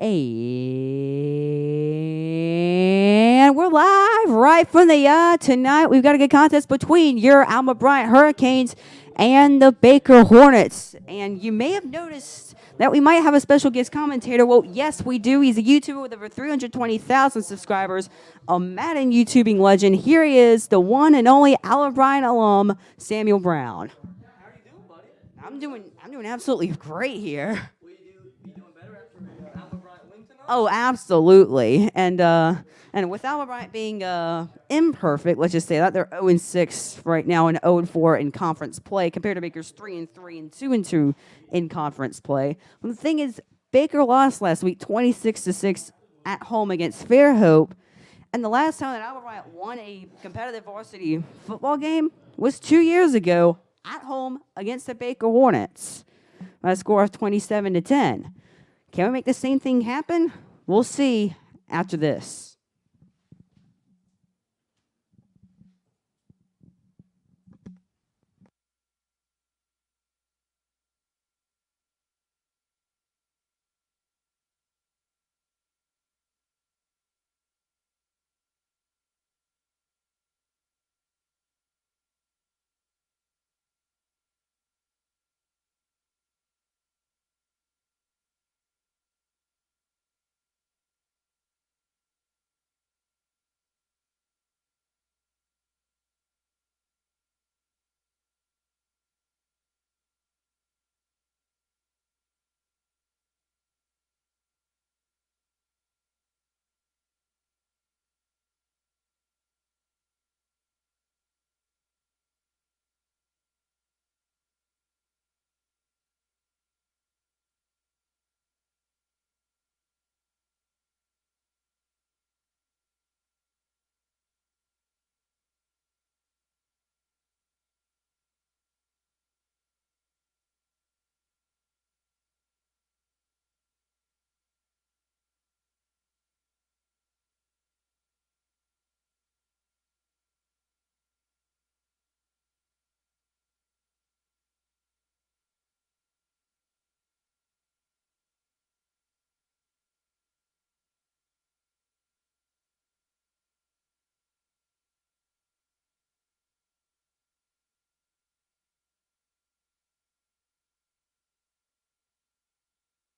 And we're live right from the yard tonight. We've got a good contest between your Alma Bryant Hurricanes and the Baker Hornets. And you may have noticed that we might have a special guest commentator. Well, yes, we do. He's a YouTuber with over 320,000 subscribers, a Madden YouTubing legend. Here he is, the one and only Alma Bryant alum, Samuel Brown. How are you doing, buddy? I'm doing absolutely great here. Will you doing better after Alma Bryant win tonight? Oh, absolutely. And with Alma Bryant being imperfect, let's just say that they're 0-6 right now and 0-4 in conference play, compared to Baker's 3-3 and 2-2 in conference play. But the thing is, Baker lost last week 26-6 at home against Fairhope, and the last time that Alma Bryant won a competitive varsity football game was 2 years ago at home against the Baker Hornets by a score of 27-10. Can we make the same thing happen? We'll see after this.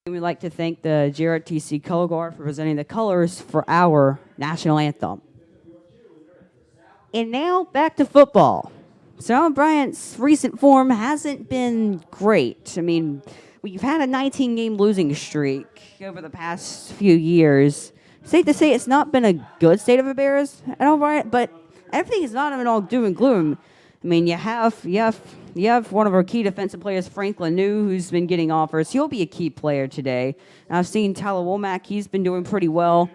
We'd like to thank the JRTC Color Guard for presenting the colors for our national anthem. And now back to football. So Alma Bryant's recent form hasn't been great. I mean, we've had a 19-game losing streak over the past few years. Safe to say it's not been a good state of affairs at Alma Bryant, but everything is not even all doom and gloom. I mean, you have one of our key defensive players, Franklin New, who's been getting offers. He'll be a key player today. And I've seen Tyler Womack. He's been doing pretty well.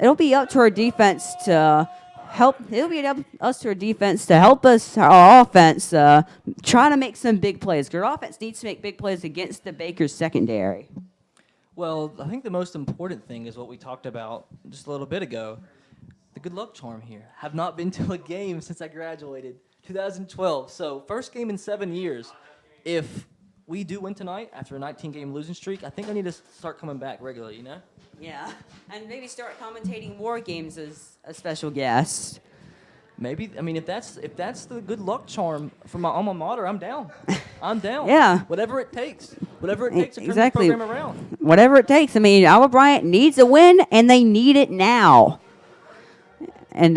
It'll be up to our defense to help. It'll be up us to our defense to help us, our offense, try to make some big plays. Because our offense needs to make big plays against the Baker's secondary. Well, I think the most important thing is what we talked about just a little bit ago. The good luck charm here. Have not been to a game since I graduated, 2012. So first game in 7 years. If we do win tonight after a 19-game losing streak, I think I need to start coming back regularly, you know? Yeah, and maybe start commentating more games as a special guest. Maybe. I mean, if that's the good luck charm for my alma mater, I'm down. I'm down. Yeah. Whatever it takes. Whatever it takes to turn Exactly. the program around. Whatever it takes. I mean, Alma Bryant needs a win, and they need it now. And,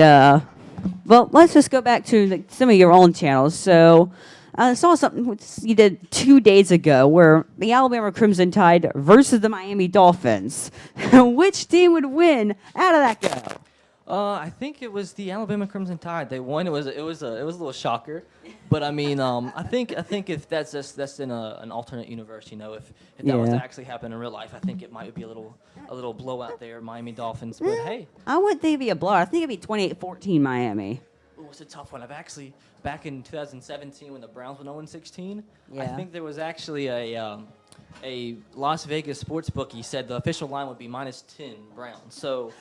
well, let's just go back to some of your own channels. So I saw something you did 2 days ago where the Alabama Crimson Tide versus the Miami Dolphins. Which team would win? How did that go? I think it was the Alabama Crimson Tide. They won. It was a little shocker, but I mean, I think if that's in an alternate universe, you know, if that was to actually happen in real life, I think it might be a little blowout there, Miami Dolphins. But hey, I wouldn't think it'd be a blowout. I think it'd be 28-14 Miami. ooh, it's a tough one. I've actually back in 2017 when the Browns went 0-16. Yeah. I think there was actually a Las Vegas sports bookie said the official line would be -10 Browns. So.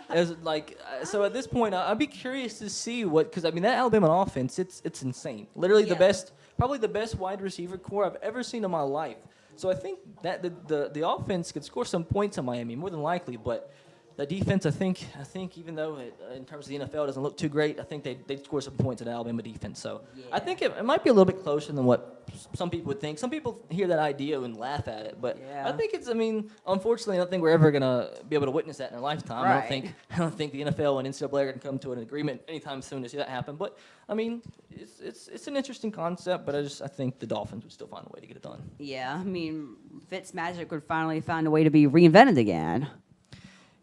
It was like so at this point I'd be curious to see what, because I mean that Alabama offense, it's insane. Literally Yeah. probably the best wide receiver core I've ever seen in my life. So I think that the offense could score some points on Miami, more than likely, but the defense, I think even though in terms of the NFL it doesn't look too great, I think they'd score some points in the Alabama defense. So I think it might be a little bit closer than what some people would think. Some people hear that idea and laugh at it, but I think it's. I mean, unfortunately, I don't think we're ever gonna be able to witness that in our lifetime. Right. I don't think the NFL and NCAA are gonna come to an agreement anytime soon to see that happen. But I mean, it's an interesting concept, but I think the Dolphins would still find a way to get it done. Yeah, I mean, Fitzmagic would finally find a way to be reinvented again.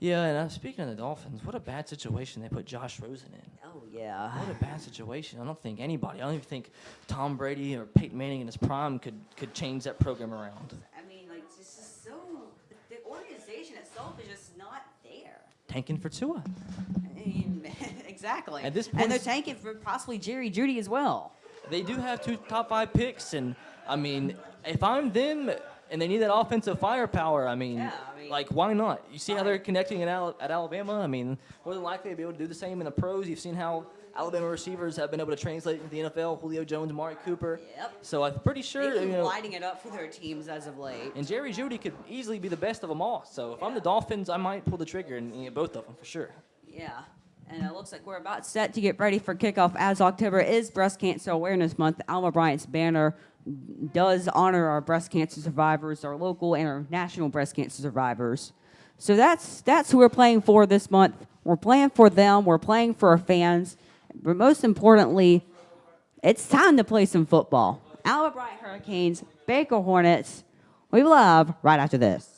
Yeah, and speaking of the Dolphins, what a bad situation they put Josh Rosen in. Oh, yeah. What a bad situation. I don't think anybody. I don't even think Tom Brady or Peyton Manning in his prime could change that program around. I mean, like, this is so. The organization itself is just not there. Tanking for Tua. I mean, exactly. At this And point, they're tanking for possibly Jerry Judy as well. they do have 2 top 5 picks, and I mean, if I'm them and they need that offensive firepower, like, why not? You see how they're connecting at Alabama? I mean, more than likely they'll be able to do the same in the pros. You've seen how Alabama receivers have been able to translate into the NFL. Julio Jones, Amari Cooper. Yep. So I'm pretty sure, They've been lighting it up for their teams as of late. and Jerry Jeudy could easily be the best of them all. So if I'm the Dolphins, I might pull the trigger and get both of them for sure. Yeah. And it looks like we're about set to get ready for kickoff as October is Breast Cancer Awareness Month. Alma Bryant's banner does honor our breast cancer survivors, our local and our national breast cancer survivors. So that's who we're playing for this month. We're playing for them. We're playing for our fans. But most importantly, it's time to play some football. Alma Bryant Hurricanes, Baker Hornets. We will have right after this.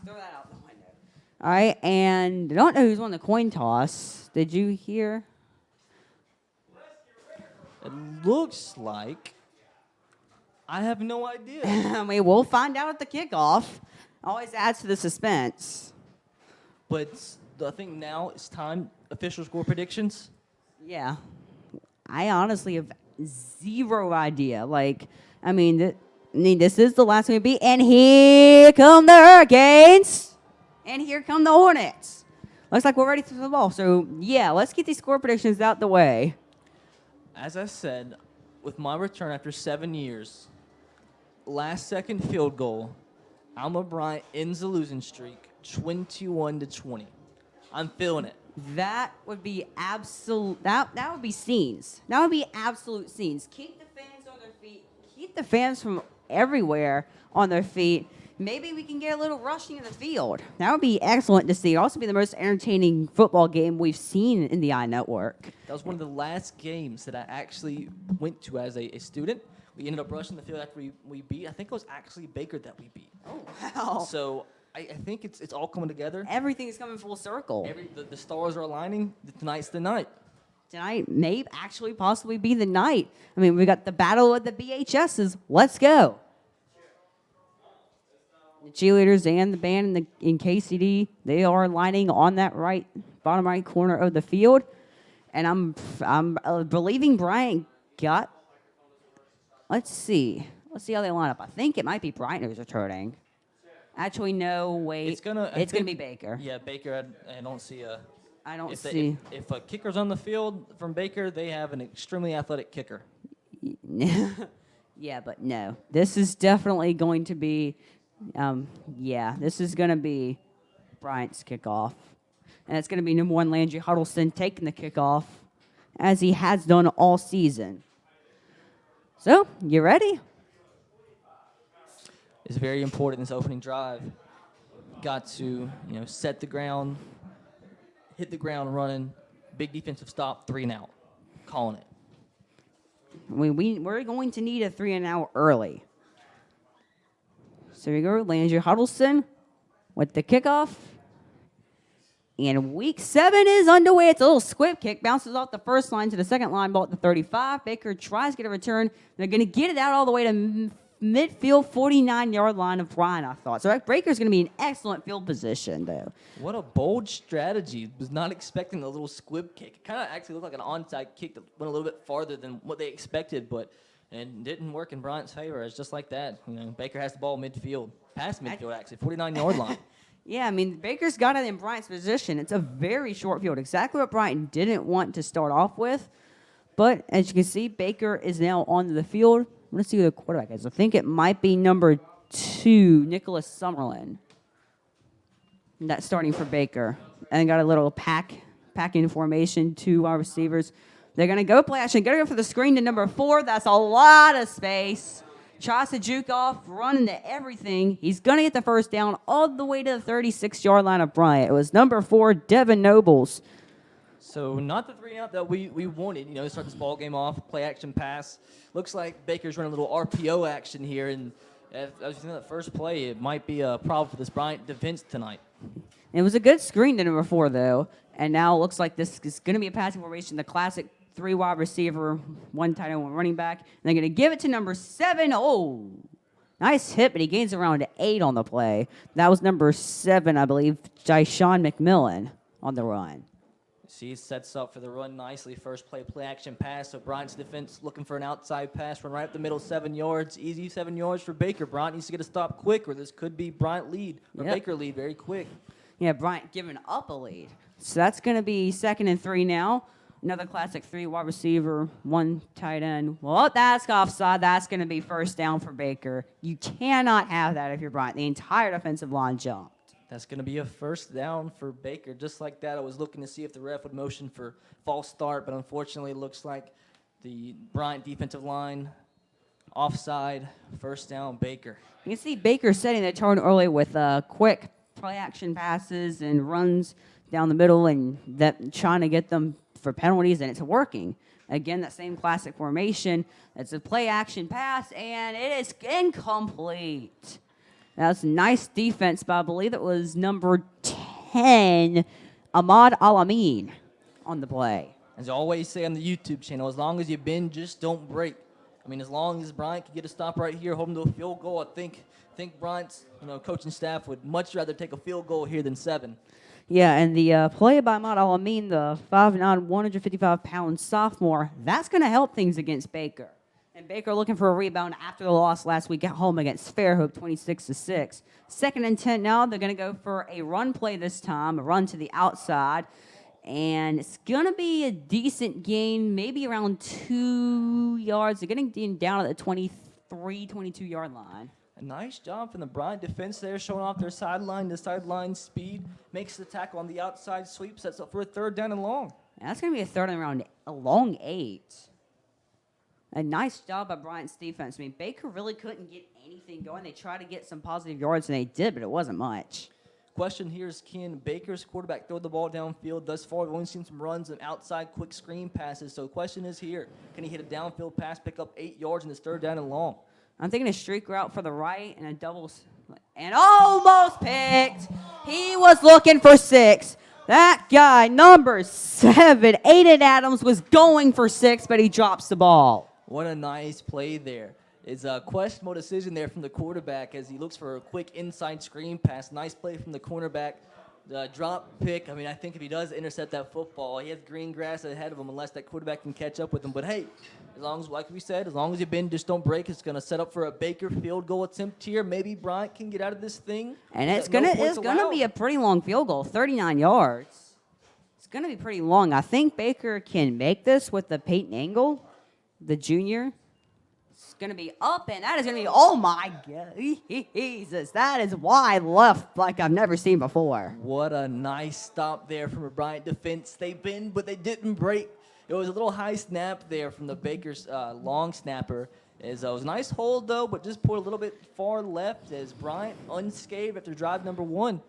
Throw that out the window. All right, and I don't know who's won the coin toss. Did you hear? It looks like I have no idea. I mean, we'll find out at the kickoff. Always adds to the suspense. But I think now it's time official score predictions. Yeah. I honestly have zero idea. Like, I mean, this is the last one to be. And here come the Hurricanes. And here come the Hornets. Looks like we're ready for the ball. So, yeah, let's get these score predictions out the way. As I said, with my return after 7 years, last-second field goal, Alma Bryant ends the losing streak, 21-20. I'm feeling it. That would be absolute. That would be scenes. That would be absolute scenes. Keep the fans on their feet. Keep the fans from everywhere on their feet. Maybe we can get a little rushing in the field. That would be excellent to see. It'd also be the most entertaining football game we've seen in the iNetwork. That was one of the last games that I actually went to as a student. We ended up rushing the field after we beat. I think it was actually Baker that we beat. Oh, wow. So I think it's all coming together. Everything's coming full circle. The stars are aligning. Tonight's the night. Tonight may actually possibly be the night. I mean, we got the battle of the BHSs. Let's go. The cheerleaders and the band in KCD, they are lining on that bottom right corner of the field. And I'm believing Bryant got. Let's see how they line up. I think it might be Bryant who's returning. Actually, no. Wait. It's gonna be Baker. Yeah, Baker. I don't see a. I don't see. If a kicker's on the field from Baker, they have an extremely athletic kicker. Yeah, but no. This is definitely going to be. This is going to be Bryant's kickoff. And it's going to be number 1 Landry Huddleston taking the kickoff, as he has done all season. So, you ready? It's very important this opening drive. Got to set the ground, hit the ground running, big defensive stop, 3 and out, calling it. We're going to need a 3 and out early. So we go, Landry Huddleston with the kickoff. And week 7 is underway. It's a little squib kick. Bounces off the first line to the second line ball at the 35. Baker tries to get a return. They're going to get it out all the way to midfield, 49-yard line of Bryant, I thought. So Baker's going to be in excellent field position, though. What a bold strategy. Was not expecting the little squib kick. It kind of actually looked like an onside kick that went a little bit farther than what they expected, but it didn't work in Bryant's favor. It's just like that. Baker has the ball midfield. Past midfield, actually, 49-yard line. Yeah, I mean, Baker's got it in Bryant's position. It's a very short field, exactly what Bryant didn't want to start off with. But as you can see, Baker is now on the field. Let's see who the quarterback is. I think it might be number 2, Nicholas Summerlin. That's starting for Baker. And got a little packing formation, 2 wide receivers. They're going to go play action. Going to go for the screen to number 4. That's a lot of space. Tries to juke off, run into everything. He's going to get the first down all the way to the 36-yard line of Bryant. It was number 4, Devin Nobles. So not the 3 out that we wanted, to start this ball game off, play action pass. Looks like Baker's running a little RPO action here, and as you think that first play, it might be a problem for this Bryant defense tonight. It was a good screen to number 4, though, and now it looks like this is going to be a passing formation, the classic 3 wide receiver, 1 tight end, 1 running back. And they're going to give it to number 7. Oh, nice hit, but he gains around 8 on the play. That was number 7, I believe, Jyshawn McMillan on the run. See, sets up for the run nicely. First play action pass. So Bryant's defense looking for an outside pass, run right up the middle, 7 yards. Easy 7 yards for Baker. Bryant needs to get a stop quick, or this could be Bryant lead, or Baker lead very quick. Yeah, Bryant giving up a lead. So that's going to be 2nd and 3 now. Another classic 3 wide receiver, 1 tight end. Well, that's offside. That's going to be first down for Baker. You cannot have that if you're Bryant. The entire defensive line jumped. That's going to be a first down for Baker. Just like that, I was looking to see if the ref would motion for false start, but unfortunately it looks like the Bryant defensive line offside, first down, Baker. You can see Baker setting the tone early with quick play-action passes and runs down the middle and that trying to get them for penalties, and it's working. Again, that same classic formation. It's a play-action pass, and it is incomplete. That's nice defense, but I believe it was number 10, Ahmad Alamin, on the play. As I always say on the YouTube channel, as long as you bend, just don't break. I mean, as long as Bryant can get a stop right here, hold him to a field goal, I think Bryant's coaching staff would much rather take a field goal here than 7. Yeah, and the play by Ahmad Alamin, the 5'9", 155-pound sophomore, that's going to help things against Baker. And Baker looking for a rebound after the loss last week at home against Fairhope, 26-6. 2nd and 10 now. They're going to go for a run play this time, a run to the outside. And it's going to be a decent gain, maybe around 2 yards. They're getting down at the 23, 22-yard line. A nice job from the Bryant defense there, showing off their sideline-to-sideline speed. Makes the tackle on the outside sweep, sets up for a 3rd down and long. And that's going to be a 3rd and around a long 8. A nice job by Bryant's defense. I mean, Baker really couldn't get anything going. They tried to get some positive yards, and they did, but it wasn't much. Question here is, can Baker's quarterback throw the ball downfield? Thus far, we've only seen some runs and outside quick screen passes. So the question is here, can he hit a downfield pass, pick up 8 yards in this 3rd down and long? I'm thinking a streak route for the right and a double And almost picked. He was looking for 6. That guy, number 7, Aiden Adams, was going for 6, but he drops the ball. What a nice play there. It's a questionable decision there from the quarterback as he looks for a quick inside screen pass. Nice play from the cornerback. Drop pick. I mean, I think if he does intercept that football, he has green grass ahead of him unless that quarterback can catch up with him. But, hey, as long as, like we said, as long as you bend, just don't break. It's going to set up for a Baker field goal attempt here. Maybe Bryant can get out of this thing. And it's gonna be a pretty long field goal, 39 yards. It's gonna be pretty long. I think Baker can make this with the Peyton Angle, the junior. It's gonna be up, and that is gonna be, oh my God, Jesus, that is wide left like I've never seen before. What a nice stop there from a Bryant defense. They bend, but they didn't break. It was a little high snap there from the Baker's long snapper. It was a nice hold, though, but just put a little bit far left as Bryant unscathed after drive number 1.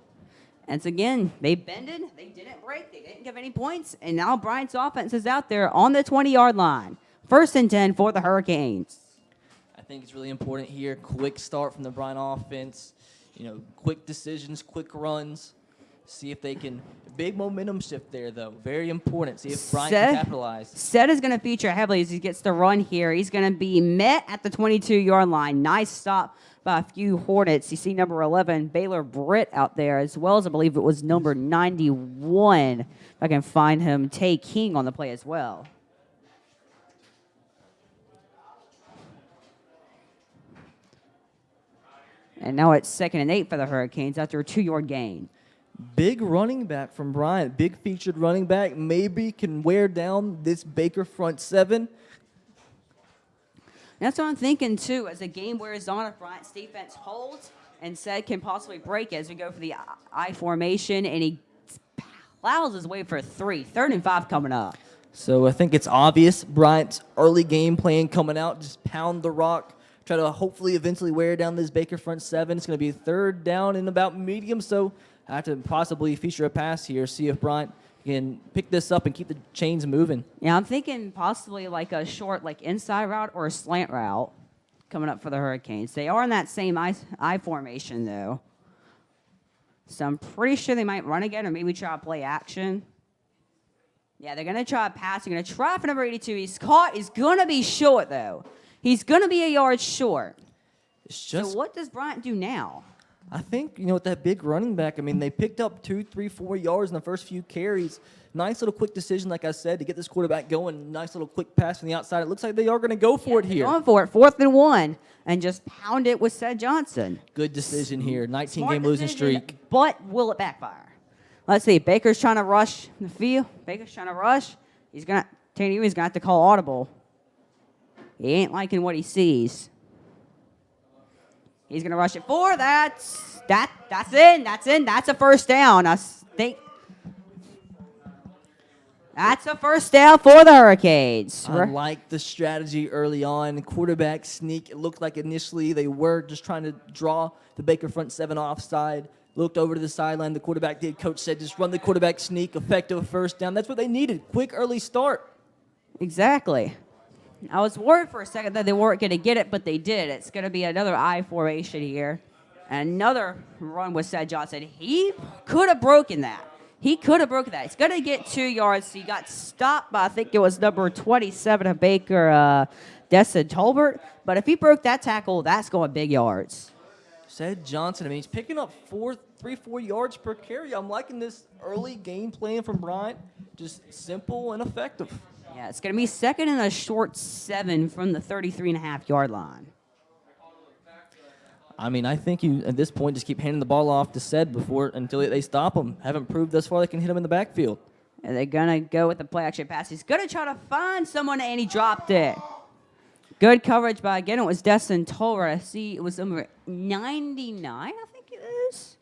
And so again, they bended, they didn't break, they didn't give any points, and now Bryant's offense is out there on the 20-yard line. 1st and 10 for the Hurricanes. I think it's really important here. Quick start from the Bryant offense. Quick decisions, quick runs. See if they can. Big momentum shift there, though. Very important. See if Bryant can capitalize. Seth is going to feature heavily as he gets the run here. He's going to be met at the 22-yard line. Nice stop by a few Hornets. You see number 11, Baylor Britt, out there, as well as I believe it was number 91. If I can find him, Tay King on the play as well. And now it's 2nd and 8 for the Hurricanes after a 2-yard gain. Big running back from Bryant. Big featured running back. Maybe can wear down this Baker front 7. That's what I'm thinking, too. As the game wears on, if Bryant's defense holds and said can possibly break as we go for the I formation, and he plows his way for 3. 3rd and 5 coming up. So I think it's obvious Bryant's early game plan coming out. Just pound the rock. Try to hopefully eventually wear down this Baker front 7. It's going to be 3rd down and about medium, so I have to possibly feature a pass here, see if Bryant can pick this up and keep the chains moving. Yeah, I'm thinking possibly like a short inside route or a slant route coming up for the Hurricanes. They are in that same I formation, though. So I'm pretty sure they might run again or maybe try to play action. Yeah, they're going to try a pass. They're going to try for number 82. He's caught. He's going to be short, though. He's going to be a yard short. So what does Bryant do now? I think, with that big running back, they picked up 2, 3, 4 yards in the first few carries. Nice little quick decision, like I said, to get this quarterback going. Nice little quick pass from the outside. It looks like they are going to go for it here. Going for it. 4th and 1. And just pound it with Seth Johnson. Good decision here. 19-game losing streak. But will it backfire? Let's see. Baker's trying to rush the field. Baker's trying to rush. He's going to have to call audible. He ain't liking what he sees. He's going to rush it 4. That's in. That's in. That's a 1st down. I think that's a 1st down for the Hurricanes. I like the strategy early on. Quarterback sneak. It looked like initially they were just trying to draw the Baker front 7 offside. Looked over to the sideline. The quarterback did. Coach said just run the quarterback sneak. Effective 1st down. That's what they needed. Quick early start. Exactly. I was worried for a second that they weren't going to get it, but they did. It's going to be another I formation here. Another run with Seth Johnson. He could have broken that. It's going to get 2 yards. He got stopped by, I think it was number 27 of Baker, Destin Tolbert. But if he broke that tackle, that's going big yards. Seth Johnson, he's picking up 4 yards per carry. I'm liking this early game plan from Bryant. Just simple and effective. Yeah, it's going to be 2nd and a short 7 from the 33.5-yard line. I think you, at this point, just keep handing the ball off to Sed until they stop him. Haven't proved thus far they can hit him in the backfield. And they're going to go with the play-action pass. He's going to try to find someone, and he dropped it. Good coverage by, again, it was Destin Tolbert. I see it was number 99, I think it is.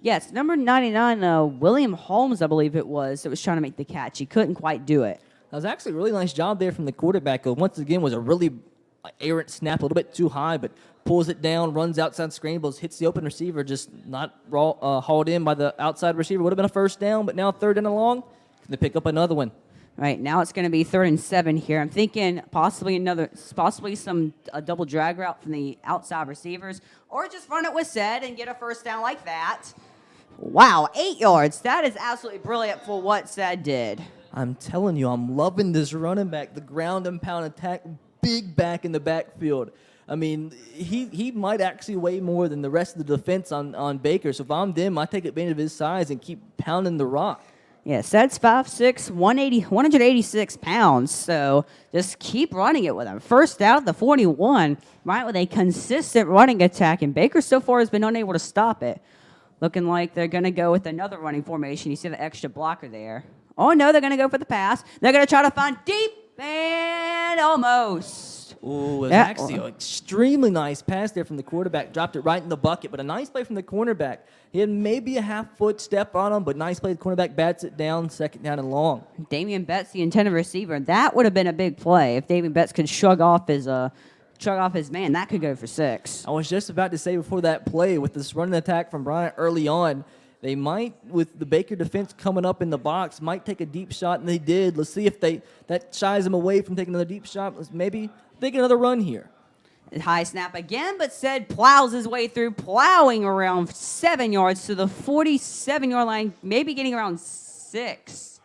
Yes, number 99, William Holmes, I believe it was trying to make the catch. He couldn't quite do it. That was actually a really nice job there from the quarterback. Once again, was a really errant snap, a little bit too high, but pulls it down, runs outside scrambles, hits the open receiver, just not hauled in by the outside receiver. Would have been a 1st down, but now 3rd and long. They pick up another one. Right now, it's going to be 3rd and 7 here. I'm thinking possibly some a double drag route from the outside receivers, or just run it with Said and get a first down like that. Wow, 8 yards. That is absolutely brilliant for what Said did. I'm telling you, I'm loving this running back. The ground and pound attack, big back in the backfield. I mean, he might actually weigh more than the rest of the defense on Baker. So if I'm them, I take advantage of his size and keep pounding the rock. Yeah, Sed's 5'6", 186 pounds. So just keep running it with him. First out, the 41, right with a consistent running attack. And Baker so far has been unable to stop it. Looking like they're going to go with another running formation. You see the extra blocker there. Oh, no, they're going to go for the pass. They're going to try to find deep and almost. Ooh, it was actually an extremely nice pass there from the quarterback. Dropped it right in the bucket, but a nice play from the cornerback. He had maybe a half-foot step on him, but nice play. The cornerback bats it down, 2nd down and long. Damian Betts, the intended receiver. That would have been a big play if Damian Betts could shrug off his man. That could go for 6. I was just about to say before that play, with this running attack from Bryant early on, they might, with the Baker defense coming up in the box, might take a deep shot, and they did. Let's see if that shies them away from taking another deep shot. Let's maybe take another run here. High snap again, but Said plows his way through, plowing around 7 yards to the 47-yard line, maybe getting around 6.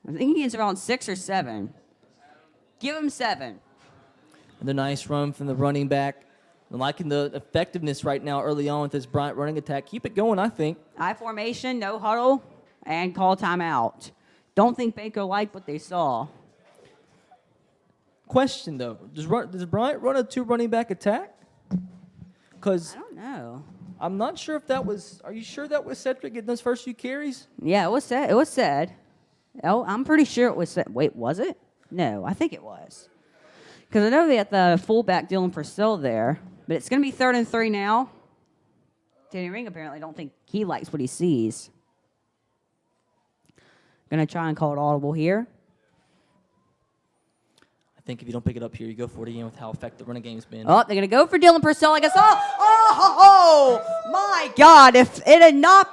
I think he gets around 6 or 7. Give him 7. And the nice run from the running back. I'm liking the effectiveness right now early on with this Bryant running attack. Keep it going, I think. I formation, no huddle, and call timeout. Don't think Baker liked what they saw. Question, though. Does Bryant run a 2 running back attack? Because I don't know. I'm not sure if that was – are you sure that was Cedric getting those first few carries? Yeah, it was said. It was said. Oh, I'm pretty sure it was said. Wait, was it? No, I think it was. Because I know they had the fullback Dylan Purcell there. But it's going to be 3rd and 3 now. Danny Ring apparently don't think he likes what he sees. Going to try and call it audible here. I think if you don't pick it up here, you go for it again with how effective the running game's been. Oh, they're going to go for Dylan Purcell, I guess. Oh, my God. If it had not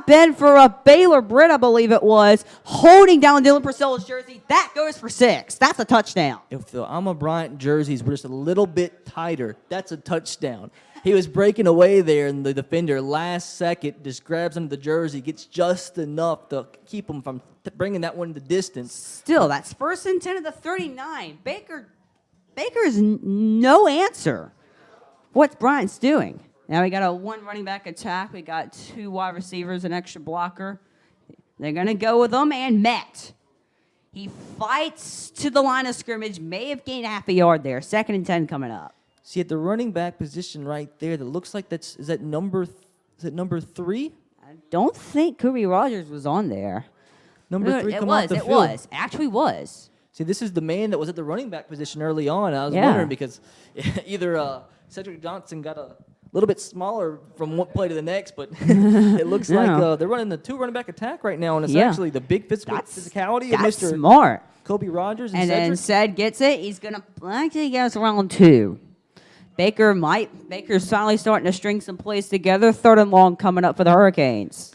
been for a Baylor Britt, I believe it was, holding down Dylan Purcell's jersey, that goes for 6. That's a touchdown. If the Alma Bryant jerseys were just a little bit tighter, that's a touchdown. He was breaking away there, and the defender last second just grabs onto the jersey, gets just enough to keep him from bringing that one the distance. Still, that's 1st and 10 of the 39. Baker is no answer. What's Bryant's doing? Now we got a 1 running back attack. We got 2 wide receivers, an extra blocker. They're going to go with them and met. He fights to the line of scrimmage, may have gained half a yard there. 2nd and 10 coming up. See, at the running back position right there, that looks like is that number 3? I don't think Kobe Rogers was on there. Number 3 coming off the field. It was. Actually was. See, this is the man that was at the running back position early on. I was Yeah. wondering because either Cedric Johnson got a little bit smaller from one play to the next, but it looks like they're running the 2 running back attack right now, and it's actually the big physicality of Mr. Smart. Kobe Rogers and then Cedric. Ced gets it. He's going to actually get us around 2. Baker's finally starting to string some plays together. 3rd and long coming up for the Hurricanes.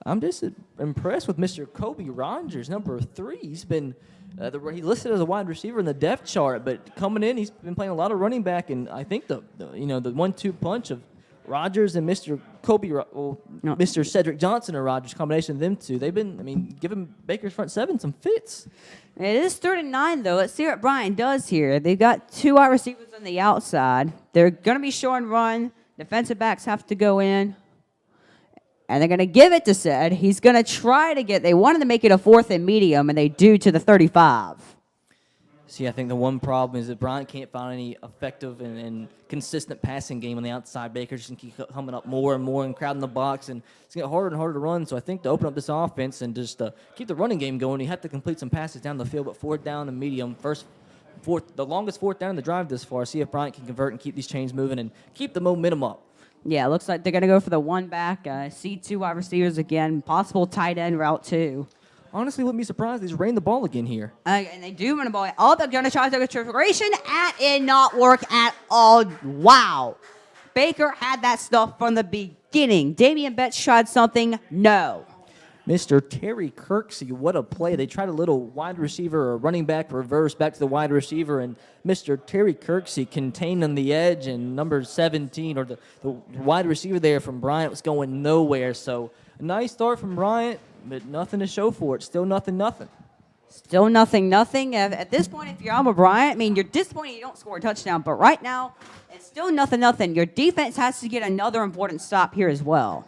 I'm just impressed with Mr. Kobe Rogers, number 3. He's been he listed as a wide receiver in the depth chart, but coming in, he's been playing a lot of running back, and I think the 1-2 punch of Rogers and Mr. Mr. Cedric Johnson or Rogers, combination of them two, they've been, giving Baker's front 7 some fits. It is 3rd and 9, though. Let's see what Bryant does here. They've got 2 wide receivers on the outside. They're going to be showing run. Defensive backs have to go in. And they're going to give it to Ced. He's going to try to they wanted to make it a 4th and medium, and they do to the 35. See, I think the one problem is that Bryant can't find any effective and consistent passing game on the outside. Baker's just going to keep coming up more and more and crowding the box, and it's going to get harder and harder to run. So I think to open up this offense and just keep the running game going, you have to complete some passes down the field, but 4th down and medium, the longest 4th down in the drive this far. See if Bryant can convert and keep these chains moving and keep the momentum up. Yeah, it looks like they're going to go for the 1 back, see 2 wide receivers again, possible tight end route 2. Honestly, wouldn't be surprised if they just ran the ball again here. And they do run the ball. Oh, they're going to try to take a trifigration, and it not work at all. Wow. Baker had that stuff from the beginning. Damian Betts tried something. No. Mr. Terry Kirksey, what a play. They tried a little wide receiver or running back reverse back to the wide receiver, and Mr. Terry Kirksey contained on the edge, and number 17, or the wide receiver there from Bryant, was going nowhere. So a nice start from Bryant, but nothing to show for it. Still nothing. Still nothing. At this point, if you're Alma Bryant, I mean, you're disappointed you don't score a touchdown, but right now, it's still nothing. Your defense has to get another important stop here as well,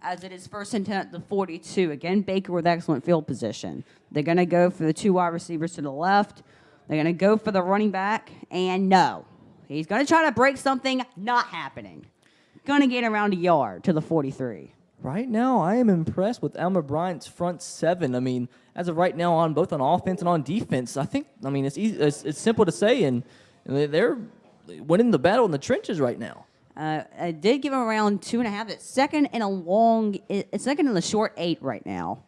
as it is first and 10 at the 42. Again, Baker with excellent field position. They're going to go for the 2 wide receivers to the left. They're going to go for the running back, and no. He's going to try to break something, not happening. Going to get around a yard to the 43. Right now, I am impressed with Alma Bryant's front 7. I mean, as of right now, on both on offense and on defense, it's easy, it's simple to say, and they're winning the battle in the trenches right now. I did give him around 2.5. It's second in the short 8 right now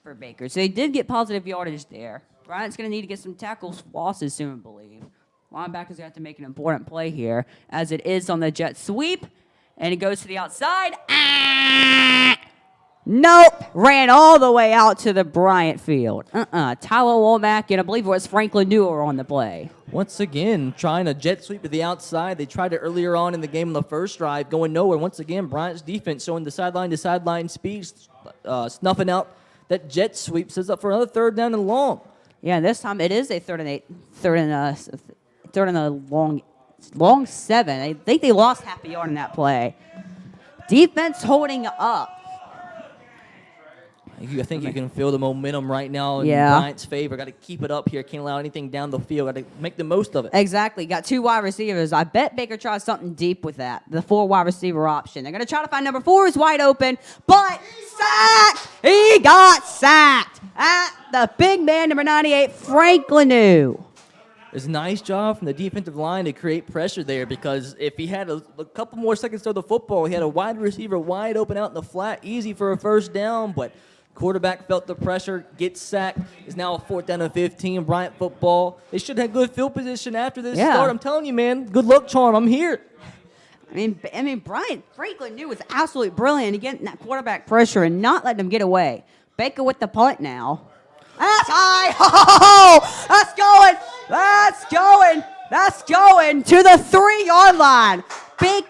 for Baker. So they did get positive yardage there. Bryant's going to need to get some tackles losses soon, I believe. Linebackers going to have to make an important play here, as it is on the jet sweep. And it goes to the outside. Nope. Ran all the way out to the Bryant field. Tyler Womack and I believe it was Franklin Newer on the play. Once again, trying a jet sweep to the outside. They tried it earlier on in the game on the first drive, going nowhere. Once again, Bryant's defense showing the sideline-to-sideline speed, snuffing out that jet sweep. Sets up for another 3rd down and long. Yeah, this time it is a 3rd and 8. Third and a long 7. I think they lost half a yard in that play. Defense holding up. I think you can feel the momentum right now in Bryant's favor. Got to keep it up here. Can't allow anything down the field. Got to make the most of it. Exactly. Got 2 wide receivers. I bet Baker tries something deep with that. The 4 wide receiver option. They're going to try to find number 4 is wide open, but sacked. He got sacked at the big man, number 98, Franklin Newer. It's a nice job from the defensive line to create pressure there, because if he had a couple more seconds to throw the football, he had a wide receiver wide open out in the flat, easy for a 1st down, but quarterback felt the pressure, gets sacked. It's now a 4th down and 15, Bryant football. They should have good field position after this start. I'm telling you, man, good luck charm. I'm here. I mean, Bryant Franklin Newer was absolutely brilliant in getting that quarterback pressure and not letting him get away. Baker with the punt now. That's high. Oh, that's going to the 3-yard line.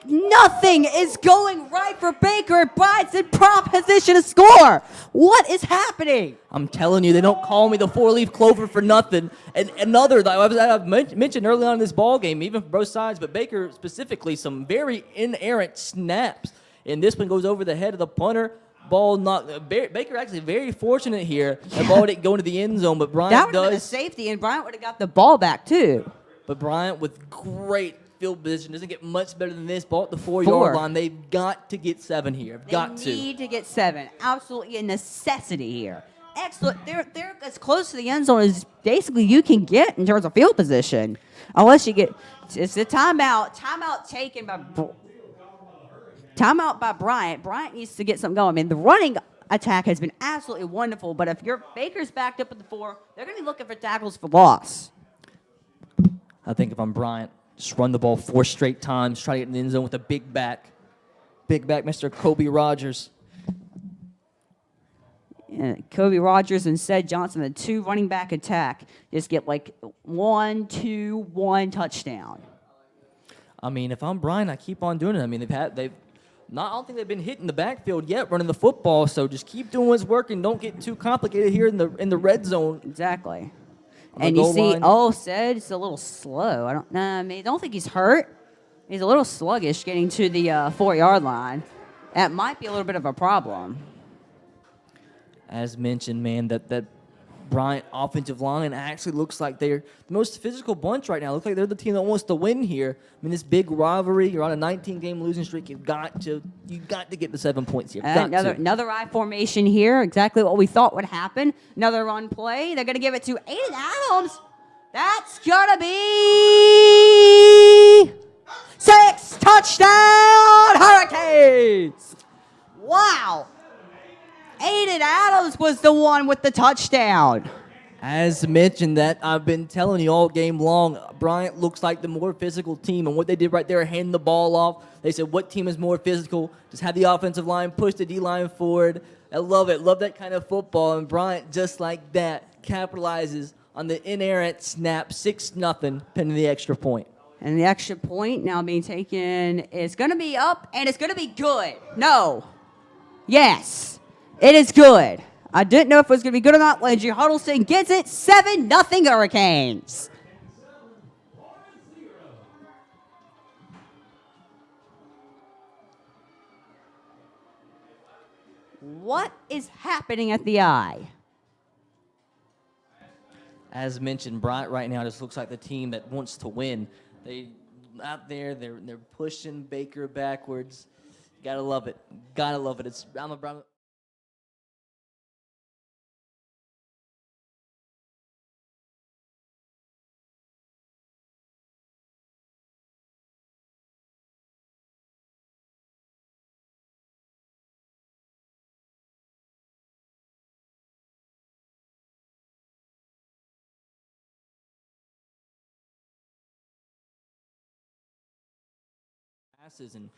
Nothing is going right for Baker. Bryant's in prop position to score. What is happening? I'm telling you, they don't call me the 4-leaf clover for nothing. And another that I've mentioned early on in this ball game, even for both sides, but Baker specifically, some very inerrant snaps. And this one goes over the head of the punter. Ball not Baker actually very fortunate here. The ball didn't go into the end zone, but Bryant that would does. have been a safety, and Bryant would have got the ball back too. But Bryant with great field position doesn't get much better than this. Ball at the 4-yard line. They've got to get 7 here. They need to get 7. Absolutely a necessity here. Excellent. They're as close to the end zone as basically you can get in terms of field position, unless you get. It's a timeout. Timeout by Bryant. Bryant needs to get something going. I mean, the running attack has been absolutely wonderful, but if your Baker's backed up at the 4, they're going to be looking for tackles for loss. I think if I'm Bryant, just run the ball 4 straight times, try to get in the end zone with a big back. Big back, Mr. Kobe Rogers. Kobe Rogers and Sed Johnson, the 2 running back attack, just get like 1, 2, 1 touchdown. I mean, if I'm Bryant, I keep on doing it. I mean, I don't think they've been hitting the backfield yet running the football, so just keep doing what's working. Don't get too complicated here in the red zone. Exactly. And you see, Sed's a little slow. I don't think he's hurt. He's a little sluggish getting to the 4-yard line. That might be a little bit of a problem. As mentioned, man, that Bryant offensive line actually looks like they're the most physical bunch right now. Looks like they're the team that wants to win here. I mean, this big rivalry. You're on a 19-game losing streak. You got to get the 7 points here. Another I formation here. Exactly what we thought would happen. Another run play. They're going to give it to Aiden Adams. That's going to be 6 touchdown Hurricanes. Wow. Aiden Adams was the one with the touchdown. As mentioned, that I've been telling you all game long, Bryant looks like the more physical team. And what they did right there, handing the ball off, they said, what team is more physical? Just have the offensive line push the D-line forward. I love it. Love that kind of football. And Bryant, just like that, capitalizes on the inerrant snap, 6-0, pinning the extra point. And the extra point now being taken is going to be up, and it's going to be good. No. Yes. It is good. I didn't know if it was going to be good or not. Landry Huddleston gets it. 7-0 Hurricanes. What is happening at the eye? As mentioned, Bryant right now just looks like the team that wants to win. They out there, they're pushing Baker backwards. Gotta love it. Gotta love it. It's Alma Bryant. Passes and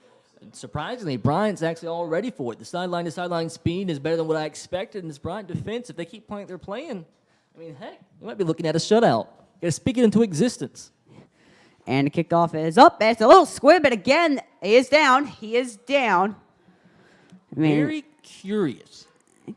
surprisingly, Bryant's actually all ready for it. The sideline to sideline speed is better than what I expected, and this Bryant defense, if they keep playing, they're playing. I mean, heck, we might be looking at a shutout. Got to speak it into existence. And the kickoff is up. It's a little squib, but again, he is down. He is down. I mean, Very curious.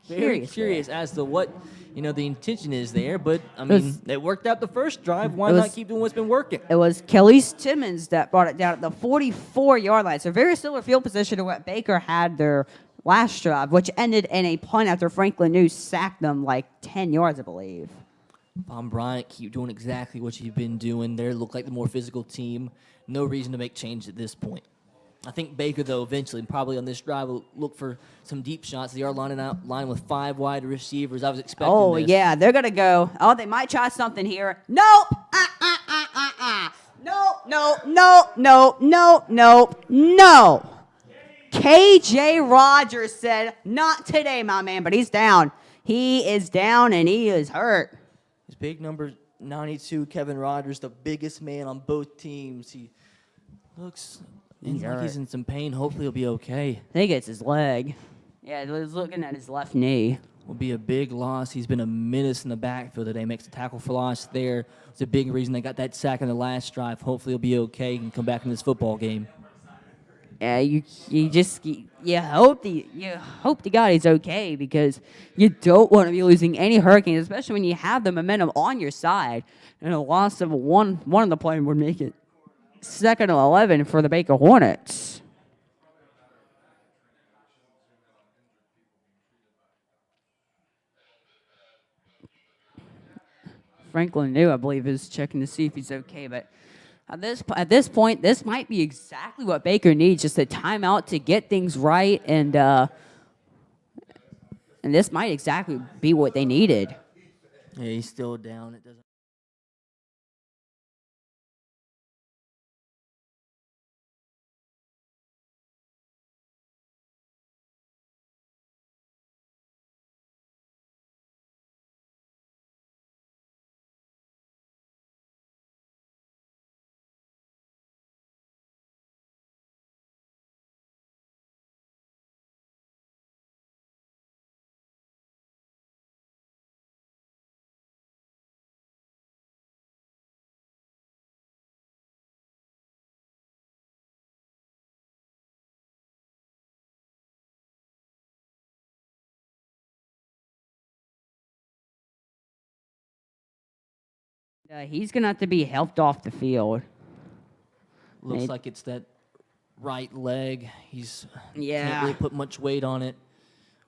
Very curious as to what the intention is there. But I mean, it worked out the first drive. Why not keep doing what's been working? It was Kelly's Timmons that brought it down at the 44-yard line. So very similar field position to what Baker had their last drive, which ended in a punt after Franklin New sacked them like 10 yards, I believe. Bryant, keep doing exactly what you've been doing. They look like the more physical team. No reason to make change at this point. I think Baker, though, eventually, probably on this drive, will look for some deep shots. They are lining with 5 wide receivers. I was expecting this. Yeah, they're going to go. Oh, they might try something here. Nope. No. K.J. Rogers said, not today, my man, but he's down. He is down, and he is hurt. His big number 92, Kevin Rogers, the biggest man on both teams. He looks like he's in some pain. Hopefully he'll be okay. I think it's his leg. Yeah, he was looking at his left knee. Will be a big loss. He's been a menace in the backfield today. Makes a tackle for loss there. It's a big reason they got that sack in the last drive. Hopefully he'll be okay and come back in this football game. Yeah, you hope to God he's okay, because you don't want to be losing any Hurricanes, especially when you have the momentum on your side. And a loss of one of the players would make it 2nd and 11 for the Baker Hornets. Franklin New, I believe, is checking to see if he's okay, but at this point, this might be exactly what Baker needs, just a timeout to get things right, and this might exactly be what they needed. Yeah, he's still down. It doesn't. He's going to have to be helped off the field. Looks like it's that right leg. Yeah. Can't really put much weight on it.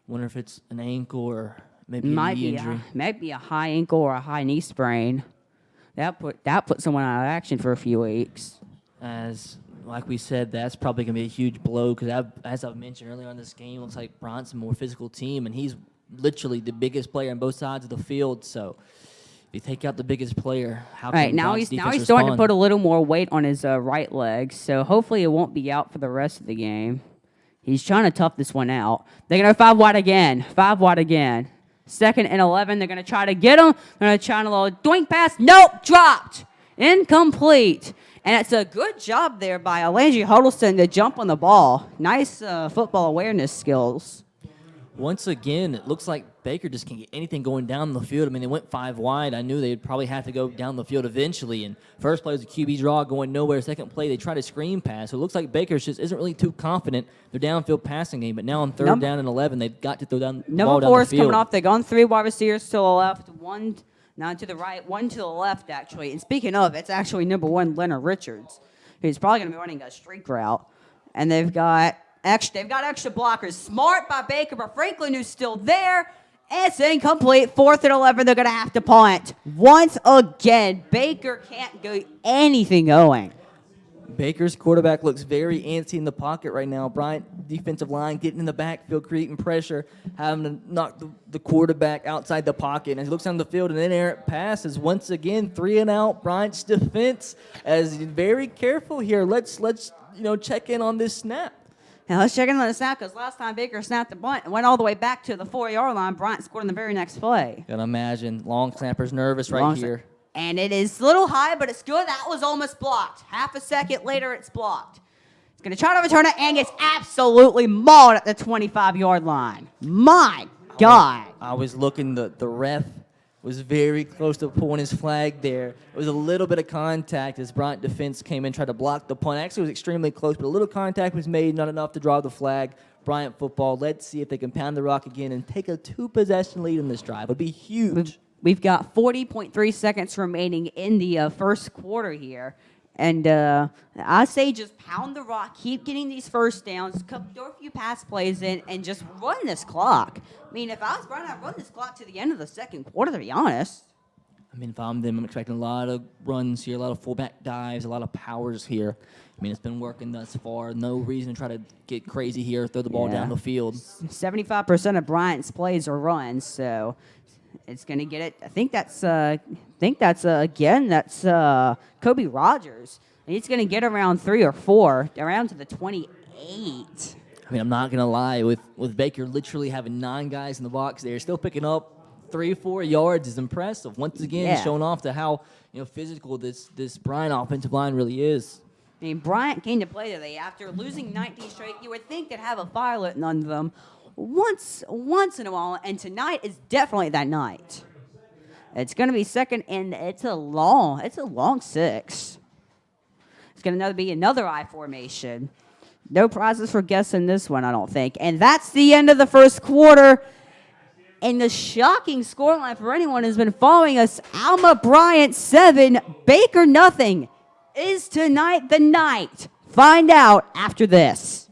Wonder if it's an ankle or maybe a knee injury. Might be a high ankle or a high knee sprain. That put someone out of action for a few weeks. Like we said, that's probably going to be a huge blow because, as I've mentioned earlier on this game, it looks like Bryant's a more physical team, and he's literally the biggest player on both sides of the field. So if you take out the biggest player, how can Bryant's defense he's starting to respond? put a little more weight on his right leg, so hopefully it won't be out for the rest of the game. He's trying to tough this one out. They're going to go 5 wide again. 2nd and 11. They're going to try to get him. They're going to try a little doink pass. Nope, dropped. Incomplete. And it's a good job there by Alangi Huddleston to jump on the ball. Nice football awareness skills. Once again, it looks like Baker just can't get anything going down the field. I mean, they went 5 wide. I knew they'd probably have to go down the field eventually. And first play was a QB draw going nowhere. Second play, they tried a screen pass. So it looks like Baker just isn't really too confident their downfield passing game. But now on 3rd down and 11, they've got to throw down the ball down the field. Number 4 is coming off. They've gone 3 wide receivers to the left, 1 now to the right, 1 to the left, actually. And speaking of, it's actually number 1, Leonard Richards, who's probably going to be running a streak route. And they've got extra blockers. Smart by Baker, but Franklin, who's still there. It's incomplete. 4th and 11, they're going to have to punt. Once again, Baker can't get anything going. Baker's quarterback looks very antsy in the pocket right now. Bryant, defensive line, getting in the backfield, creating pressure, having to knock the quarterback outside the pocket. And as he looks on the field, an inerrant pass is once again 3 and out. Bryant's defense is very careful here. Let's check in on this snap. Now let's check in on the snap, because last time Baker snapped the bunt and went all the way back to the 4-yard line. Bryant scored on the very next play. Can imagine long snapper's nervous right here. And it is a little high, but it's good. That was almost blocked. Half a second later, it's blocked. It's going to try to return it, and gets absolutely mauled at the 25-yard line. My God. I was looking, the ref was very close to pulling his flag there. It was a little bit of contact as Bryant defense came in, tried to block the punt. Actually, it was extremely close, but a little contact was made, not enough to draw the flag. Bryant football. Let's see if they can pound the rock again and take a 2-possession lead in this drive. It would be huge. We've got 40.3 seconds remaining in the first quarter here. And I say just pound the rock, keep getting these first downs, throw a few pass plays in, and just run this clock. I mean, if I was Bryant, I'd run this clock to the end of the second quarter, to be honest. I mean, if I'm them, I'm expecting a lot of runs here, a lot of fullback dives, a lot of powers here. I mean, it's been working thus far. No reason to try to get crazy here, throw the ball down the field. 75% of Bryant's plays are runs, so it's going to get it. I think that's Kobe Rogers. And he's going to get around 3 or 4, around to the 28. I mean, I'm not going to lie. With Baker literally having 9 guys in the box, they're still picking up 3-4 yards is impressive. Once again, showing off to how physical this Bryant offensive line really is. I mean, Bryant came to play today after losing 19 straight. You would think they'd have a fire lit under them once in a while, and tonight is definitely that night. It's going to be second, and it's a long 6. It's going to be another I formation. No prizes for guessing this one, I don't think. And that's the end of the first quarter. And the shocking scoreline for anyone who's been following us, Alma Bryant 7, Baker nothing. Is tonight the night? Find out after this.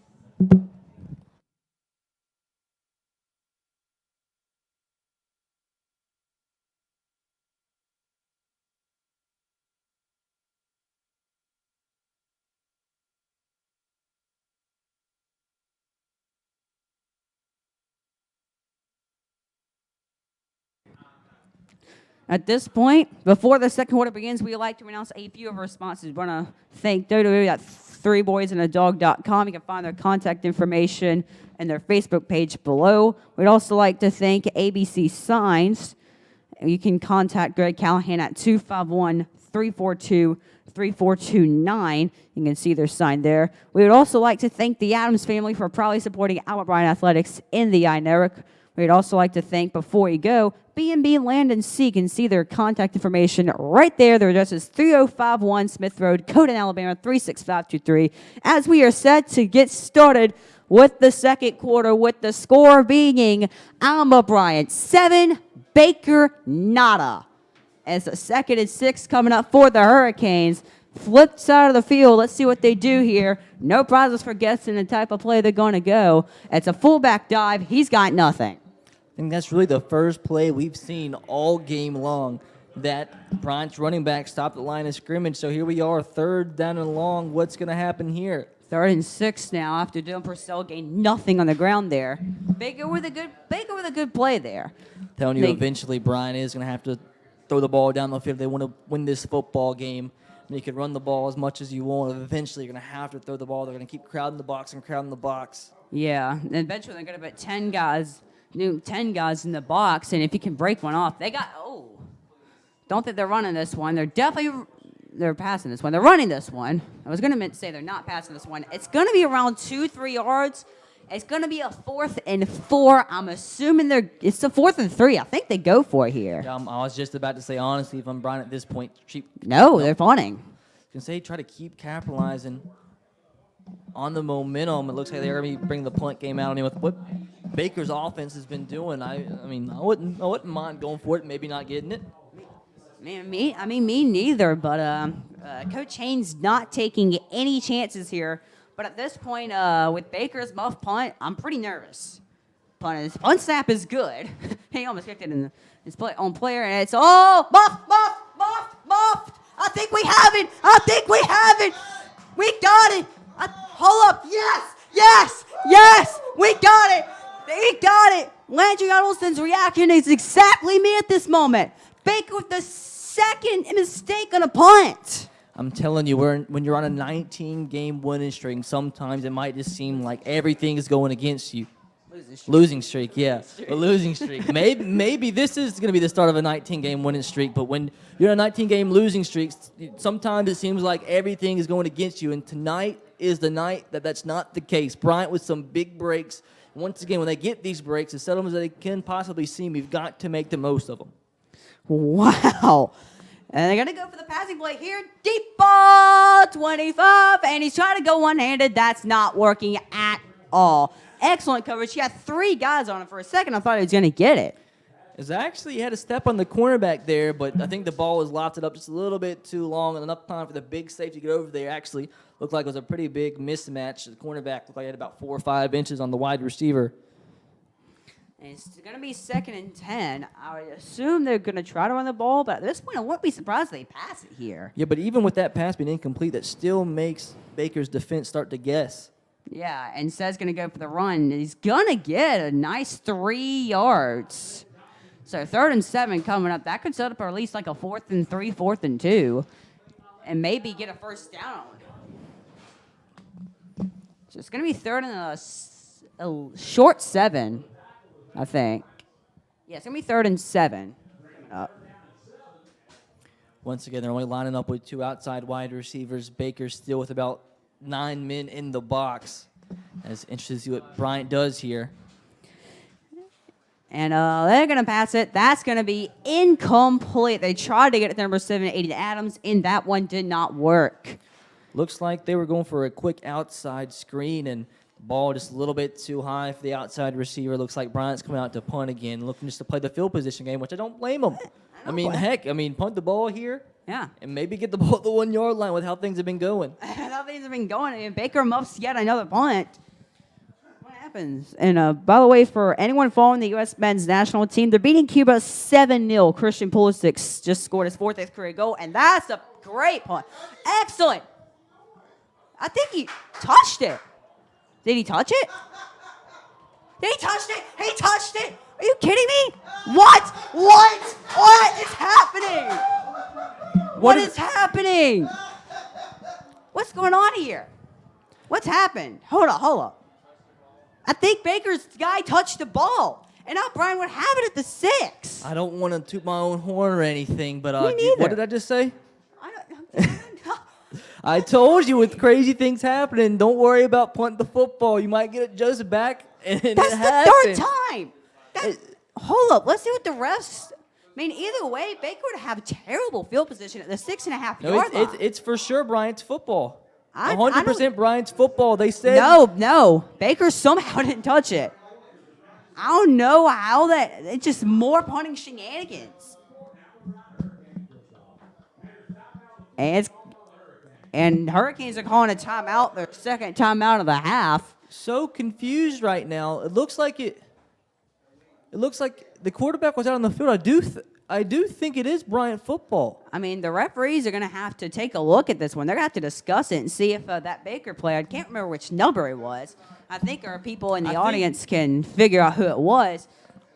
At this point, before the second quarter begins, we would like to announce a few of our sponsors. We want to thank Dodo at 3boysandadog.com. You can find their contact information and their Facebook page below. We'd also like to thank ABC Signs. You can contact Greg Callahan at 251-342-3429. You can see their sign there. We would also like to thank the Adams family for proudly supporting Alma Bryant Athletics in the INERIC. We'd also like to thank, before you go, B&B Land and Sea. You can see their contact information right there. Their address is 3051 Smith Road, Coden, Alabama, 36523. As we are set to get started with the second quarter, with the score being Alma Bryant 7, Baker nada. As the 2nd and 6 coming up for the Hurricanes. Flip side of the field. Let's see what they do here. No prizes for guessing the type of play they're going to go. It's a fullback dive. He's got nothing. I think that's really the first play we've seen all game long that Bryant's running back stopped the line of scrimmage. So here we are, 3rd down and long. What's going to happen here? 3rd and 6 now after Dylan Purcell gained nothing on the ground there. Baker with a good play there. Telling you, eventually Bryant is going to have to throw the ball down the field if they want to win this football game. I mean, you can run the ball as much as you want. Eventually, you're going to have to throw the ball. They're going to keep crowding the box and crowding the box. Yeah, and eventually they're going to put 10 guys 10 guys in the box, and if you can break one off, they got, don't think they're running this one. They're passing this one. They're running this one. I was going to say they're not passing this one. It's going to be around 2-3 yards. It's going to be a 4th and 4. I'm assuming it's a 4th and 3. I think they go for it here. I was just about to say, honestly, if I'm Bryant at this point, they're punting. Can say try to keep capitalizing on the momentum. It looks like they're going to be bringing the punt game out. I mean, with what Baker's offense has been doing, I wouldn't mind going for it, maybe not getting it. Me neither, but Coach Haynes not taking any chances here. But at this point, with Baker's muff punt, I'm pretty nervous. Punt snap is good. He almost kicked it in his own player, and it's muffed. I think we have it. We got it. Hold up. Yes. We got it. They got it. Landry Huddleston's reaction is exactly me at this moment. Baker with the second mistake on a punt. I'm telling you, when you're on a 19-game winning streak, sometimes it might just seem like everything is going against you. Losing streak, yeah. A losing streak. Maybe this is going to be the start of a 19-game winning streak, but when you're on a 19-game losing streak, sometimes it seems like everything is going against you, and tonight is the night that's not the case. Bryant with some big breaks. Once again, when they get these breaks, as settlements that they can possibly see, we've got to make the most of them. Wow. And they're going to go for the passing play here. Deep ball, 25, and he's trying to go one-handed. That's not working at all. Excellent coverage. He had 3 guys on him for a second. I thought he was going to get it. He had a step on the cornerback there, but I think the ball was lofted up just a little bit too long, and enough time for the big safety to get over there. Actually looked like it was a pretty big mismatch. The cornerback looked like he had about 4 or 5 inches on the wide receiver. And it's going to be 2nd and 10. I would assume they're going to try to run the ball, but at this point, I wouldn't be surprised if they pass it here. Yeah, but even with that pass being incomplete, that still makes Baker's defense start to guess. Yeah, and Seth's going to go for the run. He's going to get a nice 3 yards. So 3rd and 7 coming up. That could set up at least like a 4th and 3, 4th and 2, and maybe get a first down. So it's going to be 3rd and a short 7, I think. Yeah, it's going to be 3rd and 7. Once again, they're only lining up with 2 outside wide receivers. Baker still with about 9 men in the box. It's interesting to see what Bryant does here. And they're going to pass it. That's going to be incomplete. They tried to get it to number 7, Aiden Adams, and that one did not work. Looks like they were going for a quick outside screen, and the ball just a little bit too high for the outside receiver. Looks like Bryant's coming out to punt again, looking just to play the field position game, which I don't blame him. Punt the ball here. Yeah. And maybe get the ball at the 1 yard line with how things have been going. And Baker muffs yet another punt. What happens? And by the way, for anyone following the U.S. men's national team, they're beating Cuba 7-0. Christian Pulisic just scored his 4th career goal, and that's a great punt. Excellent. I think he touched it. Did he touch it? He touched it. Are you kidding me? What is happening? What is happening? What's going on here? What's happened? Hold up. I think Baker's guy touched the ball, and now Bryant would have it at the 6. I don't want to toot my own horn or anything, but Me neither. what did I just say? I don't know. I told you with crazy things happening, don't worry about punting the football. You might get it just back, and That's it the happened. 3rd time. Hold up. Let's see what the refs. Either way, Baker would have terrible field position at the 6.5 yard line. It's for sure Bryant's football. I 100% Bryant's football. They said no. Baker somehow didn't touch it. I don't know how that. It's just more punting shenanigans. And Hurricanes are calling a timeout. Their 2nd timeout of the half. So confused right now. It looks like the quarterback was out on the field. I do think it is Bryant football. The referees are going to have to take a look at this one. They're going to have to discuss it and see if that Baker player, I can't remember which number it was. I think our people in the audience can figure out who it was.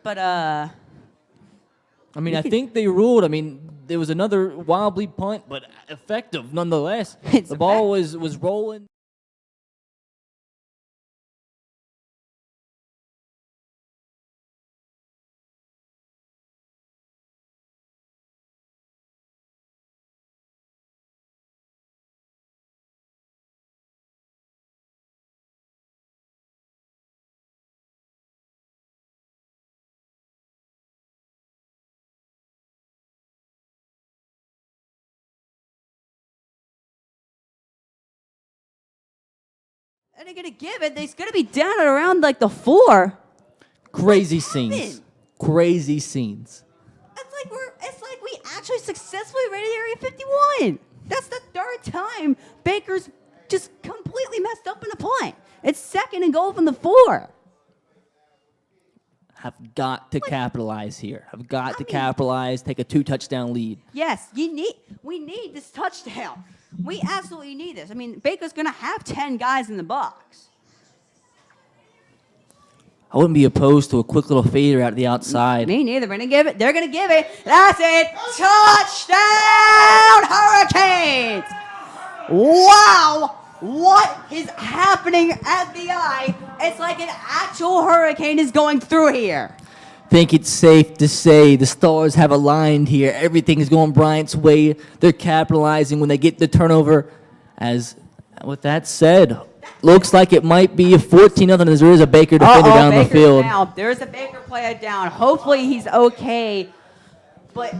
But, I think they ruled. There was another wobbly punt, but effective nonetheless. The ball was rolling. And they're going to give it. They're going to be down at around like the 4. Crazy What's scenes. happened? Crazy scenes. It's like we actually successfully raided Area 51. That's the 3rd time Baker's just completely messed up in a punt. It's 2nd and goal from the 4. Have got to capitalize here. Have got to capitalize, take a 2-touchdown lead. Yes, we need this touchdown. We absolutely need this. I mean, Baker's going to have 10 guys in the box. I wouldn't be opposed to a quick little fader out the outside. Me neither. They're going to give it. They're going to give it. That's it. Touchdown, Hurricanes. Wow. What is happening at the eye? It's like an actual hurricane is going through here. Think it's safe to say the stars have aligned here. Everything is going Bryant's way. They're capitalizing when they get the turnover. As with that said, looks like it might be a 14-0 as there is a Baker defender down Baker's the field. Down. There's a Baker player down. Hopefully he's okay. But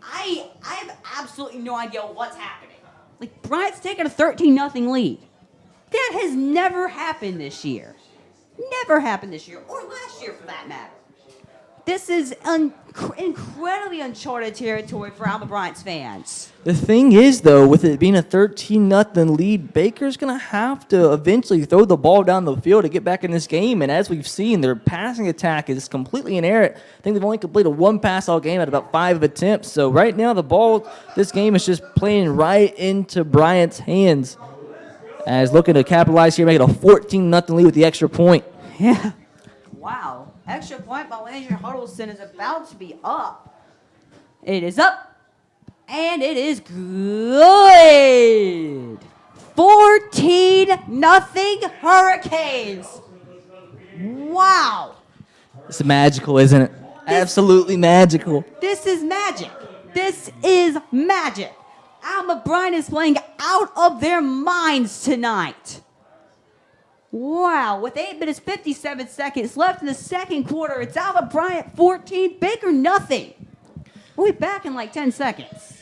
I have absolutely no idea what's happening. Like, Bryant's taking a 13-0 lead. That has never happened this year. Never happened this year, or last year for that matter. This is incredibly uncharted territory for Alma Bryant's fans. The thing is, though, with it being a 13-0 lead, Baker's going to have to eventually throw the ball down the field to get back in this game. And as we've seen, their passing attack is completely inerrant. I think they've only completed 1 pass all game at about 5 attempts. So right now, this game is just playing right into Bryant's hands. As looking to capitalize here, make it a 14-0 lead with the extra point. Yeah. Wow. Extra point by Landry Huddleston is about to be up. It is up. And it is good. 14-0 Hurricanes. Wow. It's magical, isn't it? Absolutely magical. This is magic. This is magic. Alma Bryant is playing out of their minds tonight. Wow, with 8 minutes, 57 seconds left in the second quarter, it's Alma Bryant 14, Baker nothing. We'll be back in like 10 seconds.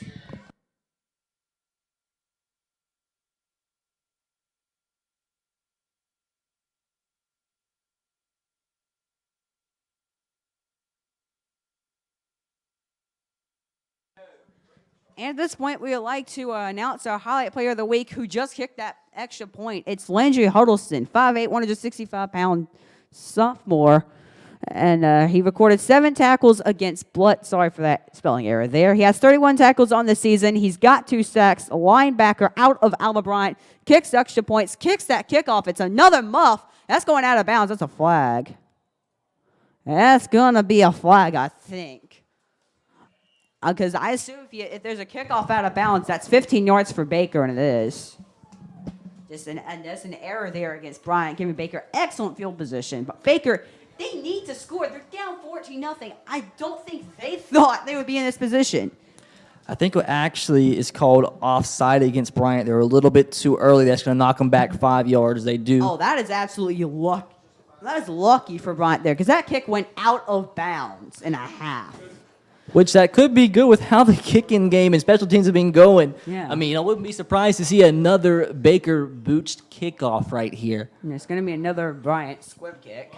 And at this point, we would like to announce our highlight player of the week who just kicked that extra point. It's Landry Huddleston, 5'8", 165-pound sophomore. And he recorded 7 tackles against Blood. Sorry for that spelling error there. He has 31 tackles on the season. He's got 2 sacks. A linebacker out of Alma Bryant. Kicks extra points. Kicks that kickoff. It's another muff. That's going out of bounds. That's a flag. That's going to be a flag, I think. Because I assume if there's a kickoff out of bounds, that's 15 yards for Baker, and it is. Just an error there against Bryant, giving Baker excellent field position. But Baker, they need to score. They're down 14-0. I don't think they thought they would be in this position. I think what actually is called offside against Bryant. They were a little bit too early. That's going to knock them back 5 yards. They do. Oh, that is absolutely lucky. That is lucky for Bryant there, because that kick went out of bounds and a half. Which that could be good with how the kicking game and special teams have been going. Yeah. I mean, I wouldn't be surprised to see another Baker booched kickoff right here. And it's going to be another Bryant squib kick.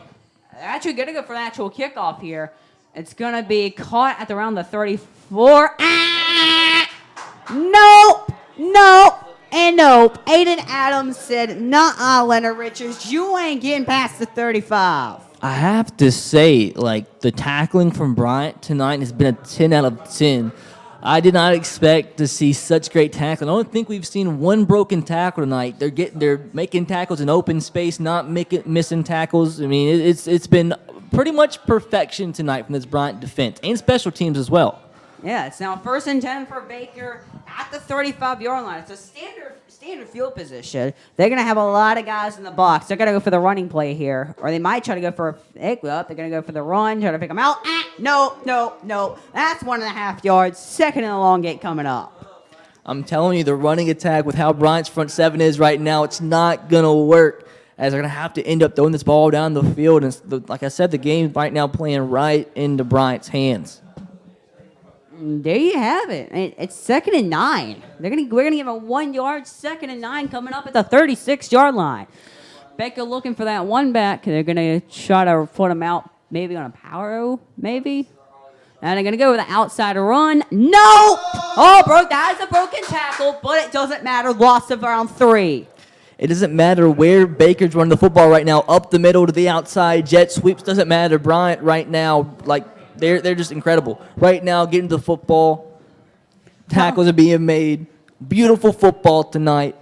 They're actually going to go for an actual kickoff here. It's going to be caught at around the 34. Nope. And nope. Aiden Adams said, "Nuh-uh, Leonard Richards. You ain't getting past the 35. I have to say, like, the tackling from Bryant tonight has been a 10 out of 10. I did not expect to see such great tackling. I don't think we've seen one broken tackle tonight. They're making tackles in open space, not missing tackles. I mean, it's been pretty much perfection tonight from this Bryant defense and special teams as well. Yeah, it's now 1st and 10 for Baker at the 35-yard line. It's a standard field position. They're going to have a lot of guys in the box. They're going to go for the running play here. Or they might try to go for they're going to go for the run, try to pick them out. No. That's 1.5 yards. 2nd and elongate coming up. I'm telling you, the running attack with how Bryant's front 7 is right now, it's not going to work, as they're going to have to end up throwing this ball down the field. And like I said, the game right now playing right into Bryant's hands. There you have it. It's 2nd and 9. We're gonna give a 1 yard 2nd and 9 coming up at the 36-yard line. Baker looking for that one back. They're going to try to put him out maybe on a power, maybe. And they're going to go with the outside run. No! Oh, that is a broken tackle, but it doesn't matter. Loss of around 3. It doesn't matter where Baker's running the football right now, up the middle to the outside, jet sweeps, doesn't matter. Bryant right now, like, they're just incredible. Right now, getting the football, tackles are being made. Beautiful football tonight.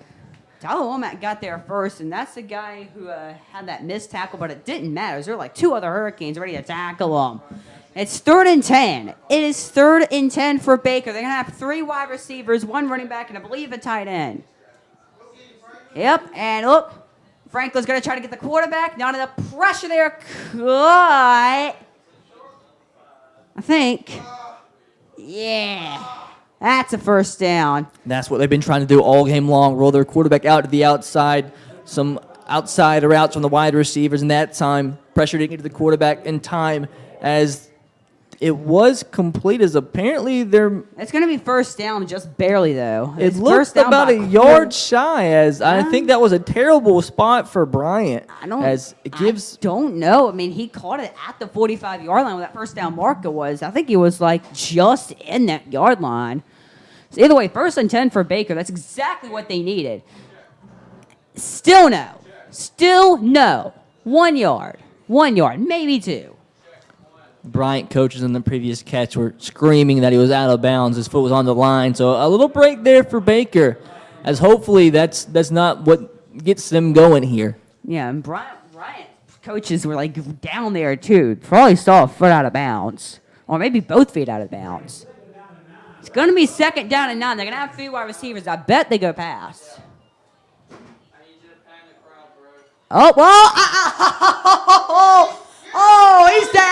Tyler Womack got there first, and that's the guy who had that missed tackle, but it didn't matter. There were like 2 other Hurricanes ready to tackle him. It's 3rd and 10. It is 3rd and 10 for Baker. They're going to have 3 wide receivers, 1 running back, and I believe a tight end. Yep, and look, Franklin's going to try to get the quarterback. Not enough pressure there. Cut. I think. Yeah. That's a first down. That's what they've been trying to do all game long. Roll their quarterback out to the outside. Some outside routes from the wide receivers. And that time, pressure didn't get to the quarterback in time as it was complete as apparently they're... It's going to be first down just barely, though. It looked about a yard shy as I think that was a terrible spot for Bryant. I don't know. I mean, he caught it at the 45-yard line where that first down marker was. I think he was like just in that yard line. So either way, 1st and 10 for Baker. That's exactly what they needed. Still no. 1 yard, maybe 2. Bryant coaches in the previous catch were screaming that he was out of bounds. His foot was on the line. So a little break there for Baker, as hopefully that's not what gets them going here. Yeah, and Bryant coaches were like down there too. Probably saw a foot out of bounds, or maybe both feet out of bounds. It's going to be 2nd down and 9. They're going to have 3 wide receivers. I bet they go pass. Oh, well. Oh, he's down.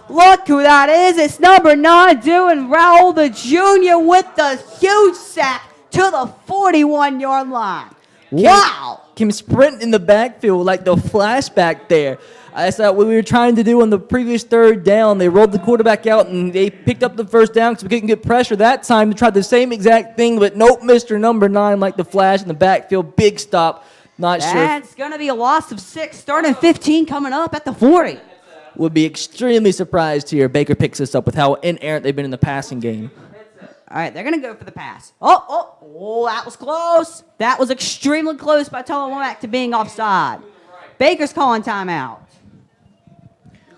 Look who that is. It's number 9 doing Raul the Jr. with the huge sack to the 41-yard line. Wow. Kim sprint in the backfield like the flashback there. That's what we were trying to do on the previous 3rd down. They rolled the quarterback out, and they picked up the first down because we couldn't get pressure that time. They tried the same exact thing, but nope, Mr. Number 9 like the flash in the backfield. Big stop. Not sure. That's going to be a loss of 6. 3rd and 15 coming up at the 40. Would be extremely surprised here. Baker picks this up with how inerrant they've been in the passing game. All right, they're going to go for the pass. Oh, that was close. That was extremely close by Tyler Womack to being offside. Baker's calling timeout.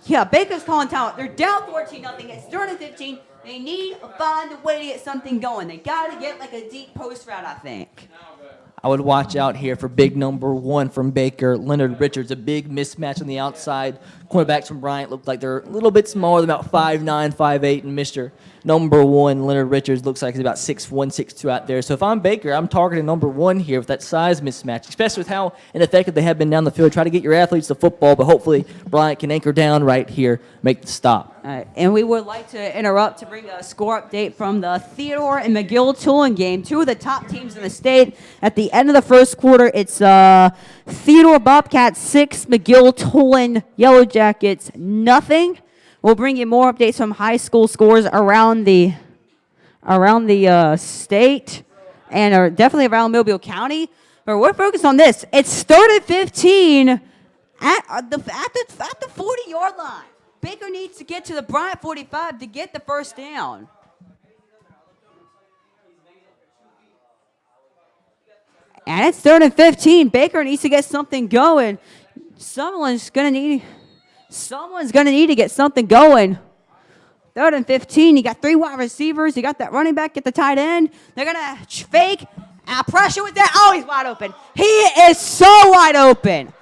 Yeah, Baker's calling timeout. They're down 14-0. It's 3rd and 15. They need to find a way to get something going. They got to get like a deep post route, I think. I would watch out here for big number 1 from Baker, Leonard Richards. A big mismatch on the outside. Cornerbacks from Bryant look like they're a little bit smaller, about 5'9", 5'8", and Mr. Number 1, Leonard Richards, looks like he's about 6'1", 6'2" out there. So if I'm Baker, I'm targeting number 1 here with that size mismatch, especially with how ineffective they have been down the field. Try to get your athletes to football, but hopefully Bryant can anchor down right here, make the stop. All right, and we would like to interrupt to bring a score update from the Theodore and McGill-Tulane game, 2 of the top teams in the state. At the end of the first quarter, it's Theodore Bobcats 6, McGill-Tulane Yellow Jackets nothing. We'll bring you more updates from high school scores around the state and definitely around Mobile County. But we're focused on this. It's 3rd and 15 at the 40-yard line. Baker needs to get to the Bryant 45 to get the first down. And it's 3rd and 15. Baker needs to get something going. Someone's going to need to get something going. 3rd and 15. You got 3 wide receivers. You got that running back at the tight end. They're going to fake. Pressure with that. Oh, he's wide open. He is so wide open.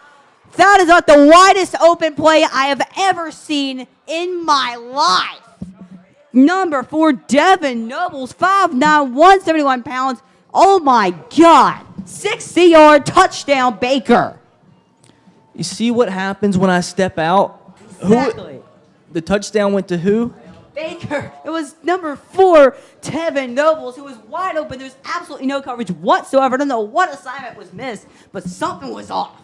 That is not the widest open play I have ever seen in my life. Number 4, Devin Nobles, 5'9", 171 pounds. Oh, my God. 60-yard touchdown, Baker. You see what happens when I step out? Exactly. The touchdown went to who? Baker. It was number 4, Devin Nobles, who was wide open. There was absolutely no coverage whatsoever. I don't know what assignment was missed, but something was off.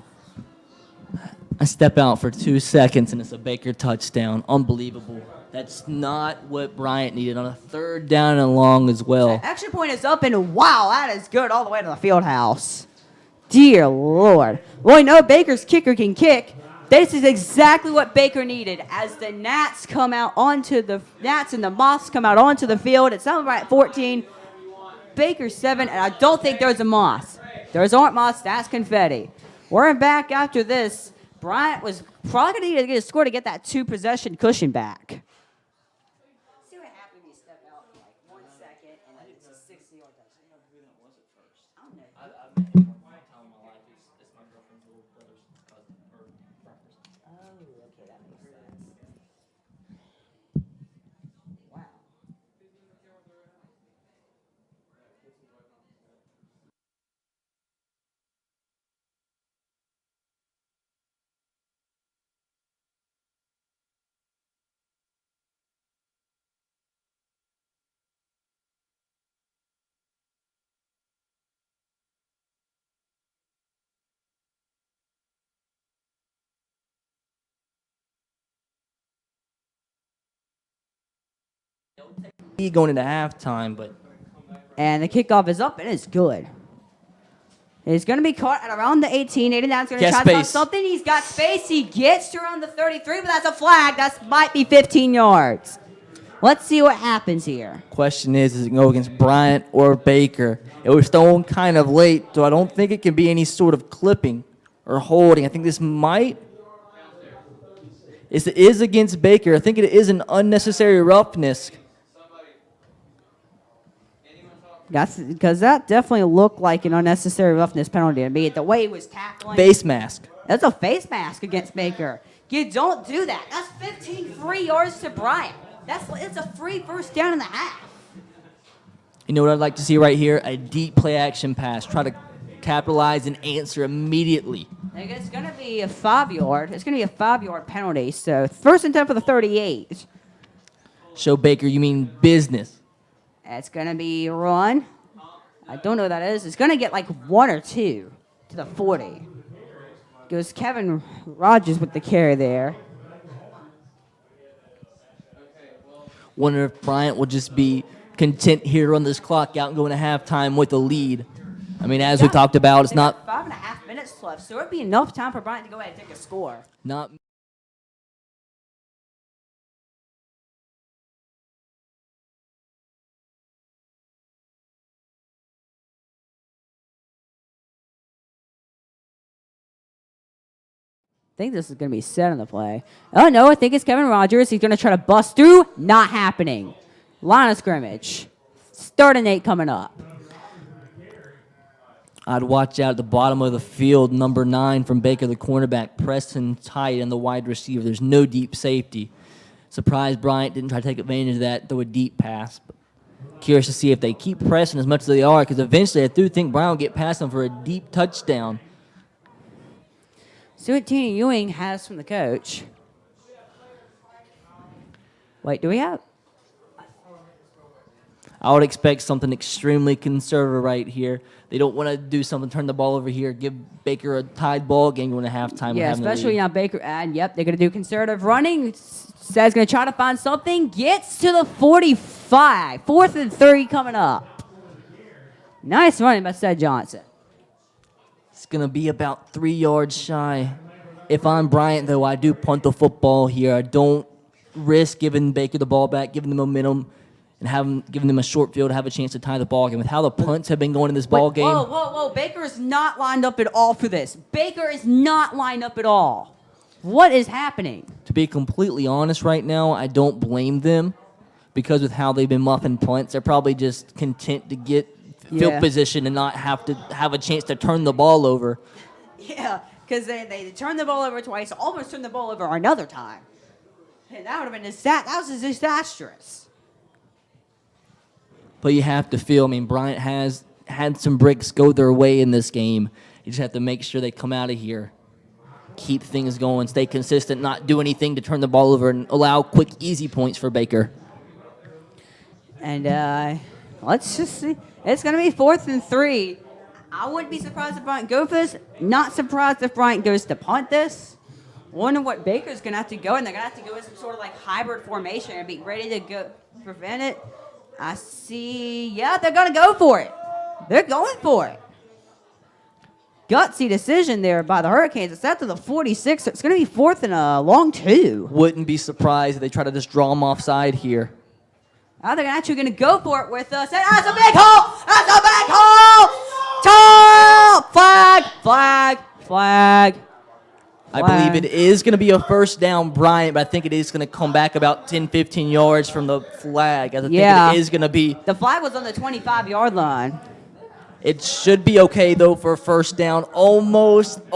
I step out for 2 seconds, and it's a Baker touchdown. Unbelievable. That's not what Bryant needed on a 3rd down and long as well. The extra point is up, and wow, that is good all the way to the field house. Dear Lord. Well, we know Baker's kicker can kick. This is exactly what Baker needed as the Gnats come out onto the Gnats and the Moths come out onto the field. It's something right at 14. Baker 7, and I don't think there's a Moth. Those aren't Moths, that's confetti. We're back after this. Bryant was probably going to need to get a score to get that 2-possession cushion back. See what happens when you step out for like 1 second and then it's a 60-yard touchdown. I don't know. I've met him one time in my life. It's my girlfriend's little brother's cousin or brother's. Oh, okay, that makes sense. Wow. He going into halftime, but And the kickoff is up, and it's good. It's going to be caught at around the 18. 89's going to Get try to find space. something. He's got space. He gets to around the 33, but that's a flag. That might be 15 yards. Let's see what happens here. question is it going to go against Bryant or Baker? It was thrown kind of late, so I don't think it can be any sort of clipping or holding. I think this might. It is against Baker. I think it is an unnecessary roughness. That's because that definitely looked like an unnecessary roughness penalty to me. The way he was tackling. Face mask. That's a face mask against Baker. You don't do that. That's 15 free yards to Bryant. It's a free first down and a half. You know what I'd like to see right here? A deep play action pass. Try to capitalize and answer immediately. It's going to be a 5-yard. It's going to be a 5-yard penalty. So first and 10 for the 38. Show Baker you mean business. It's going to be a run. I don't know what that is. It's going to get like 1 or 2 to the 40. Goes Kevin Rogers with the carry there. Wonder if Bryant will just be content here to run this clock out and go into halftime with a lead. I mean, as we talked about, it's They not got 5.5 minutes left, so it'd be enough time for Bryant to go ahead and take a score. not. I think this is going to be set on the play. Oh, no, I think it's Kevin Rogers. He's going to try to bust through. Not happening. Line of scrimmage. Start and 8 coming up. I'd watch out at the bottom of the field, number 9 from Baker, the cornerback, Preston tight, and the wide receiver. There's no deep safety. Surprised Bryant didn't try to take advantage of that, throw a deep pass. But curious to see if they keep pressing as much as they are, because eventually I do think Bryant will get past them for a deep touchdown. See what Tina Ewing has from the coach. Wait, do we have? I would expect something extremely conservative right here. They don't want to do something, turn the ball over here, give Baker a tied ball game going to halftime. Yeah, especially now Baker. And yep, they're going to do conservative running. Says going to try to find something. Gets to the 45. 4th and 3 coming up. Nice running by Seth Johnson. It's going to be about 3 yards shy. If I'm Bryant, though, I do punt the football here. I don't risk giving Baker the ball back, giving the momentum, and giving them a short field to have a chance to tie the ball game. With how the punts have been going in this ball game. Whoa. Baker is not lined up at all for this. Baker is not lined up at all. What is happening? To be completely honest right now, I don't blame them because with how they've been muffing punts, they're probably just content to get field position and not have to have a chance to turn the ball over. Yeah, because they turned the ball over twice, almost turned the ball over another time. And that would have been that was disastrous. But you have to feel, I mean, Bryant has had some bricks go their way in this game. You just have to make sure they come out of here, keep things going, stay consistent, not do anything to turn the ball over, and allow quick, easy points for Baker. And let's just see. It's going to be 4th and 3. I wouldn't be surprised if Bryant goes for this. Not surprised if Bryant goes to punt this. Wonder what Baker's going to have to go, and they're going to have to go in some sort of like hybrid formation and be ready to go prevent it. I see. Yeah, they're going to go for it. They're going for it. gutsy decision there by the Hurricanes. It's out to the 46, so it's going to be fourth and a long 2. Wouldn't be surprised if they try to just draw them offside here. Now they're actually going to go for it with us. That's a big hole! That's a big hole! Flag! Flag! Flag! I believe it is going to be a first down, Bryant, but I think it is going to come back about 10, 15 yards from the flag. I think it is going to be. The flag was on the 25-yard line. It should be okay, though, for a first down. Almost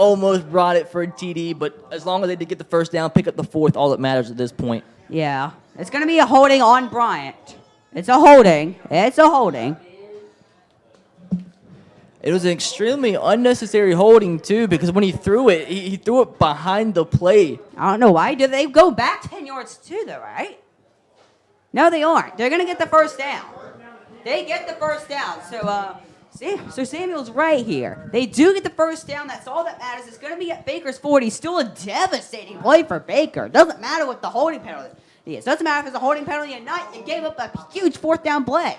brought it for a TD, but as long as they did get the first down, pick up the fourth, all that matters at this point. Yeah. It's going to be a holding on Bryant. It's a holding. It's a holding. It was an extremely unnecessary holding, too, because when he threw it, he threw it behind the play. I don't know why. Do they go back 10 yards too, though, right? No, they aren't. They're going to get the first down. They get the first down. So Samuel's right here. They do get the first down. That's all that matters. It's going to be at Baker's 40. Still a devastating play for Baker. Doesn't matter what the holding penalty is. Doesn't matter if it's a holding penalty or not. You gave up a huge fourth down play.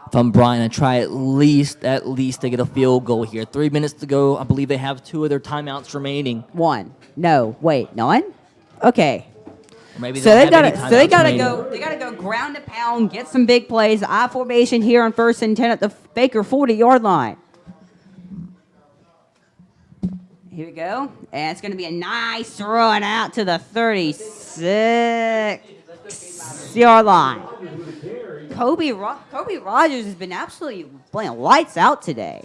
If I'm Bryant, I try at least to get a field goal here. 3 minutes to go. I believe they have 2 of their timeouts remaining. 1. No, wait, none? Okay. Maybe So they gotta remaining. go ground and pound, get some big plays. I formation here on 1st and 10 at the Baker 40-yard line. Here we go. And it's going to be a nice run out to the 36-yard line. Kobe Rogers has been absolutely playing lights out today.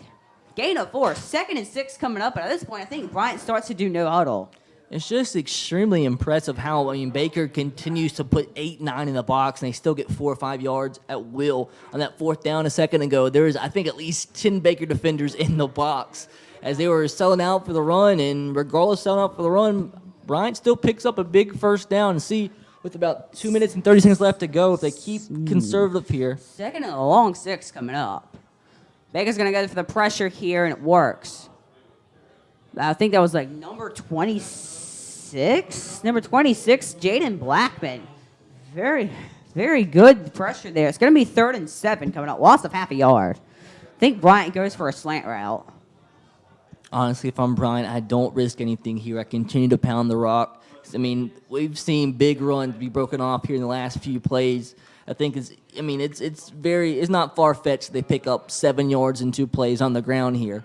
Gain of 4. 2nd and 6 coming up. But at this point, I think Bryant starts to do no huddle. It's just extremely impressive how, Baker continues to put 8, 9 in the box, and they still get 4 or 5 yards at will. On that fourth down a second ago, there was, I think, at least 10 Baker defenders in the box as they were selling out for the run, and regardless of selling out for the run, Bryant still picks up a big first down. And see, with about 2 minutes and 30 seconds left to go, if they keep conservative here. 2nd and a long 6 coming up. Baker's going to go for the pressure here, and it works. I think that was like number 26. Number 26, Jaden Blackman. Very, very good pressure there. It's going to be 3rd and 7 coming up. Loss of half a yard. I think Bryant goes for a slant route. Honestly, if I'm Bryant, I don't risk anything here. I continue to pound the rock. We've seen big runs be broken off here in the last few plays. I think it's not far-fetched. They pick up 7 yards in 2 plays on the ground here.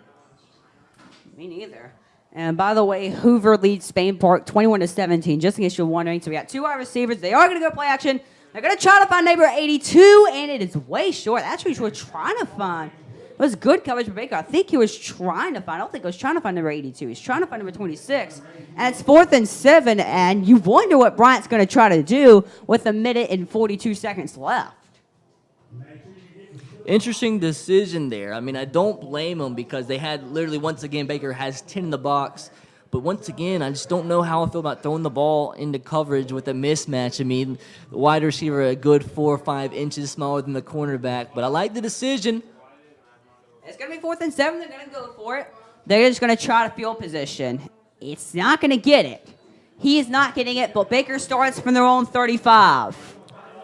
Me neither. And by the way, Hoover leads Spain Park 21-17, just in case you're wondering. So we got 2 wide receivers. They are going to go play action. They're going to try to find number 82, and it is way short. That's what we're trying to find. It was good coverage for Baker. I think he was trying to find. I don't think he was trying to find number 82. He's trying to find number 26. And it's 4th and 7, and you wonder what Bryant's going to try to do with 1 minute and 42 seconds left. Interesting decision there. I don't blame them because they had literally, once again, Baker has 10 in the box. But once again, I just don't know how I feel about throwing the ball into coverage with a mismatch. The wide receiver a good 4 or 5 inches smaller than the cornerback. But I like the decision. It's going to be 4th and 7. They're going to go for it. They're just going to try to field position. It's not going to get it. He is not getting it, but Baker starts from their own 35.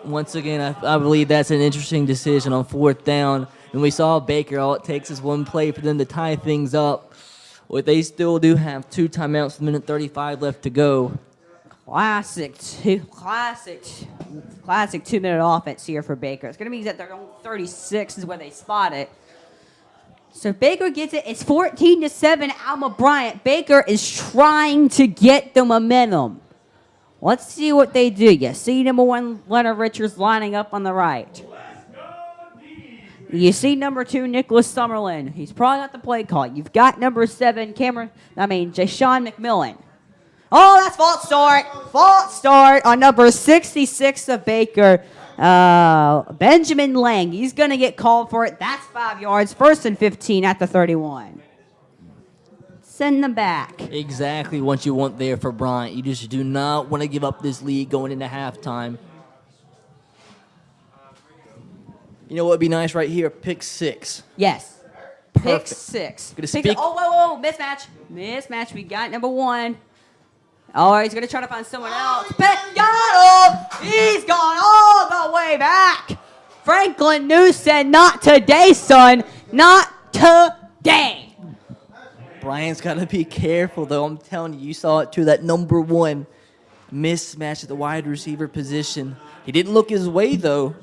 Once again, I believe that's an interesting decision on 4th down. And we saw Baker, all it takes is 1 play for them to tie things up. But they still do have 2 timeouts, 1:35 left to go. Classic 2-minute offense here for Baker. It's going to be at their own 36 is where they spot it. So Baker gets it. It's 14-7, Alma Bryant. Baker is trying to get the momentum. Let's see what they do. You see number 1, Leonard Richards lining up on the right. You see number 2, Nicholas Summerlin. He's probably got the play call. You've got number 7, Jashawn McMillan. Oh, that's false start. False start on number 66 of Baker. Benjamin Lang. He's going to get called for it. That's 5 yards. 1st and 15 at the 31. Send them back. Exactly what you want there for Bryant. You just do not want to give up this lead going into halftime. You know what would be nice right here? Pick 6. Yes. Perfect. Pick 6. Whoa. Mismatch. We got number 1. Oh, he's going to try to find someone else. Got him! He's gone all the way back. Franklin New said, not today, son. Not today. Bryant's got to be careful, though. I'm telling you, you saw it too. That number one mismatch at the wide receiver position. He didn't look his way, though.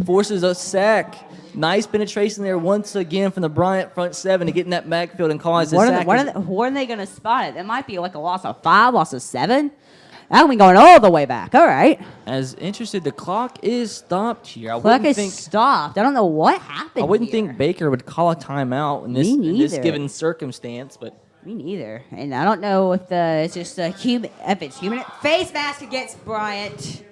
Forces a sack. Nice penetration there once again from the Bryant front seven to get in that backfield and cause the sack. When are they going to spot it? It might be like a loss of 5, loss of 7. That'll be going all the way back. All right. As interested, the clock is stopped here. Clock is stopped. I don't know what happened. I wouldn't here. think Baker would call a timeout in this given circumstance, but me neither. And I don't know if it's just a human. If it's human, face mask against Bryant.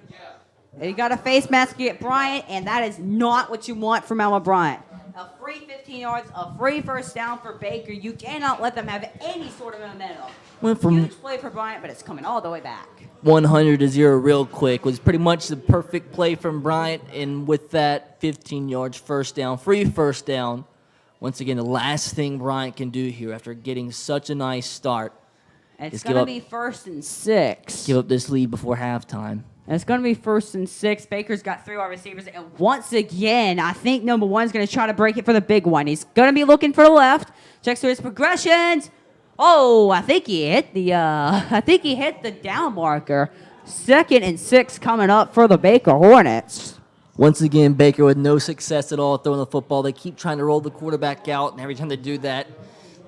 You got a face mask against Bryant, and that is not what you want from Alma Bryant. A free 15 yards, a free first down for Baker. You cannot let them have any sort of momentum. Went from huge play for Bryant, but it's coming all the way back. 100 to 0 real quick. Was pretty much the perfect play from Bryant, and with that 15 yards first down, free first down. Once again, the last thing Bryant can do here after getting such a nice start and it's going to be 1st and 6. Give up this lead before halftime. And it's going to be 1st and 6. Baker's got 3 wide receivers. And once again, I think number 1's going to try to break it for the big one. He's going to be looking for the left. Checks through his progressions. Oh, I think he hit the down marker. 2nd and 6 coming up for the Baker Hornets. Once again, Baker with no success at all throwing the football. They keep trying to roll the quarterback out, and every time they do that,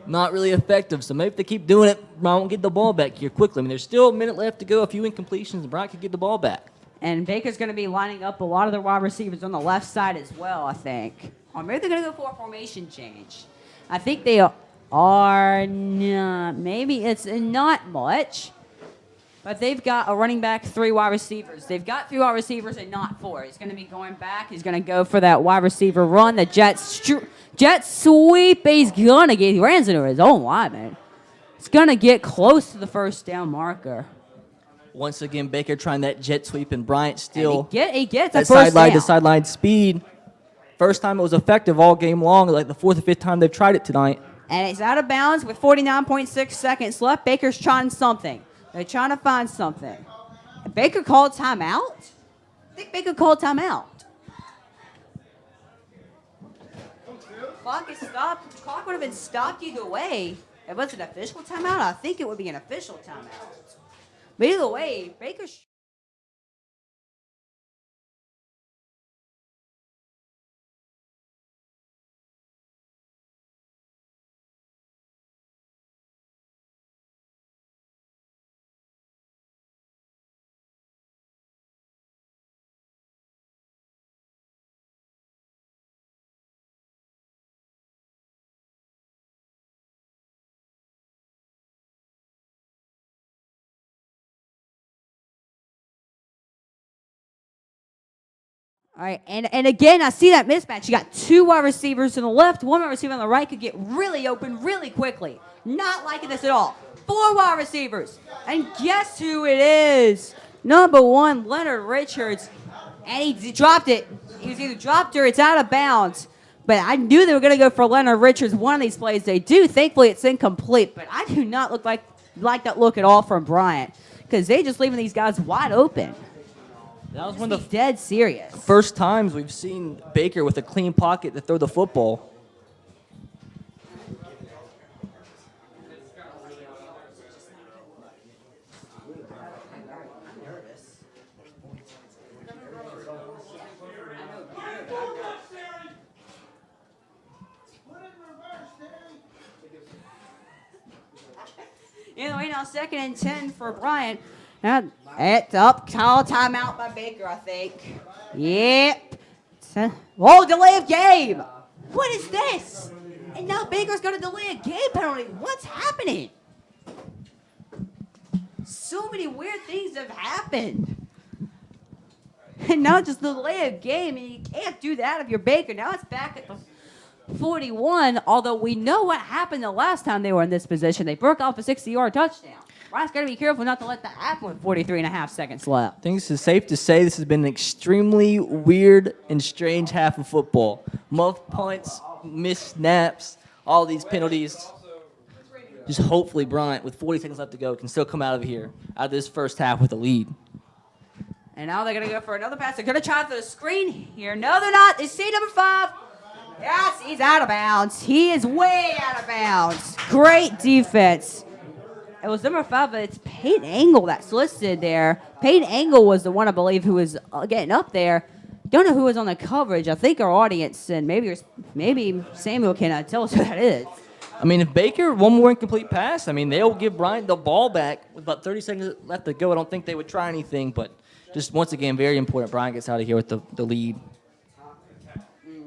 not really effective. So maybe if they keep doing it, Bryant won't get the ball back here quickly. I mean, there's still a minute left to go, a few incompletions, and Bryant could get the ball back. And Baker's going to be lining up a lot of the wide receivers on the left side as well, I think. Or maybe they're going to go for a formation change. I think they are not. Maybe it's not much. But they've got a running back, 3 wide receivers. They've got 3 wide receivers and not 4. He's going to be going back. He's going to go for that wide receiver run. The jet sweep. He's going to get. He runs into his own lineman. He's going to get close to the first down marker. Once again, Baker trying that jet sweep, and Bryant still. And he gets a that first sideline down. to sideline speed. First time it was effective all game long, like the 4th or 5th time they've tried it tonight. And it's out of bounds with 49.6 seconds left. Baker's trying something. They're trying to find something. Baker called timeout? I think Baker called timeout. Clock is stopped. The clock would have been stopped either way. If it was an official timeout, I think it would be an official timeout. But either way, Baker's... All right, and again, I see that mismatch. You got 2 wide receivers on the left, 1 wide receiver on the right could get really open really quickly. Not liking this at all. 4 wide receivers. And guess who it is? Number 1, Leonard Richards. And he dropped it. He was either dropped or it's out of bounds. But I knew they were going to go for Leonard Richards one of these plays. They do. Thankfully, it's incomplete. But I do not look like that look at all from Bryant. Because they just leaving these guys wide open. That was one of the dead serious. first times we've seen Baker with a clean pocket to throw the football. Either way, now 2nd and 10 for Bryant. Now, it's up. Call timeout by Baker, I think. Yep. Oh, delay of game. What is this? And now Baker's going to delay a game penalty. What's happening? So many weird things have happened. And now just the delay of game, and you can't do that if you're Baker. Now it's back at the 41, although we know what happened the last time they were in this position. They broke off a 60-yard touchdown. Bryant's got to be careful not to let that happen with 43 and a half seconds left. I think it's safe to say this has been an extremely weird and strange half of football. Muff punts, missed snaps, all these penalties. Just hopefully Bryant, with 40 seconds left to go, can still come out of this first half with a lead. And now they're going to go for another pass. They're going to try for the screen here. No, they're not. They see number 5. Yes, he's out of bounds. He is way out of bounds. Great defense. It was number 5, but it's Peyton Angle that's listed there. Peyton Angle was the one, I believe, who was getting up there. Don't know who was on the coverage. I think our audience and maybe Samuel can tell us who that is. I mean, if Baker, one more incomplete pass, I mean, they'll give Bryant the ball back with about 30 seconds left to go. I don't think they would try anything, but just once again, very important. Bryant gets out of here with the lead.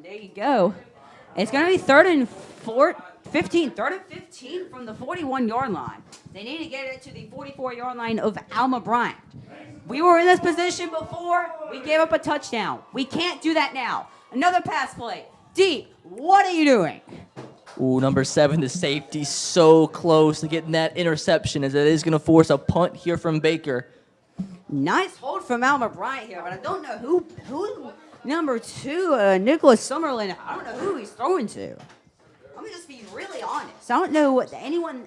There you go. It's going to be third and 15 from the 41-yard line. They need to get it to the 44-yard line of Alma Bryant. We were in this position before. We gave up a touchdown. We can't do that now. Another pass play. Deep, what are you doing? Ooh, number 7, the safety, so close to getting that interception as it is going to force a punt here from Baker. Nice hold from Alma Bryant here, but I don't know who number 2, Nicholas Summerlin, I don't know who he's throwing to. I'm going to just be really honest. I don't know what anyone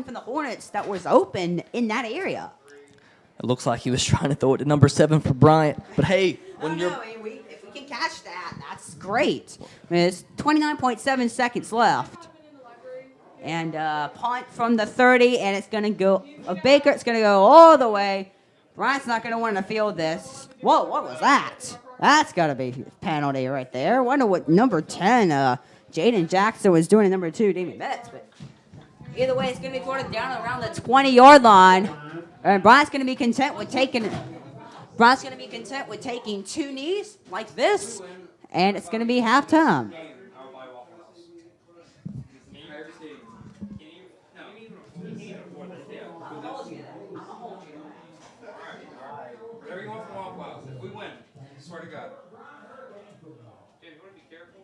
from the Hornets that was open in that area. It looks like he was trying to throw it to number 7 for Bryant. But hey, when you're... if we can catch that, that's great. I mean, it's 29.7 seconds left. And punt from the 30, and it's going to go... Baker, it's going to go all the way. Bryant's not going to want to field this. Whoa, what was that? That's got to be a penalty right there. Wonder what number 10, Jaden Jackson, was doing at number 2, Damien Betts. But either way, it's going to be quartered down around the 20-yard line. And Bryant's going to be content with taking 2 knees like this, and it's going to be halftime. Whatever you want from Waffle House. If we win, swear to God. James, you want to be careful?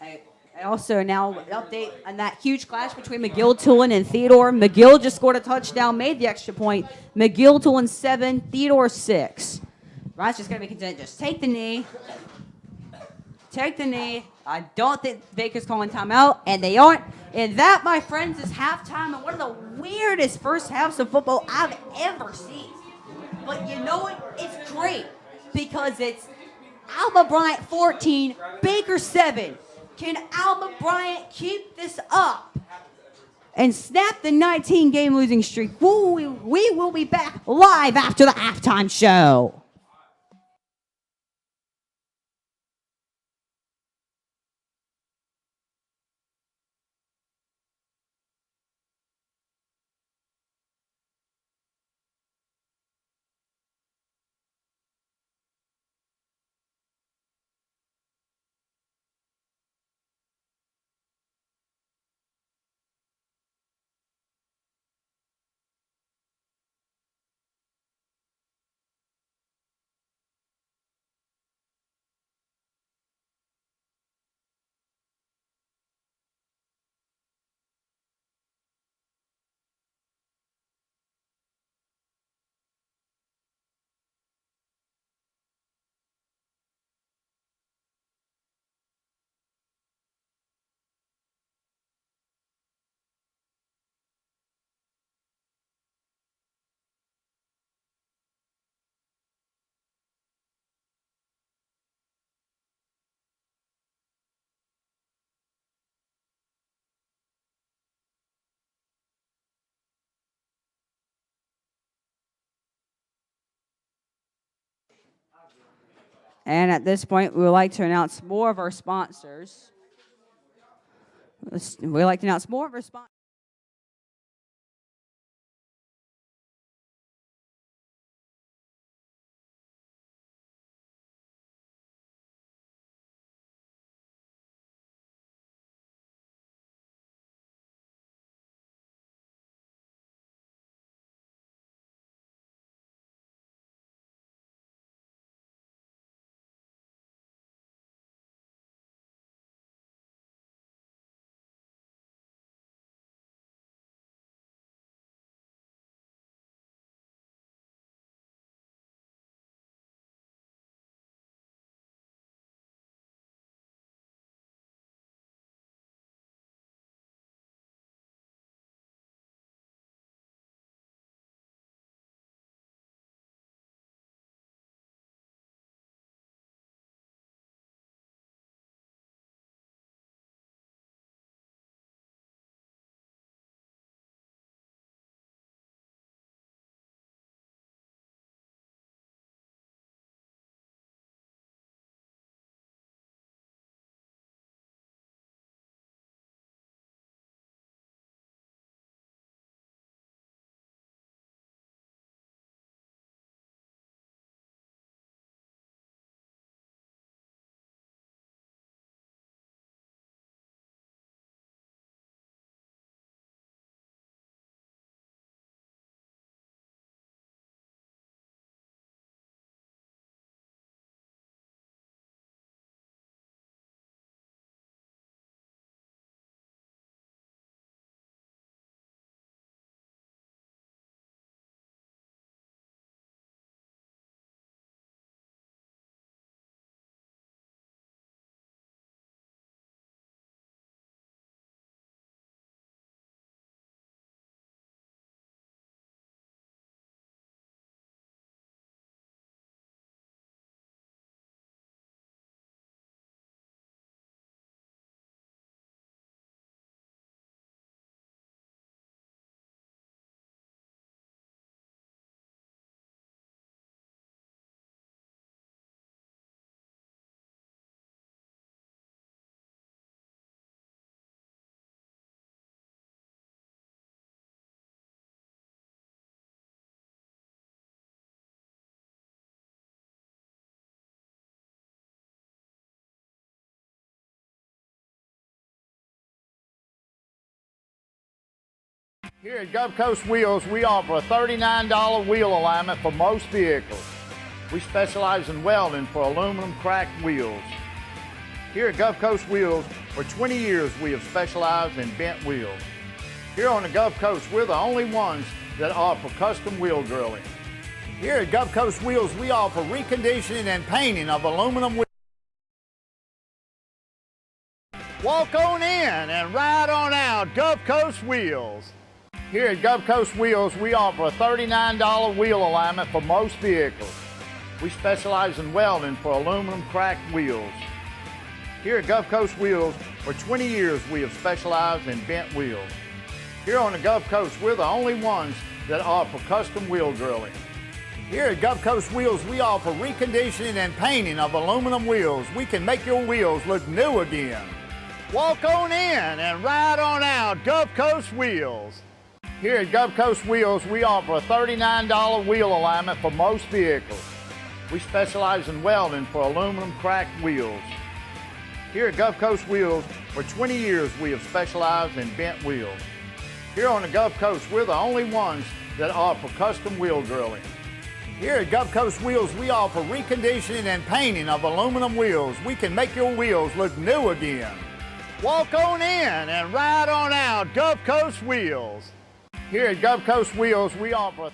I also now update on that huge clash between McGill, Tulin, and Theodore. McGill just scored a touchdown, made the extra point. McGill, Tulin 7, Theodore 6. Bryant's just going to be content. Just take the knee. Take the knee. I don't think Baker's calling timeout, and they aren't. And that, my friends, is halftime and one of the weirdest first halves of football I've ever seen. But you know what? It's great because it's Alma Bryant 14, Baker 7. Can Alma Bryant keep this up and snap the 19-game losing streak? We will be back live after the halftime show. And at this point, we would like to announce more of our sponsors. We'd like to announce more of our sponsors. Here at Gulf Coast Wheels, we offer a $39 wheel alignment for most vehicles. We specialize in welding for aluminum cracked wheels. Here at Gulf Coast Wheels, for 20 years we have specialized in bent wheels. Here on the Gulf Coast, we're the only ones that offer custom wheel drilling. Here at Gulf Coast Wheels, we offer reconditioning and painting of aluminum wheels. Walk on in and ride on out Gulf Coast Wheels. Here at Gulf Coast Wheels, we offer a $39 wheel alignment for most vehicles. We specialize in welding for aluminum cracked wheels. Here at Gulf Coast Wheels, for 20 years we have specialized in bent wheels. Here on the Gulf Coast, we're the only ones that offer custom wheel drilling. Here at Gulf Coast Wheels, we offer reconditioning and painting of aluminum wheels. We can make your wheels look new again. Walk on in and ride on out Gulf Coast Wheels. Here at Gulf Coast Wheels, we offer a $39 wheel alignment for most vehicles. We specialize in welding for aluminum cracked wheels. Here at Gulf Coast Wheels, for 20 years we have specialized in bent wheels. Here on the Gulf Coast, we're the only ones that offer custom wheel drilling. Here at Gulf Coast Wheels, we offer reconditioning and painting of aluminum wheels. We can make your wheels look new again. Walk on in and ride on out Gulf Coast Wheels. Here at Gulf Coast Wheels, we offer a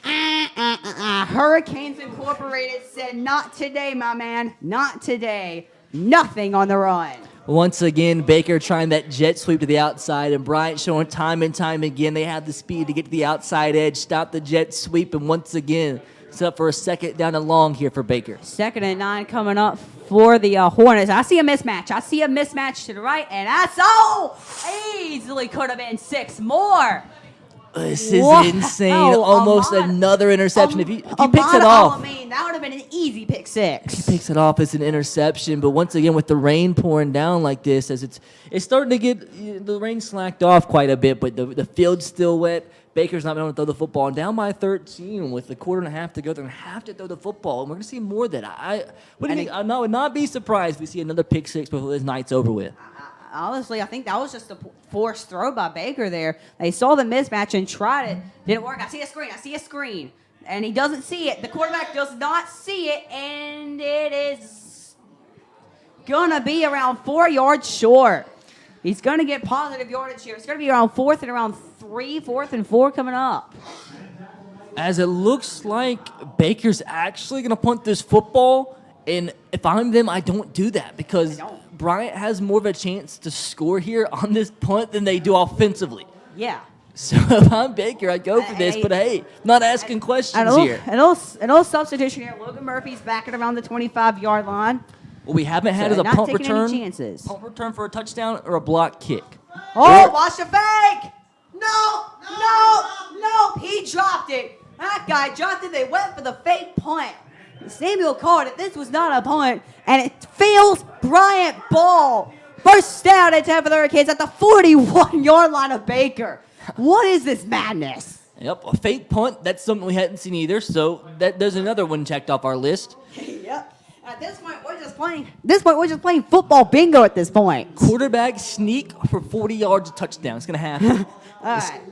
Hurricanes Incorporated said, not today, my man. Not today. Nothing on the run. Once again, Baker trying that jet sweep to the outside, and Bryant showing time and time again they have the speed to get to the outside edge, stop the jet sweep, and once again, it's up for a second down and long here for Baker. 2nd and 9 coming up for the Hornets. I see a mismatch. I see a mismatch to the right, and that's easily could have been 6 more. This is Wow. insane. Almost Amon- another interception. If he picks it Amon off. That would have been an easy pick 6. He picks it off as an interception, but once again with the rain pouring down like this, as it's starting to get the rain slacked off quite a bit, but the field's still wet. Baker's not been able to throw the football, and down by 13 with a quarter and a half to go. They're going to have to throw the football, and we're going to see more of that. I would not be surprised if we see another pick 6 before this night's over with. Honestly, I think that was just a forced throw by Baker there. They saw the mismatch and tried it. Didn't work. I see a screen. And he doesn't see it. The quarterback does not see it, and it is going to be around 4 yards short. He's going to get positive yardage here. It's going to be around 4th and around 4th and 4 coming up. As it looks like Baker's actually going to punt this football, and if I'm them, I don't do that because Bryant has more of a chance to score here on this punt than they do offensively. Yeah. So if I'm Baker, I'd go for this, but hey, not asking questions here. An little substitution here. Logan Murphy's back at around the 25-yard line. What we haven't had is a not punt taking return, any chances. punt return for a touchdown or a block kick. Oh, watch the fake! No! He dropped it. That guy dropped it. They went for the fake punt. Samuel called it. This was not a punt, and it fails Bryant ball. First down and 10 for the Hurricanes at the 41-yard line of Baker. What is this madness? Yep, a fake punt. That's something we hadn't seen either. So there's another one checked off our list. Yep. At this point, we're just playing football bingo at this point. Quarterback sneak for 40 yards, a touchdown. It's gonna happen. All right.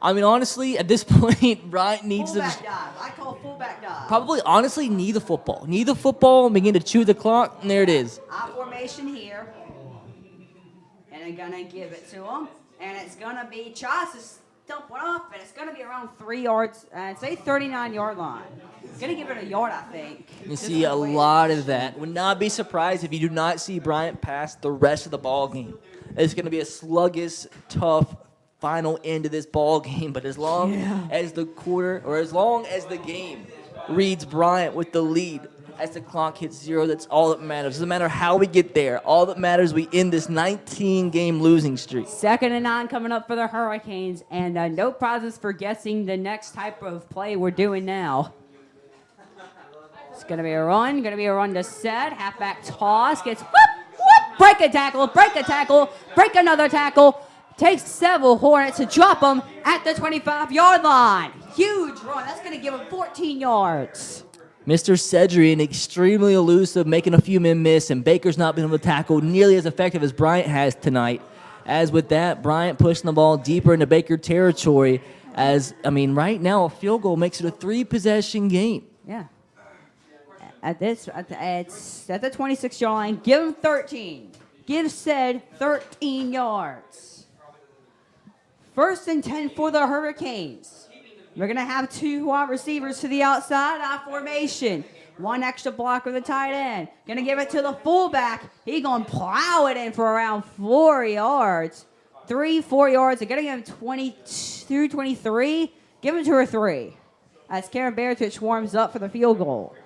I mean, honestly, at this point, Bryant needs Fullback to dive. I call fullback dive. probably honestly knee the football. Knee the football, begin to chew the clock, and there it is. I formation here. And I'm going to give it to him. And it's going to be, tries to stump one off, and it's going to be around 3 yards, say 39-yard line. It's going to give it a yard, I think. You see a lot of that. Would not be surprised if you do not see Bryant pass the rest of the ball game. It's going to be a sluggish, tough final end of this ball game. But as long as the game reads Bryant with the lead, as the clock hits 0, that's all that matters. Doesn't matter how we get there. All that matters, we end this 19-game losing streak. 2nd and 9 coming up for the Hurricanes, and no prizes for guessing the next type of play we're doing now. It's going to be a run to set, halfback toss, gets break a tackle, break another tackle, takes several Hornets to drop them at the 25-yard line. Huge run. That's going to give him 14 yards. Mr. Sedrian extremely elusive, making a few men miss, and Baker's not been able to tackle nearly as effective as Bryant has tonight. As with that, Bryant pushing the ball deeper into Baker territory. Right now, a field goal makes it a 3-possession game. Yeah. At the 26-yard line, give him 13. Give said 13 yards. 1st and 10 for the Hurricanes. We're going to have 2 wide receivers to the outside, I formation. 1 extra blocker, the tight end. Going to give it to the fullback. He's going to plow it in for around 4 yards. 4 yards. They're going to give him 22, 23. Give him 2 or 3. As Karen Baratic warms up for the field goal.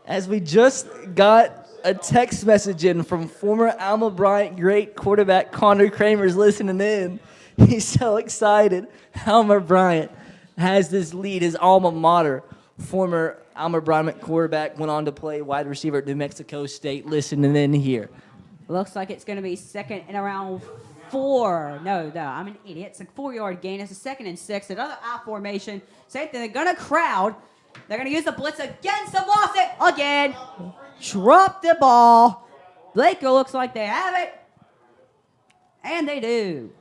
As we just got a text message in from former Alma Bryant great quarterback Connor Kramer's listening in. He's so excited. Alma Bryant has this lead. His alma mater, former Alma Bryant quarterback, went on to play wide receiver at New Mexico State. Listening in here. Looks like it's going to be 2nd and around 4. No, I'm an idiot. It's a 4-yard gain. It's a 2nd and 6. Another I formation. Same thing. They're going to crowd. They're going to use the blitz against the lost it again. Drop the ball. Baker looks like they have it. And they do.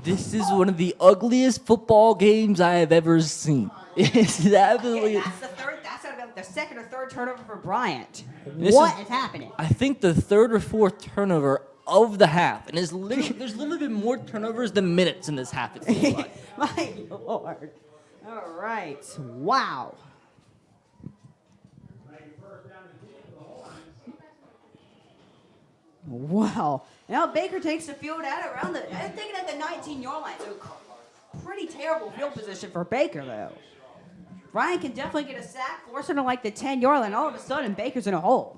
This is one of the ugliest football games I have ever seen. It's absolutely. That's the third. That's the 2nd or 3rd turnover for Bryant. This What is happening? I think the 3rd or 4th turnover of the half, and there's literally been more turnovers than minutes in this half. It seems like. My Lord. All right. Wow. Wow. Now Baker takes the field at around I'm thinking at the 19-yard line. So pretty terrible field position for Baker, though. Bryant can definitely get a sack, force him to like the 10-yard line. All of a sudden, Baker's in a hole.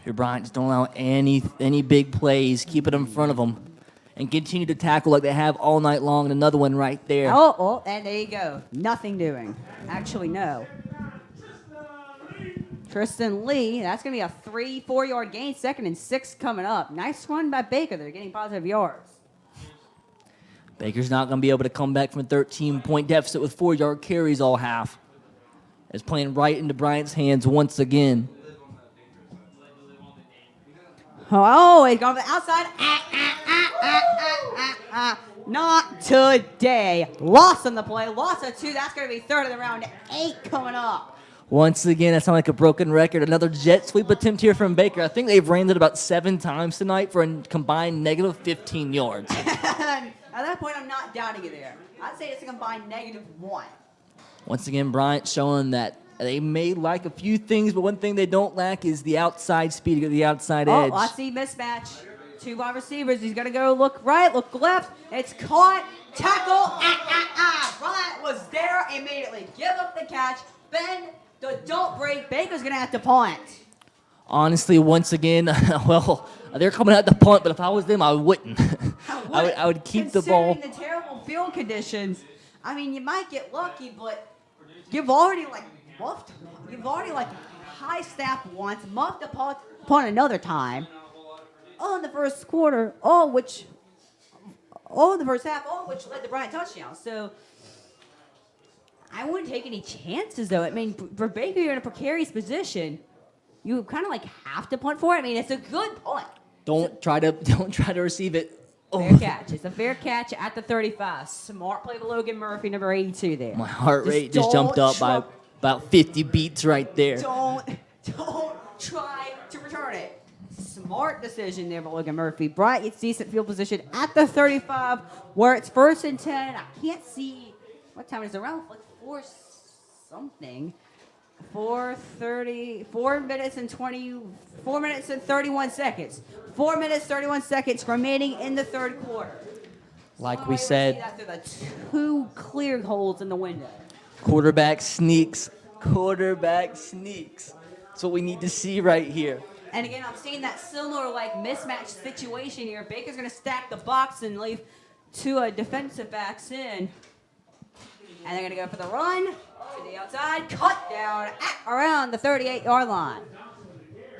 Here, Bryant, just don't allow any big plays. Keep it in front of them. And continue to tackle like they have all night long. And another one right there. Oh, and there you go. Nothing doing. Actually, no. Tristan Lee, that's going to be a 3-4-yard gain. 2nd and 6 coming up. Nice run by Baker. They're getting positive yards. Baker's not going to be able to come back from a 13-point deficit with 4-yard carries all half. It's playing right into Bryant's hands once again. Oh, he's going to the outside. Not today. Loss on the play. Loss of 2. That's going to be 3rd of the round. 8 coming up. Once again, that sounds like a broken record. Another jet sweep attempt here from Baker. I think they've ran it about 7 times tonight for a combined negative 15 yards. At that point, I'm not doubting you there. I'd say it's a combined -1. Once again, Bryant showing that they may lack a few things, but one thing they don't lack is the outside speed to get the outside edge. Oh, I see mismatch. 2 wide receivers. He's going to go look right, look left. It's caught. Tackle. Bryant was there immediately. Give up the catch. Bend. Don't break. Baker's going to have to punt. Honestly, once again, well, they're coming out to punt, but if I was them, I wouldn't. I would keep the ball. Considering the terrible field conditions, I mean, you might get lucky, but you've already muffed. You've already high snap once, muffed a punt another time. All in the first quarter, all in the first half, all which led to Bryant touchdown. So I wouldn't take any chances, though. I mean, for Baker, you're in a precarious position. You kind of have to punt for it. I mean, it's a good punt. Don't try to receive it. Fair catch. It's a fair catch at the 35. Smart play to Logan Murphy, number 82 there. My heart rate just jumped up by about 50 beats right there. Don't try to return it. Smart decision there by Logan Murphy. Bryant gets decent field position at the 35, where it's 1st and 10. I can't see what time it is. Around 4 something. 4 minutes and 31 seconds. 4 minutes, 31 seconds remaining in the 3rd quarter. Like we said, See that through the 2 clear holes in the window. quarterback sneaks. That's what we need to see right here. And again, I'm seeing that similar mismatch situation here. Baker's going to stack the box and leave 2 defensive backs in. And they're going to go for the run to the outside, cut down at around the 38-yard line.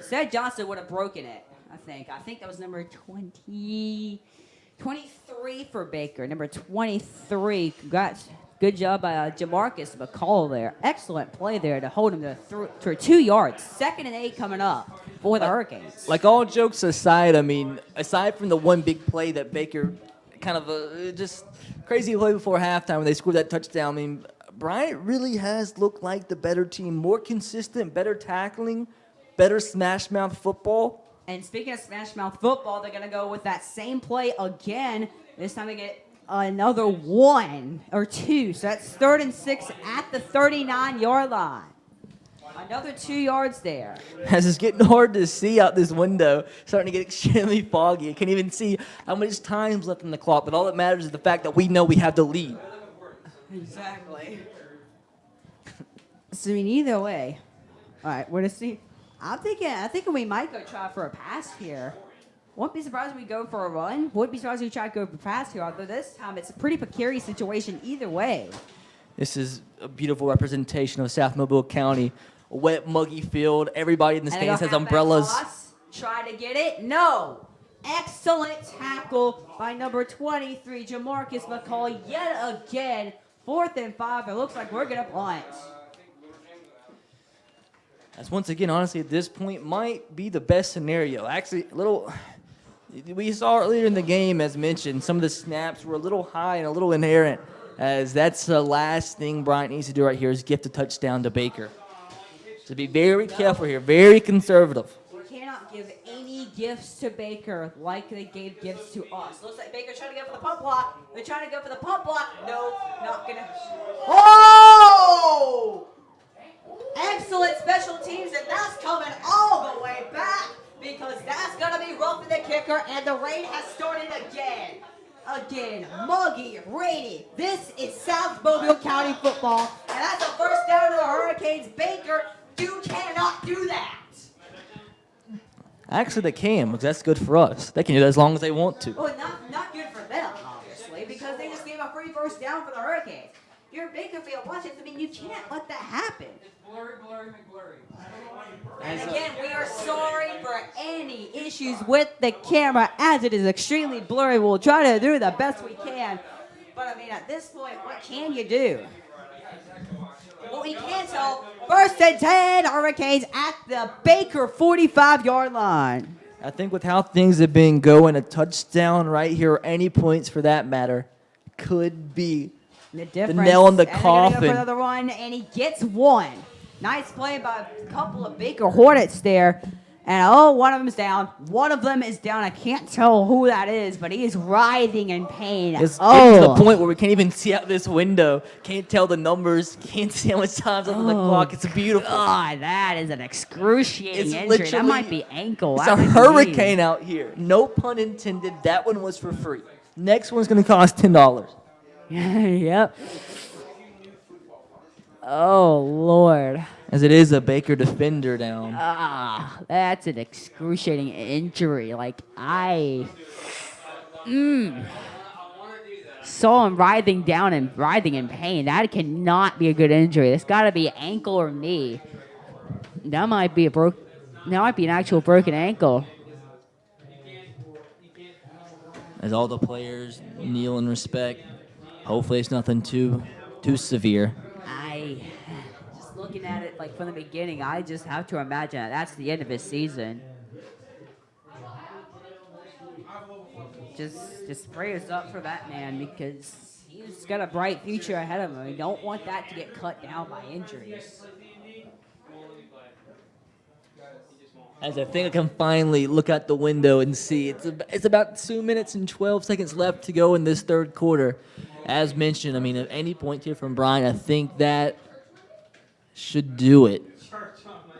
Said Johnson would have broken it, I think. I think that was number 23 for Baker. Number 23. Congrats. Good job by Jamarcus McCall there. Excellent play there to hold him to 2 yards. 2nd and 8 coming up for the Hurricanes. All jokes aside, I mean, aside from the one big play that Baker kind of just crazy play before halftime when they scored that touchdown, I mean, Bryant really has looked like the better team. More consistent, better tackling, better smash mouth football. And speaking of smash mouth football, they're going to go with that same play again. This time they get another 1 or 2. So that's 3rd and 6 at the 39-yard line. Another 2 yards there. As it's getting hard to see out this window, starting to get extremely foggy. I can't even see how much time's left on the clock, but all that matters is the fact that we know we have the lead. Exactly. So, I mean, either way. All right, we're going to see. I think we might go try for a pass here. Wouldn't be surprised if we go for a run. Wouldn't be surprised if we try to go for a pass here, although this time it's a pretty precarious situation either way. This is a beautiful representation of South Mobile County. A wet, muggy field. Everybody in the stands has umbrellas. Try to get it. No. Excellent tackle by number 23, Jamarcus McCall, yet again. 4th and 5. It looks like we're going to punt. That's once again, honestly, at this point, might be the best scenario. Actually, we saw earlier in the game, as mentioned, some of the snaps were a little high and a little inerrant, as that's the last thing Bryant needs to do right here is gift a touchdown to Baker. So be very careful here, very conservative. We cannot give any gifts to Baker like they gave gifts to us. Looks like Baker's trying to go for the pump block. They're trying to go for the pump block. No, not gonna. Oh! Excellent special teams, and that's coming all the way back because that's gonna be roughing the kicker, and the rain has started again. Again, muggy, rainy. This is South Mobile County football, and that's a first down to the Hurricanes. Baker, you cannot do that. Actually, they can, because that's good for us. They can do that as long as they want to. Well, not good for them, obviously, because they just gave a free first down for the Hurricanes. You're a Baker fan, watch it. I mean, you can't let that happen. Blurry, blurry, McBlurry. And again, we are sorry for any issues with the camera, as it is extremely blurry. We'll try to do the best we can. But I mean, at this point, what can you do? What we can tell, first and 10, Hurricanes at the Baker 45-yard line. I think with how things have been going, a touchdown right here, or any points for that matter, could be The difference. nail in the And they're gonna go coffin. for another one, and he gets one. Nice play by a couple of Baker Hornets there. And one of them's down. One of them is down. I can't tell who that is, but he is writhing in pain. It's getting to the point where we can't even see out this window. Can't tell the numbers. Can't see how much time's on the clock. It's beautiful. God, that is an excruciating It's injury. That literally- might be ankle. It's That a might be hurricane knee. out here. No pun intended. That one was for free. Next one's going to cost $10. Yep. Oh, Lord. As it is a Baker defender down. That's an excruciating injury. Like, I saw him writhing down and writhing in pain. That cannot be a good injury. It's got to be ankle or knee. That might be an actual broken ankle. As all the players kneel in respect. Hopefully it's nothing too severe. Just looking at it like from the beginning, I just have to imagine that's the end of his season. Just prayers up for that man because he's got a bright future ahead of him. We don't want that to get cut down by injuries. As I think I can finally look out the window and see it's about 2 minutes and 12 seconds left to go in this third quarter. As mentioned, I mean, at any point here from Bryant, I think that should do it.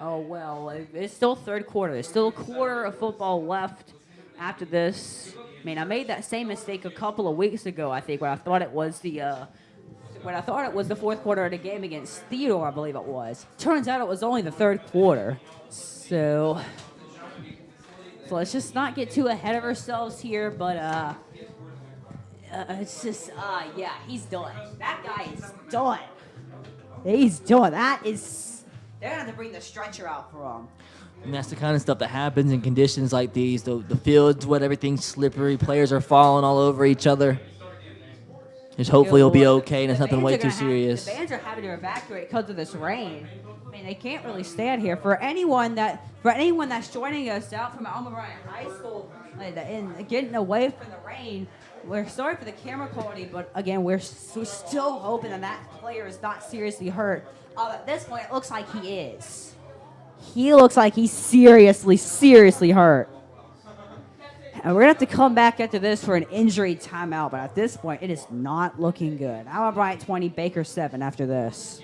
Oh, well, it's still third quarter. There's still a quarter of football left after this. I mean, I made that same mistake a couple of weeks ago, I think, when I thought it was the fourth quarter of the game against Theodore, I believe it was. Turns out it was only the third quarter. So let's just not get too ahead of ourselves here, but it's just, yeah, he's done. That guy is done. He's done. They're going to have to bring the stretcher out for him. And that's the kind of stuff that happens in conditions like these. The field's wet, everything's slippery, players are falling all over each other. Just hopefully he'll be okay and it's nothing way too serious. The bands are having to evacuate because of this rain. I mean, they can't really stand here. For anyone that's joining us out from Alma Bryant High School and getting away from the rain, we're sorry for the camera quality, but again, we're still hoping that player is not seriously hurt. At this point, it looks like he is. He looks like he's seriously hurt. And we're going to have to come back after this for an injury timeout, but at this point, it is not looking good. Alma Bryant 20, Baker 7 after this.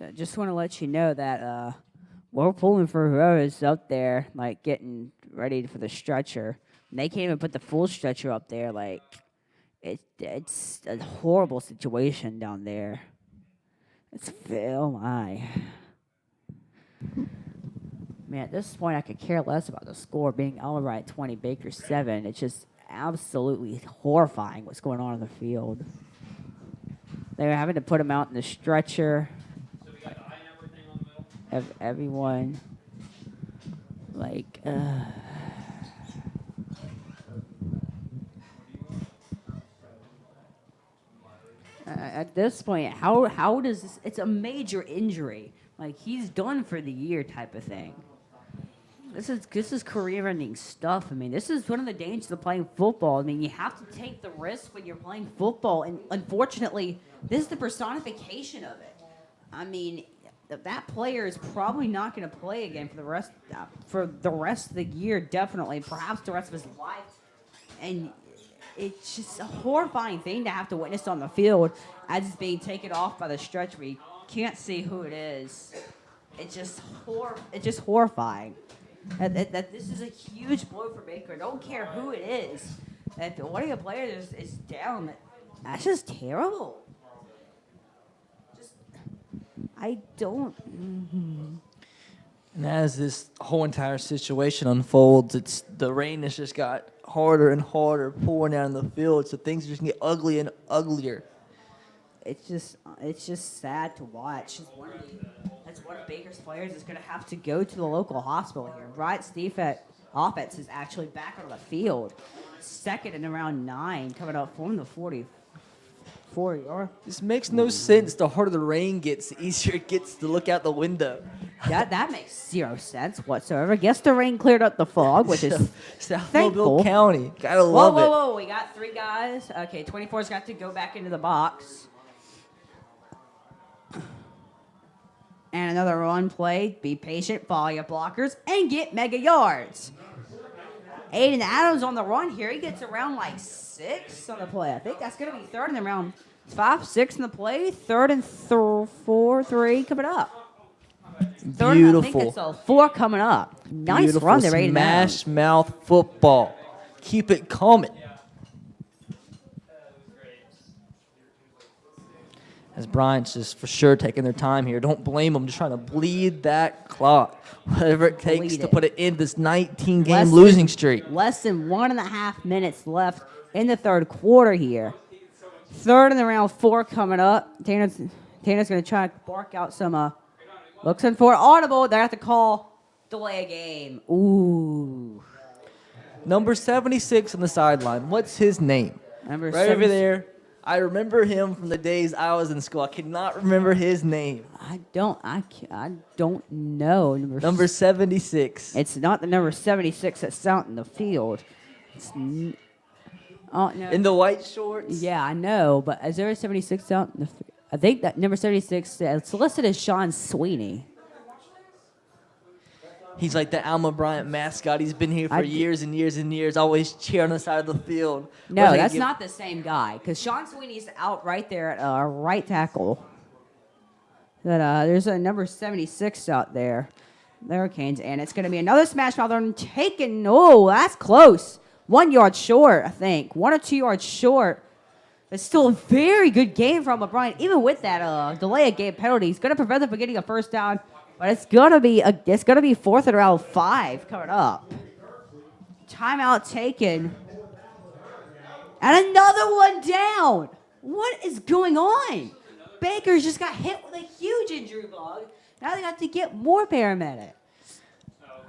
I just want to let you know that we're pulling for whoever's up there, like getting ready for the stretcher. And they can't even put the full stretcher up there. Like, it's a horrible situation down there. Oh my. Man, at this point, I could care less about the score being Alma 20, Baker 7. It's just absolutely horrifying what's going on in the field. They're having to put him out in the stretcher. So we got the eye and everything on the middle. Everyone, like, at this point, how does this? It's a major injury. Like, he's done for the year type of thing. This is career-ending stuff. I mean, this is one of the dangers of playing football. I mean, you have to take the risk when you're playing football, and unfortunately, this is the personification of it. I mean, that player is probably not going to play again for the rest of the year, definitely, perhaps the rest of his life. And it's just a horrifying thing to have to witness on the field as it's being taken off by the stretcher. We can't see who it is. It's just horrifying. That this is a huge blow for Baker. Don't care who it is. If one of your players is down, that's just terrible. I don't. And as this whole entire situation unfolds, the rain has just got harder and harder pouring down the field, so things are just gonna get uglier and uglier. It's just sad to watch. That's one of Baker's players is going to have to go to the local hospital here. Bryant's offense is actually back on the field, second and around 9, coming up from the 40-yard. This makes no sense. The harder the rain gets, the easier it gets to look out the window. That makes zero sense whatsoever. Guess the rain cleared up the fog, which is South thankful. Mobile County. Gotta love it. Whoa. We got 3 guys. Okay, 24's got to go back into the box. And another run play. Be patient, follow your blockers, and get mega yards. Aiden Adams on the run here. He gets around like 6 on the play. I think that's going to be third and around 5, 6 in the play. Third and 4, 3 coming up. Third and I think it's a 4 coming up. Nice Beautiful run there, Aiden Adams. smash mouth football. Keep it coming. As Bryant's just for sure taking their time here. Don't blame them. Just trying to bleed that clock. Whatever it takes to put it in this 19-game losing streak. Less than 1.5 minutes left in the third quarter here. Third and around 4 coming up. Tanner's going to try to bark out some looking for audible. They have to call delay a game. Ooh. Number 76 on the sideline. What's his name? Number right over there. I remember him from the days I was in school. I cannot remember his name. I don't know. Number 76. It's not the number 76 that's out in the field. It's oh no. In the white shorts? Yeah, I know, but is there a 76 out in the field? I think that number 76 it's listed as Sean Sweeney. He's like the Alma Bryant mascot. He's been here for years and years and years, always cheering on the side of the field. No, that's not the same guy, because Sean Sweeney's out right there at right tackle. There's a number 76 out there. The Hurricanes, and it's going to be another smash mouth run taken. Oh, that's close. 1 yard short, I think. 1 or 2 yards short. It's still a very good game from Bryant. Even with that delay of game penalty, he's going to prevent them from getting a first down. But it's gonna be 4th and around 5 coming up. Timeout taken. And another one down. What is going on? Baker's just got hit with a huge injury bug. Now they got to get more paramedics.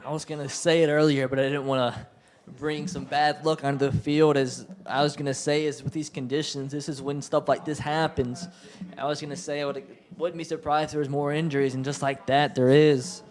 I was going to say it earlier, but I didn't want to bring some bad luck onto the field. As I was going to say, is with these conditions, this is when stuff like this happens. I was going to say I wouldn't be surprised if there was more injuries, and just like that, there is.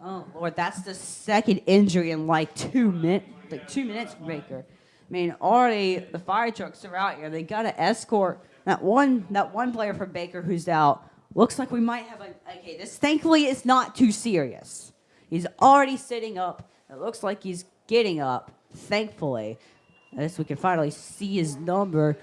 Oh, Lord, that's the second injury in like 2 minutes. Like 2 minutes for Baker. I mean, already the fire trucks are out here. They got to escort that one player from Baker who's out. Looks like we might have this thankfully is not too serious. He's already sitting up. It looks like he's getting up, thankfully. As we can finally see his number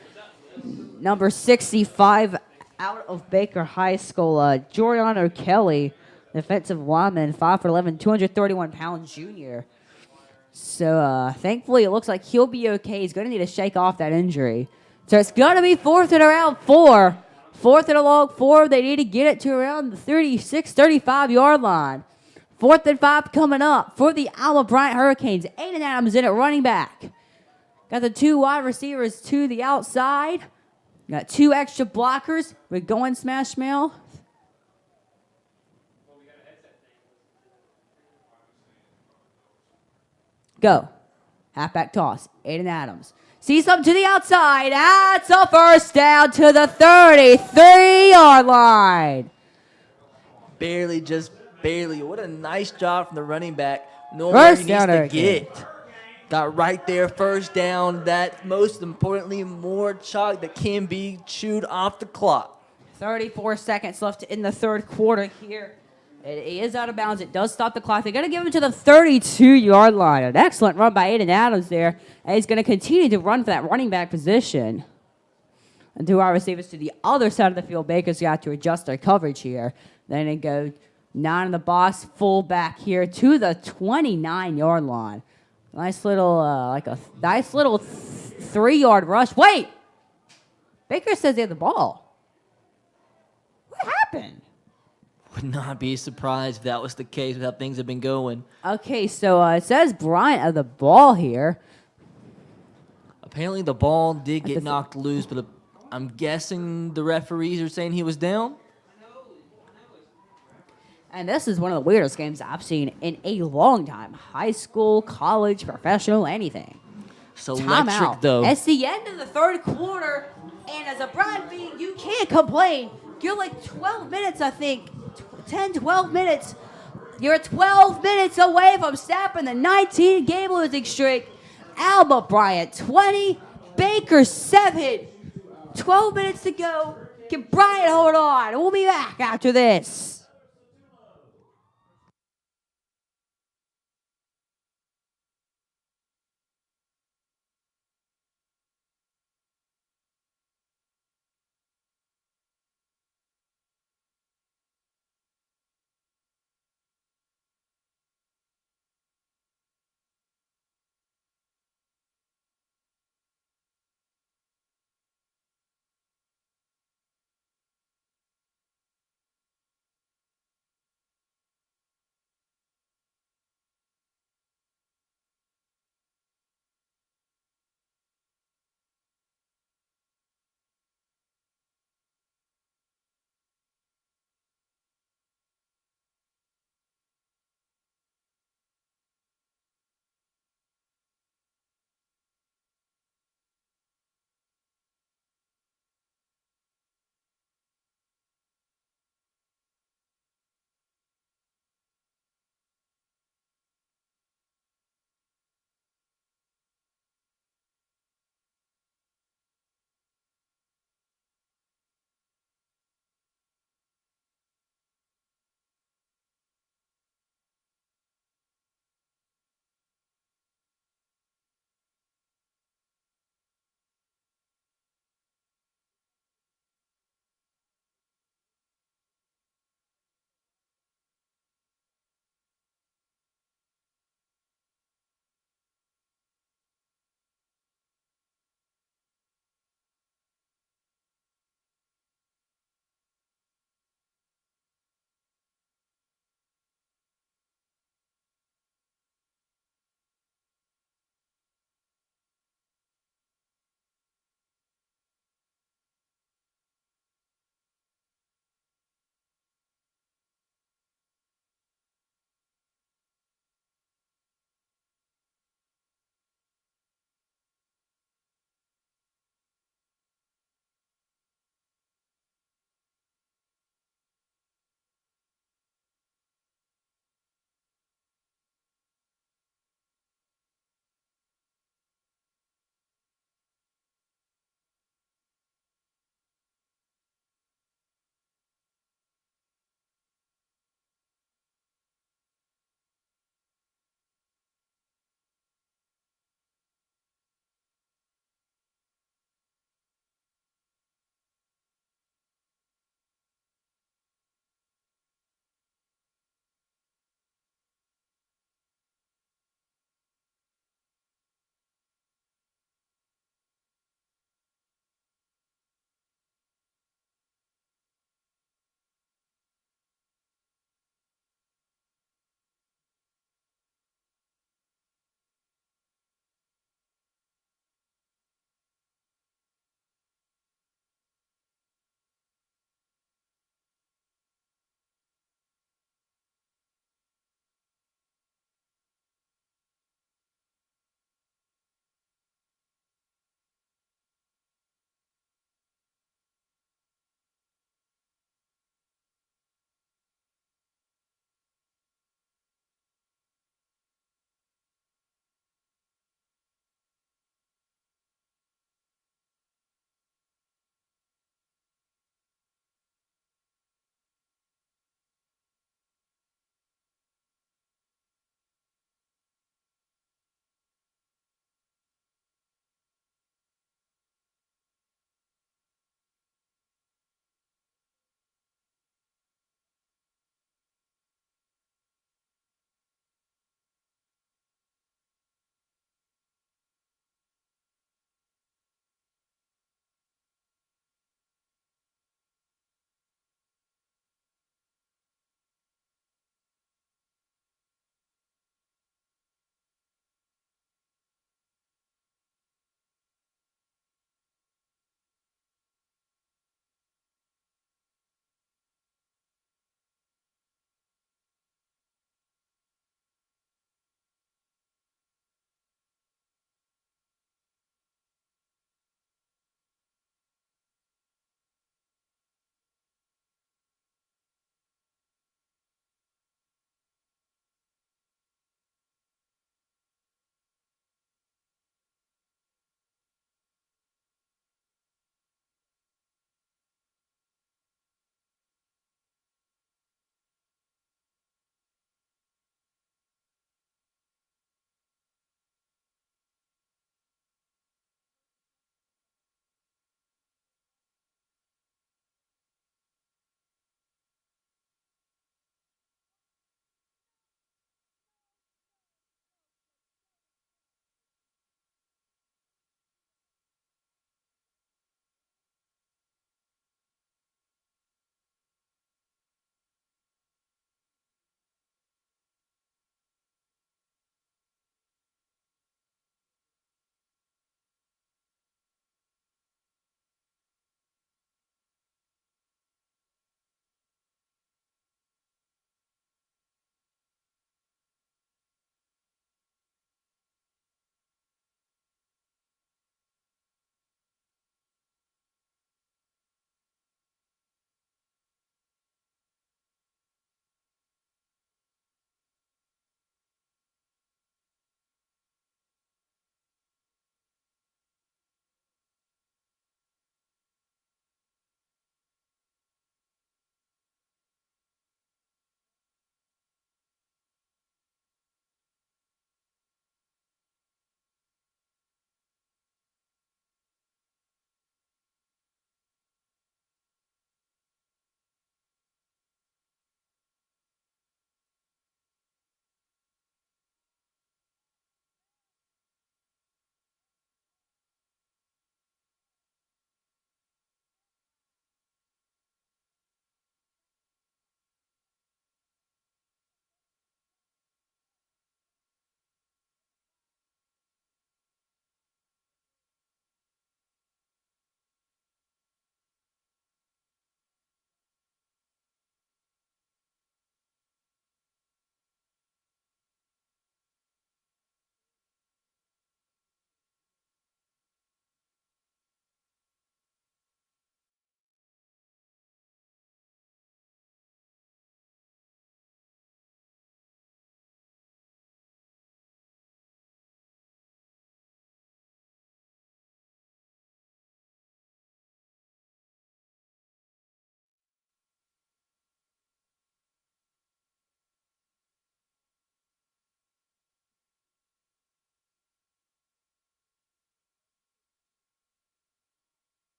65, out of Baker High School, Giordano Kelly, defensive lineman, 5'11", 231-pound junior. So thankfully, it looks like he'll be okay. He's going to need to shake off that injury. So it's going to be fourth and around 4. Fourth and a long 4. They need to get it to around the 36, 35-yard line. 4th and 5 coming up for the Alma Bryant Hurricanes. Aiden Adams in at running back. Got the 2 wide receivers to the outside. Got 2 extra blockers. We're going smash mail. Go. Halfback toss. Aiden Adams. Sees something to the outside. That's a first down to the 33-yard line. Barely, just barely. What a nice job from the running back. Knowing where he needs to get. Got right there, first down. That, most importantly, more chalk that can be chewed off the clock. 34 seconds left in the third quarter here. It is out of bounds. It does stop the clock. They're going to give him to the 32-yard line. An excellent run by Aiden Adams there. And he's going to continue to run for that running back position. And 2 wide receivers to the other side of the field. Baker's got to adjust their coverage here. Then it goes 9 in the box, full back here to the 29-yard line. Nice little, nice little 3-yard rush. Wait! Baker says they have the ball. What happened? Would not be surprised if that was the case with how things have been going. Okay, so it says Bryant had the ball here. Apparently the ball did get knocked loose, but I'm guessing the referees are saying he was down. And this is one of the weirdest games I've seen in a long time. High school, college, professional, anything. It's electric, Timeout. though. It's the end of the third quarter, and as a Bryant fan, you can't complain. You're like 12 minutes, I think. 10, 12 minutes. You're 12 minutes away from snapping the 19-game losing streak. Alma Bryant 20, Baker 7. 12 minutes to go. Can Bryant hold on? We'll be back after this.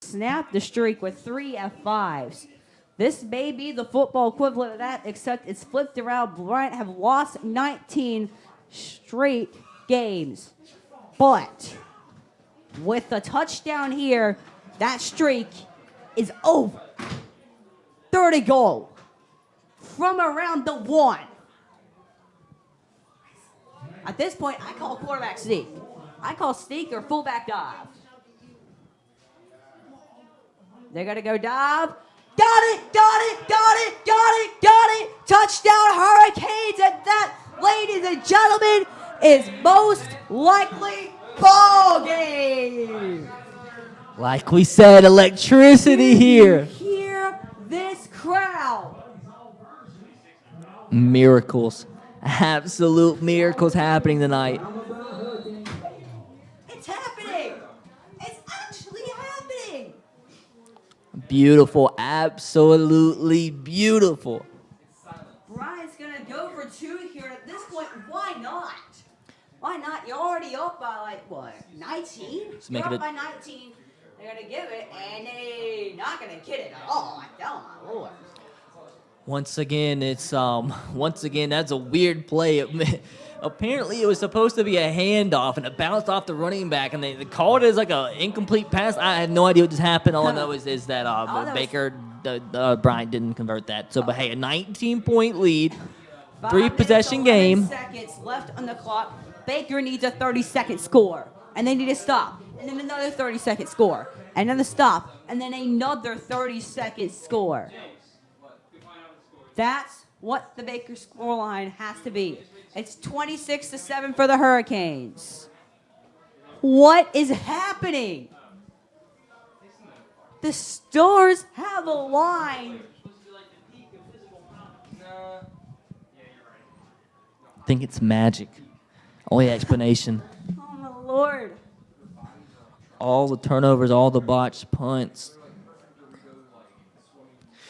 Snap the streak with 3 F5s. This may be the football equivalent of that, except it's flipped around. Bryant have lost 19 straight games. But with the touchdown here, that streak is over. 30 goal from around the 1. At this point, I call quarterback sneak. I call sneak or fullback dive. They're going to go dive. Got it, got it, got it, got it, got it. Touchdown Hurricanes. And that, ladies and gentlemen, is most likely ball game. Like we said, electricity here. Hear this crowd. Miracles. Absolute miracles happening tonight. It's happening. It's actually happening. Beautiful. Absolutely beautiful. Bryant's going to go for 2 here. At this point, why not? Why not? You're already up by, 19? You're up by 19. They're going to give it, and they're not going to get it at all. Oh, my Lord. Once again, that's a weird play. Apparently, it was supposed to be a handoff, and it bounced off the running back, and they called it as like an incomplete pass. I have no idea what just happened. All I know is that Baker Bryant didn't convert that. So, but hey, a 19-point lead, 3-possession game. 5 seconds left on the clock. Baker needs a 30-second score, and they need to stop, and then another 30-second score, and then a stop, and then another 30-second score. That's what the Baker scoreline has to be. It's 26-7 for the Hurricanes. What is happening? The Stars have aligned. I think it's magic. Only explanation. Oh, my Lord. All the turnovers, all the botched punts.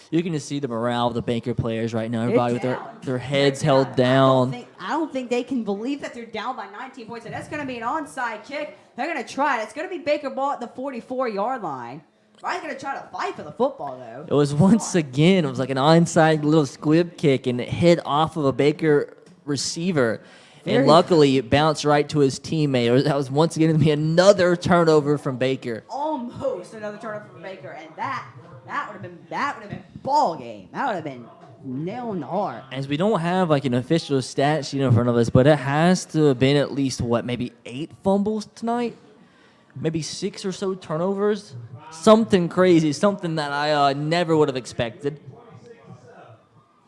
You can just see the morale of the Baker players right now. Everybody with their heads held down. I don't think they can believe that they're down by 19 points. And that's going to be an onside kick. They're going to try it. It's going to be Baker ball at the 44-yard line. Ryan's going to try to fight for the football, though. It was once again, it was like an onside little squib kick, and it hit off of a Baker receiver. And luckily, it bounced right to his teammate. That was once again going to be another turnover from Baker. Almost another turnover from Baker. And that would have been ball game. That would have been nail in the heart. As we don't have like an official stat sheet in front of us, but it has to have been at least maybe 8 fumbles tonight, maybe 6 or so turnovers, something crazy, something that I never would have expected.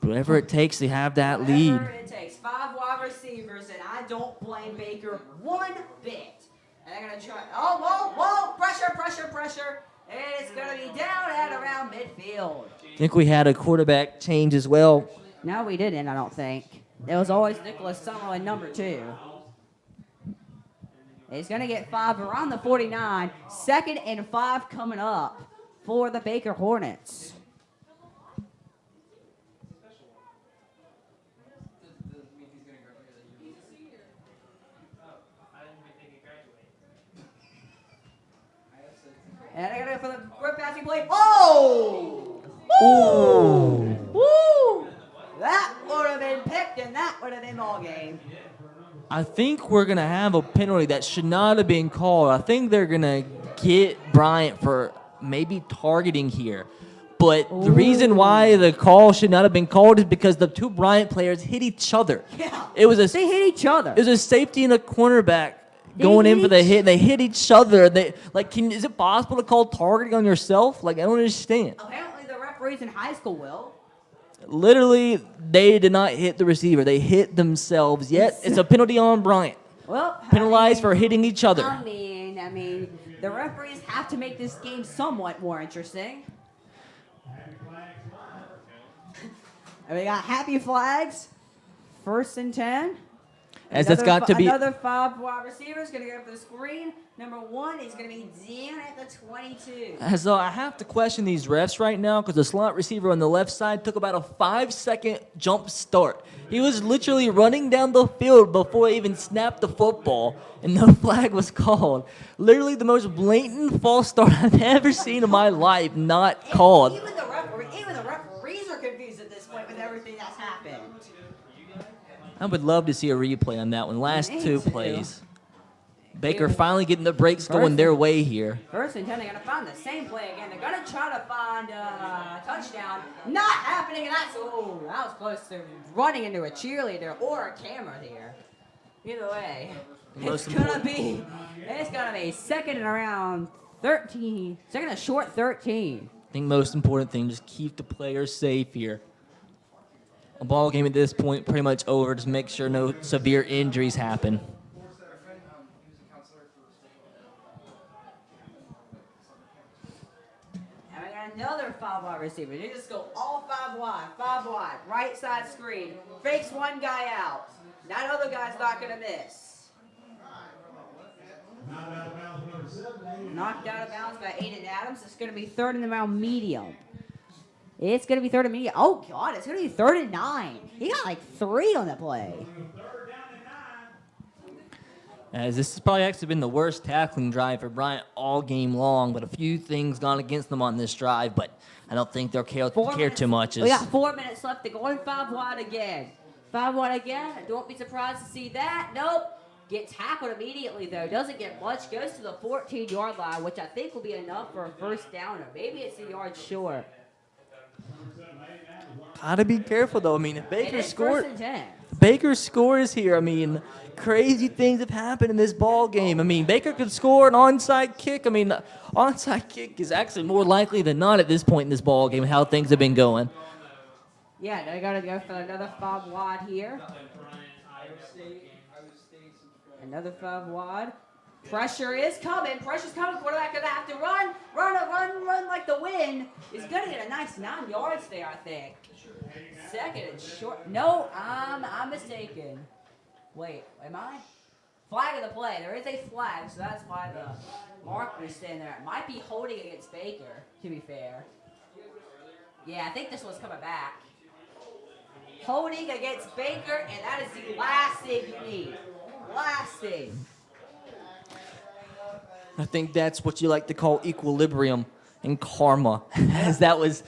Whatever it takes to have that lead. Whatever it takes. 5 wide receivers, and I don't blame Baker one bit. And they're gonna try. Oh, whoa! Pressure! And it's going to be down at around midfield. I think we had a quarterback change as well. No, we didn't, I don't think. It was always Nicholas Summerlin, number 2. He's going to get 5 around the 49. 2nd and 5 coming up for the Baker Hornets. And they're going to go for the quick passing play. Oh! Woo! Woo! That would have been picked, and that would have been all game. I think we're going to have a penalty that should not have been called. I think they're going to get Bryant for maybe targeting here. But the reason why the call should not have been called is because the 2 Bryant players hit each other. Yeah, they hit each other. It was a safety and a cornerback going in for the hit, and they hit each other. Is it possible to call targeting on yourself? I don't understand. Apparently, the referees in high school will. Literally, they did not hit the receiver. They hit themselves. Yet, it's a penalty on Bryant. Well, penalized for hitting each other. I mean, the referees have to make this game somewhat more interesting. And we got happy flags. 1st and 10. as that's got to be. Another 5 wide receivers going to go for the screen. Number 1 is going to be down at the 22. As I have to question these refs right now because the slot receiver on the left side took about a 5-second jump start. He was literally running down the field before he even snapped the football, and no flag was called. Literally the most blatant false start I've ever seen in my life not called. Even the referees are confused at this point with everything that's happened. I would love to see a replay on that one. Last Me 2 too. plays. Baker finally getting the breaks going their way here. First and 10, they're going to find the same play again. They're going to try to find a touchdown. Not happening, and that was close to running into a cheerleader or a camera there. Either way, it's going to be second and around 13, second and short 13. I think most important thing, just keep the players safe here. A ball game at this point pretty much over. Just make sure no severe injuries happen. Another 5 wide receiver. They just go all 5 wide, right side screen. Fakes one guy out. That other guy's not going to miss. Knocked out of bounds by Aiden Adams. It's going to be 3rd and around medium. It's going to be 3rd and medium. Oh, God, it's going to be 3rd and 9. He got like 3 on the play. As this has probably actually been the worst tackling drive for Bryant all game long, but a few things gone against them on this drive, but I don't think they'll care too much. We got 4 minutes left. They're going 5 wide again. 5 wide again. Don't be surprised to see that. Nope. Get tackled immediately, though. Doesn't get much. Goes to the 14-yard line, which I think will be enough for a first down, or maybe it's a yard short. Gotta be careful, though. I mean, if Baker scored, 1st and 10. Baker scores here. I mean, crazy things have happened in this ball game. I mean, Baker could score an onside kick. I mean, onside kick is actually more likely than not at this point in this ball game, how things have been going. Yeah, they got to go for another 5 wide here. Another 5 wide. Pressure is coming. Pressure's coming. Quarterback going to have to run like the wind. He's going to get a nice 9 yards there, I think. Second and short. No, I'm mistaken. Wait, am I? Flag of the play. There is a flag, so that's why the marker is staying there. It might be holding against Baker, to be fair. Yeah, I think this one's coming back. Holding against Baker, and that is the last thing you need. Last thing. I think that's what you like to call equilibrium and karma, as that was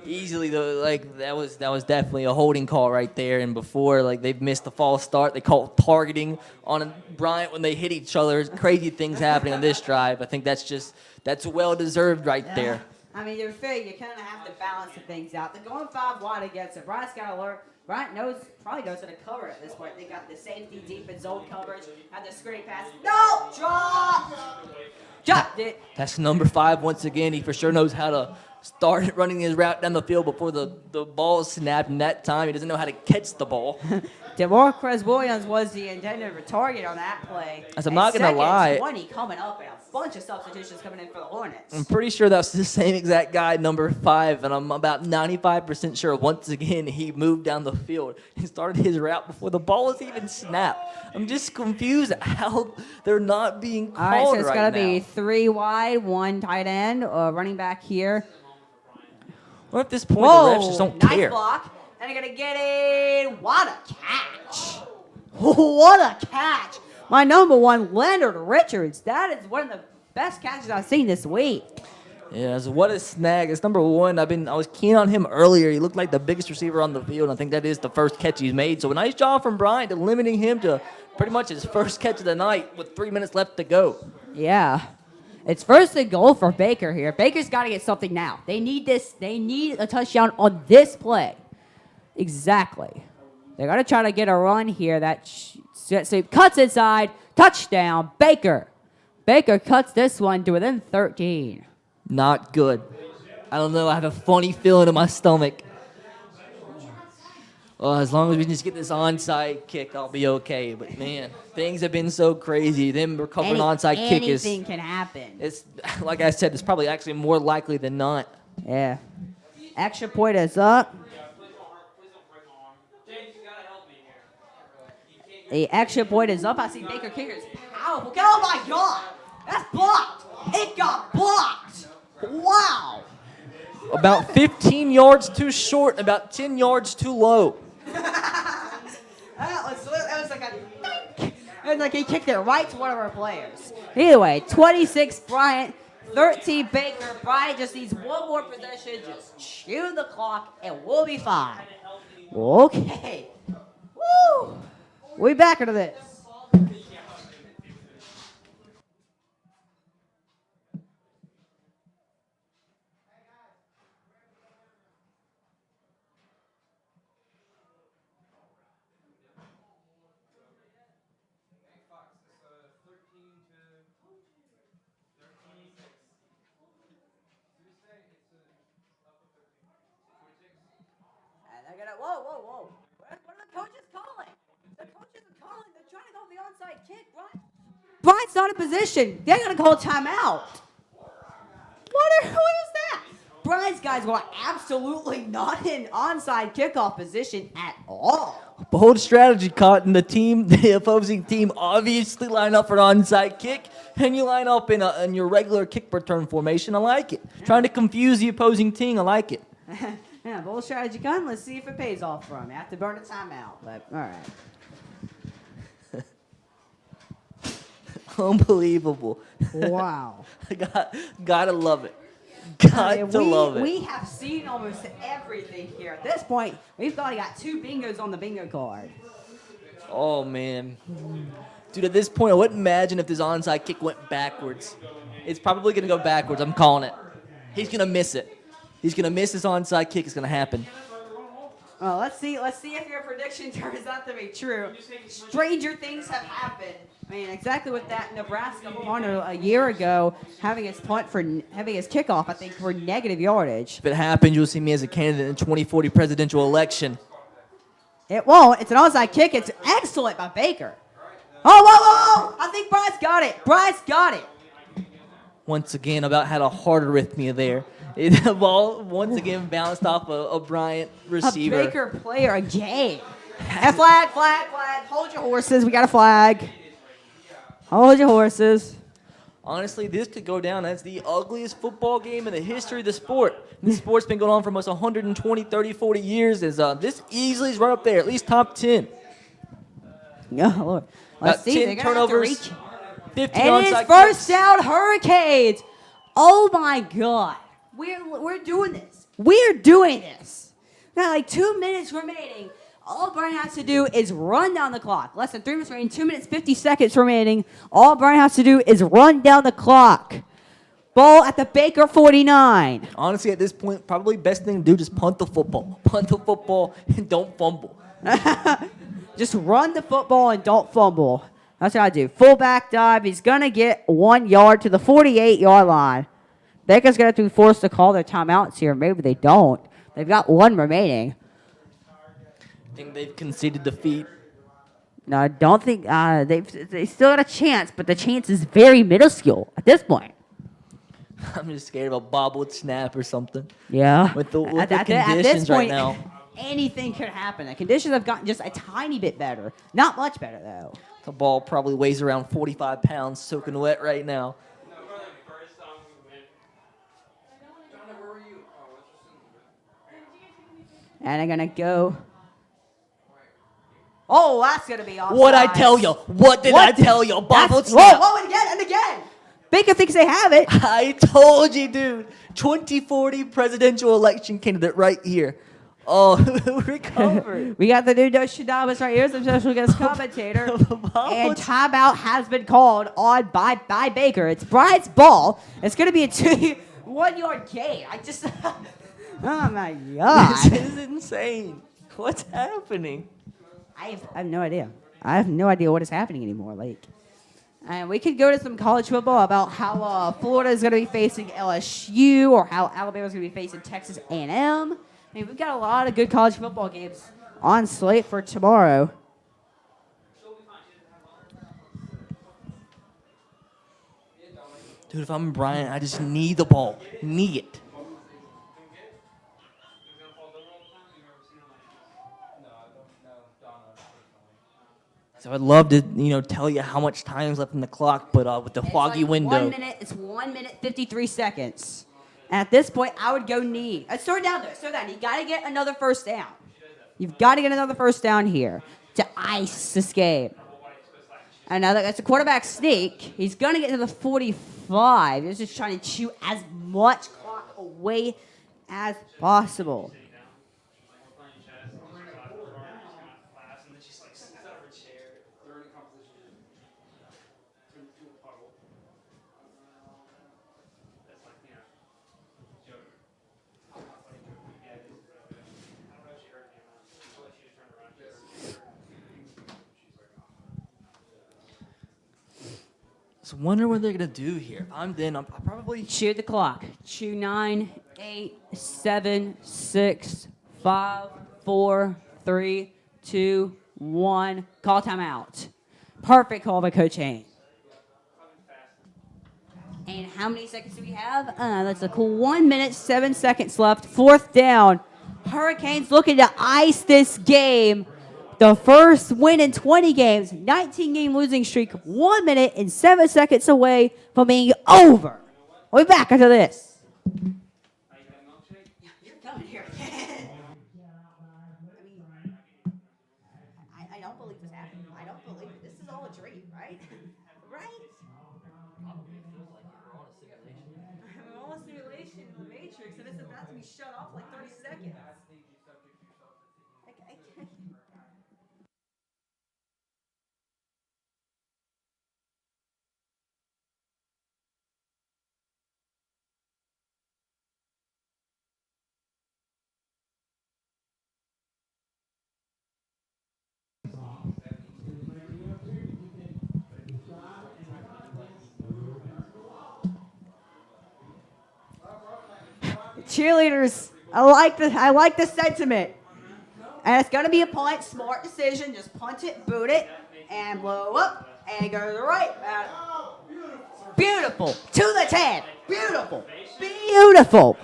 easily that was definitely a holding call right there. And before, they've missed the false start, they called targeting on Bryant when they hit each other. Crazy things happening on this drive. I think that's well deserved right there. I mean, you're fair. You kind of have to balance the things out. They're going 5 wide against it. Bryant's got to learn. Bryant probably knows how to cover at this point. They got the safety deep in zone coverage. Had the screen pass. No! Dropped it. That's number 5 once again. He for sure knows how to start running his route down the field before the ball is snapped. And that time, he doesn't know how to catch the ball. DeMarcus Williams was the intended target on that play. As I'm not going to lie. 20 coming up and a bunch of substitutions coming in for the Hornets. I'm pretty sure that's the same exact guy, number 5, and I'm about 95% sure once again he moved down the field. He started his route before the ball was even snapped. I'm just confused at how they're not being called right now. All right, so it's got to be 3 wide, 1 tight end, running back here. Well, at this point, the refs just don't nice care. Block. And they're going to get it. What a catch. What a catch. My number 1, Leonard Richards. That is one of the best catches I've seen this week. Yes, what a snag. It's number 1. I was keen on him earlier. He looked like the biggest receiver on the field. I think that is the first catch he's made. So a nice job from Bryant, limiting him to pretty much his first catch of the night with 3 minutes left to go. Yeah. It's 1st and goal for Baker here. Baker's got to get something now. They need this. They need a touchdown on this play. Exactly. They're going to try to get a run here. So cuts inside. Touchdown. Baker. Baker cuts this one to within 13. Not good. I don't know. I have a funny feeling in my stomach. As long as we just get this onside kick, I'll be okay. But, man, things have been so crazy. Them recovering onside kick is... Anything can happen. It's like I said, it's probably actually more likely than not. Yeah. Extra point is up. The extra point is up. I see Baker kicker is powerful. Oh my God! That's blocked. It got blocked. Wow. About 15 yards too short, and about 10 yards too low. That was like a dink. It was like he kicked it right to one of our players. Either way, 26 Bryant, 13 Baker. Bryant just needs one more possession. Just chew the clock, and we'll be fine. Okay. Woo! We back into this. And they're gonna, whoa. What are the coaches calling? The coaches are calling. They're trying to go for the onside kick. Bryant's not in position. They're gonna call timeout. What is that? Bryant's guys were absolutely not in onside kickoff position at all. Bold strategy, Cotton. The opposing team obviously line up for an onside kick, and you line up in your regular kick return formation. I like it. Trying to confuse the opposing team. I like it. Yeah, bold strategy gun. Let's see if it pays off for him. You have to burn a timeout, but all right. Unbelievable. Wow. Gotta love it. Got to love it. We have seen almost everything here. At this point, we've probably got 2 bingos on the bingo card. Oh, man. Dude, at this point, I wouldn't imagine if this onside kick went backwards. It's probably going to go backwards. I'm calling it. He's going to miss it. He's going to miss his onside kick. It's going to happen. Well, let's see if your prediction turns out to be true. Stranger things have happened. I mean, exactly with that Nebraska punter a year ago having his kickoff, I think, for negative yardage. If it happens, you'll see me as a candidate in the 2040 presidential election. It won't. It's an onside kick. It's excellent by Baker. Oh, whoa. I think Bryant's got it. Once again, about had a heart arrhythmia there. The ball once again bounced off a Bryant receiver. A Baker player again. And flag. Hold your horses. We got a flag. Hold your horses. Honestly, this could go down as the ugliest football game in the history of the sport. This sport's been going on for almost 120, 30, 40 years. This easily is right up there, at least top 10. Yeah, Lord. Let's see. 10 turnovers, 50 and onside it's first kicks. down Hurricanes. Oh, my God. We're doing this. We're doing this. Now, like 2 minutes remaining. All Bryant has to do is run down the clock. Less than 3 minutes remaining, 2 minutes, 50 seconds remaining. All Bryant has to do is run down the clock. Ball at the Baker 49. Honestly, at this point, probably best thing to do just punt the football. Punt the football and don't fumble. Just run the football and don't fumble. That's what I do. Fullback dive. He's going to get 1 yard to the 48-yard line. Baker's going to have to be forced to call their timeouts here. Maybe they don't. They've got 1 remaining. I think they've conceded defeat. No, I don't think they still got a chance, but the chance is very minuscule at this point. I'm just scared of a bobbled snap or something. Yeah. With the At conditions this point, right now. anything could happen. The conditions have gotten just a tiny bit better. Not much better, though. The ball probably weighs around 45 pounds soaking wet right now. And I'm going to go. Oh, that's going to be offside. What'd I tell you? What did I tell you? Bobbled Whoa, snap. whoa, and again. Baker thinks they have it. I told you, dude. 2040 presidential election candidate right here. Oh, recovered. We got the new Nostradamus right here, some special guest commentator. And timeout has been called on by Baker. It's Bryant's ball. It's going to be a 1-yard gain. Oh, my God. This is insane. What's happening? I have no idea. I have no idea what is happening anymore. And we could go to some college football about how Florida is going to be facing LSU or how Alabama is going to be facing Texas A&M. I mean, we've got a lot of good college football games on slate for tomorrow. Dude, if I'm Bryant, I just need the ball. Need it. It's So I'd love to, tell you how much time is left in the clock, but with the foggy window. It's 1 minute 53 seconds. And at this point, I would go knee. Slow it down, though. Slow down. You got to get another first down. You've got to get another first down here to ice this game. And now that's a quarterback sneak. He's going to get to the 45. He's just trying to chew as much clock away as possible. So wonder what they're going to do here. I'll probably... Chew the clock. Chew 9, 8, 7, 6, 5, 4, 3, 2, 1. Call timeout. Perfect call by Coach Hain. And how many seconds do we have? That's a cool 1 minute, 7 seconds left. Fourth down. Hurricanes looking to ice this game. The first win in 20 games, 19-game losing streak, 1 minute and 7 seconds away from being over. We'll be back after this. You're coming here again. I don't believe this happened. I don't believe it. This is all a dream, right? Right? We're all a simulation in the Matrix, and it's about to be shut off like 30 seconds. Cheerleaders, I like the sentiment. And it's gonna be a punt, smart decision. Just punt it, boot it, and blow up, and go to the right. Beautiful. To the 10. Beautiful. Beautiful.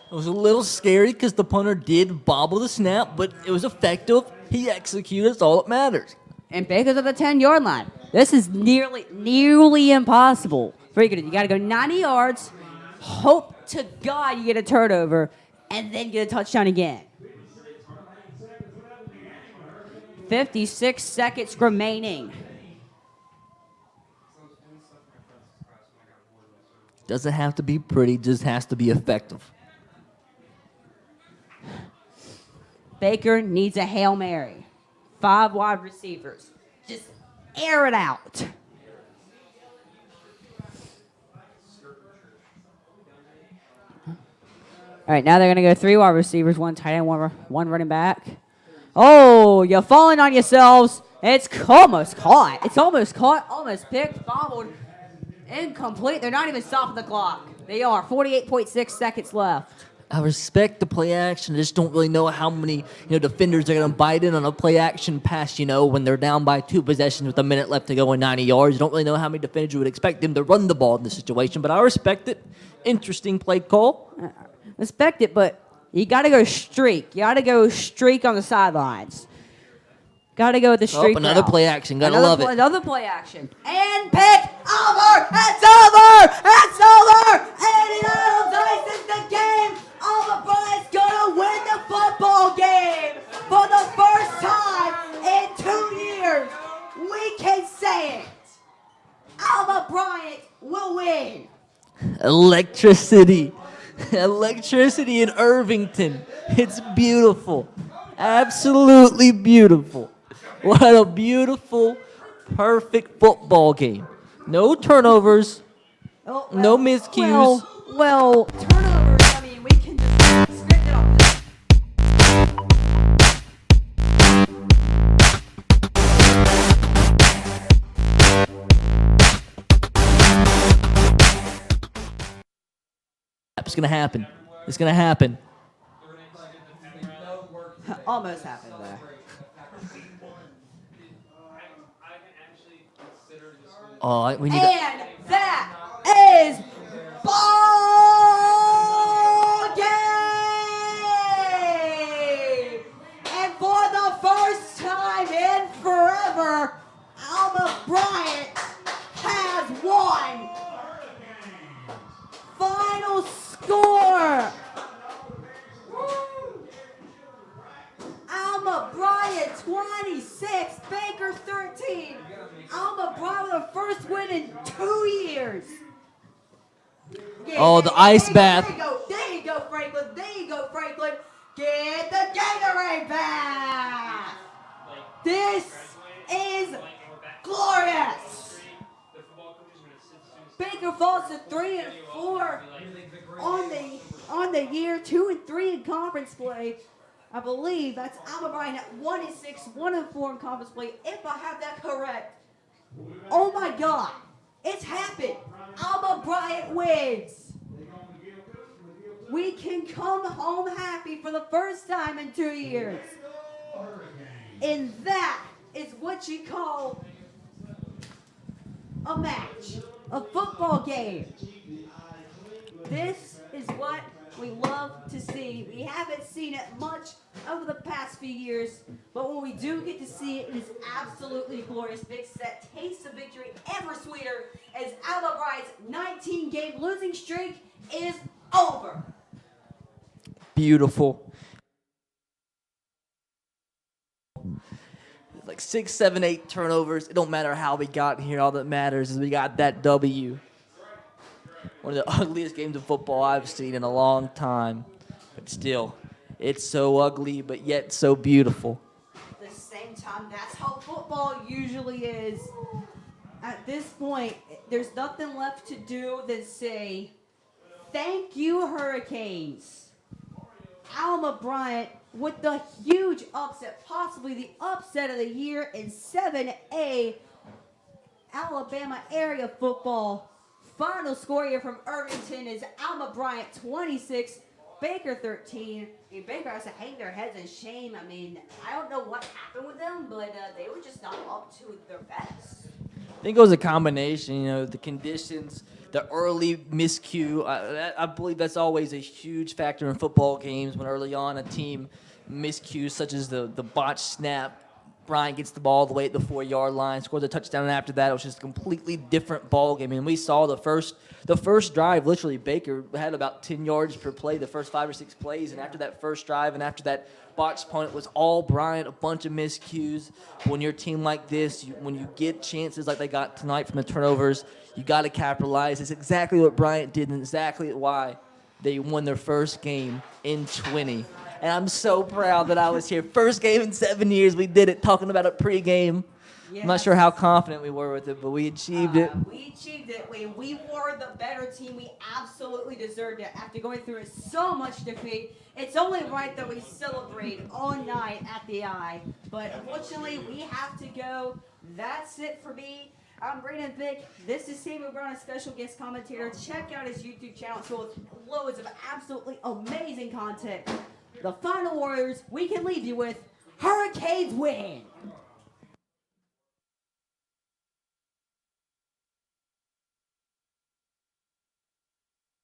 It was a little scary because the punter did bobble the snap, but it was effective. He executed. It's all that matters. And Baker's at the 10-yard line. This is nearly impossible. You got to go 90 yards, hope to God you get a turnover, and then get a touchdown again. 56 seconds remaining. Doesn't have to be pretty, just has to be effective. Baker needs a Hail Mary. 5 wide receivers. Just air it out. All right, now they're going to go 3 wide receivers, 1 tight end, one running back. Oh, you're falling on yourselves. It's almost caught. Almost picked, fumbled, incomplete. They're not even stopping the clock. They are. 48.6 seconds left. I respect the play action. I just don't really know how many defenders are going to bite in on a play action pass, when they're down by 2 possessions with a minute left to go and 90 yards. I don't really know how many defenders you would expect them to run the ball in this situation, but I respect it. Interesting play call. Respect it, but you got to go streak. You got to go streak on the sidelines. Got to go with the streak. Another play action. Gotta love it. Another play action. And pick over. It's over. It's over. And Adams ices the game. Alma Bryant's gonna win the football game for the first time in 2 years. We can say it. Alma Bryant will win. Electricity. Electricity in Irvington. It's beautiful. Absolutely beautiful. What a beautiful, perfect football game. No turnovers. No miscues. Well, turnovers, I mean, we can just script it off. It's going to happen. It's going to happen. Almost happened there. We need And that is ball game! And for the first time in forever, score. Alma Bryant 26, Baker 13. Alma Bryant with her first win in 2 years. Yeah, Oh, the ice bath. There you go, Franklin. There you go, Franklin. Get the Gatorade bath. This is glorious. Baker falls to 3-4 on the year, 2-3 in conference play. I believe that's Alma Bryant at 1-6, 1-4 in conference play. If I have that correct, oh my God, it's happened. Alma Bryant wins. We can come home happy for the first time in 2 years. And that is what you call a match, a football game. This is what we love to see. We haven't seen it much over the past few years, but when we do get to see it, it is absolutely glorious. Makes that taste of victory ever sweeter as Alma Bryant's 19-game losing streak is over. Beautiful. Like 6, 7, 8 turnovers. It don't matter how we got here. All that matters is we got that W. One of the ugliest games of football I've seen in a long time. But still, it's so ugly, but yet so beautiful. At the same time, that's how football usually is. At this point, there's nothing left to do than say, thank you, Hurricanes. Alma Bryant with the huge upset, possibly the upset of the year in 7A Alabama area football. Final score here from Irvington is Alma Bryant 26, Baker 13. And Baker has to hang their heads in shame. I mean, I don't know what happened with them, but they were just not up to their best. I think it was a combination, the conditions, the early miscue. I believe that's always a huge factor in football games when early on a team miscues, such as the botched snap. Bryant gets the ball all the way at the 4-yard line, scores a touchdown, and after that, it was just a completely different ball game. And we saw the first drive, literally, Baker had about 10 yards per play, the first 5 or 6 plays, and after that first drive and after that botched punt, it was all Bryant, a bunch of miscues. When you're a team like this, when you get chances like they got tonight from the turnovers, you got to capitalize. It's exactly what Bryant did and exactly why they won their first game in 20. And I'm so proud that I was here. First game in 7 years. We did it, talking about it pregame. Yes. I'm not sure how confident we were with it, but we achieved it. We achieved it. We were the better team. We absolutely deserved it. After going through so much defeat, it's only right that we celebrate all night at the Eye. But unfortunately, we have to go. That's it for me. I'm Brandon Vick. This is Samuel Brown, a special guest commentator. Check out his YouTube channel. It's full of loads of absolutely amazing content. The final words we can leave you with: Hurricanes win.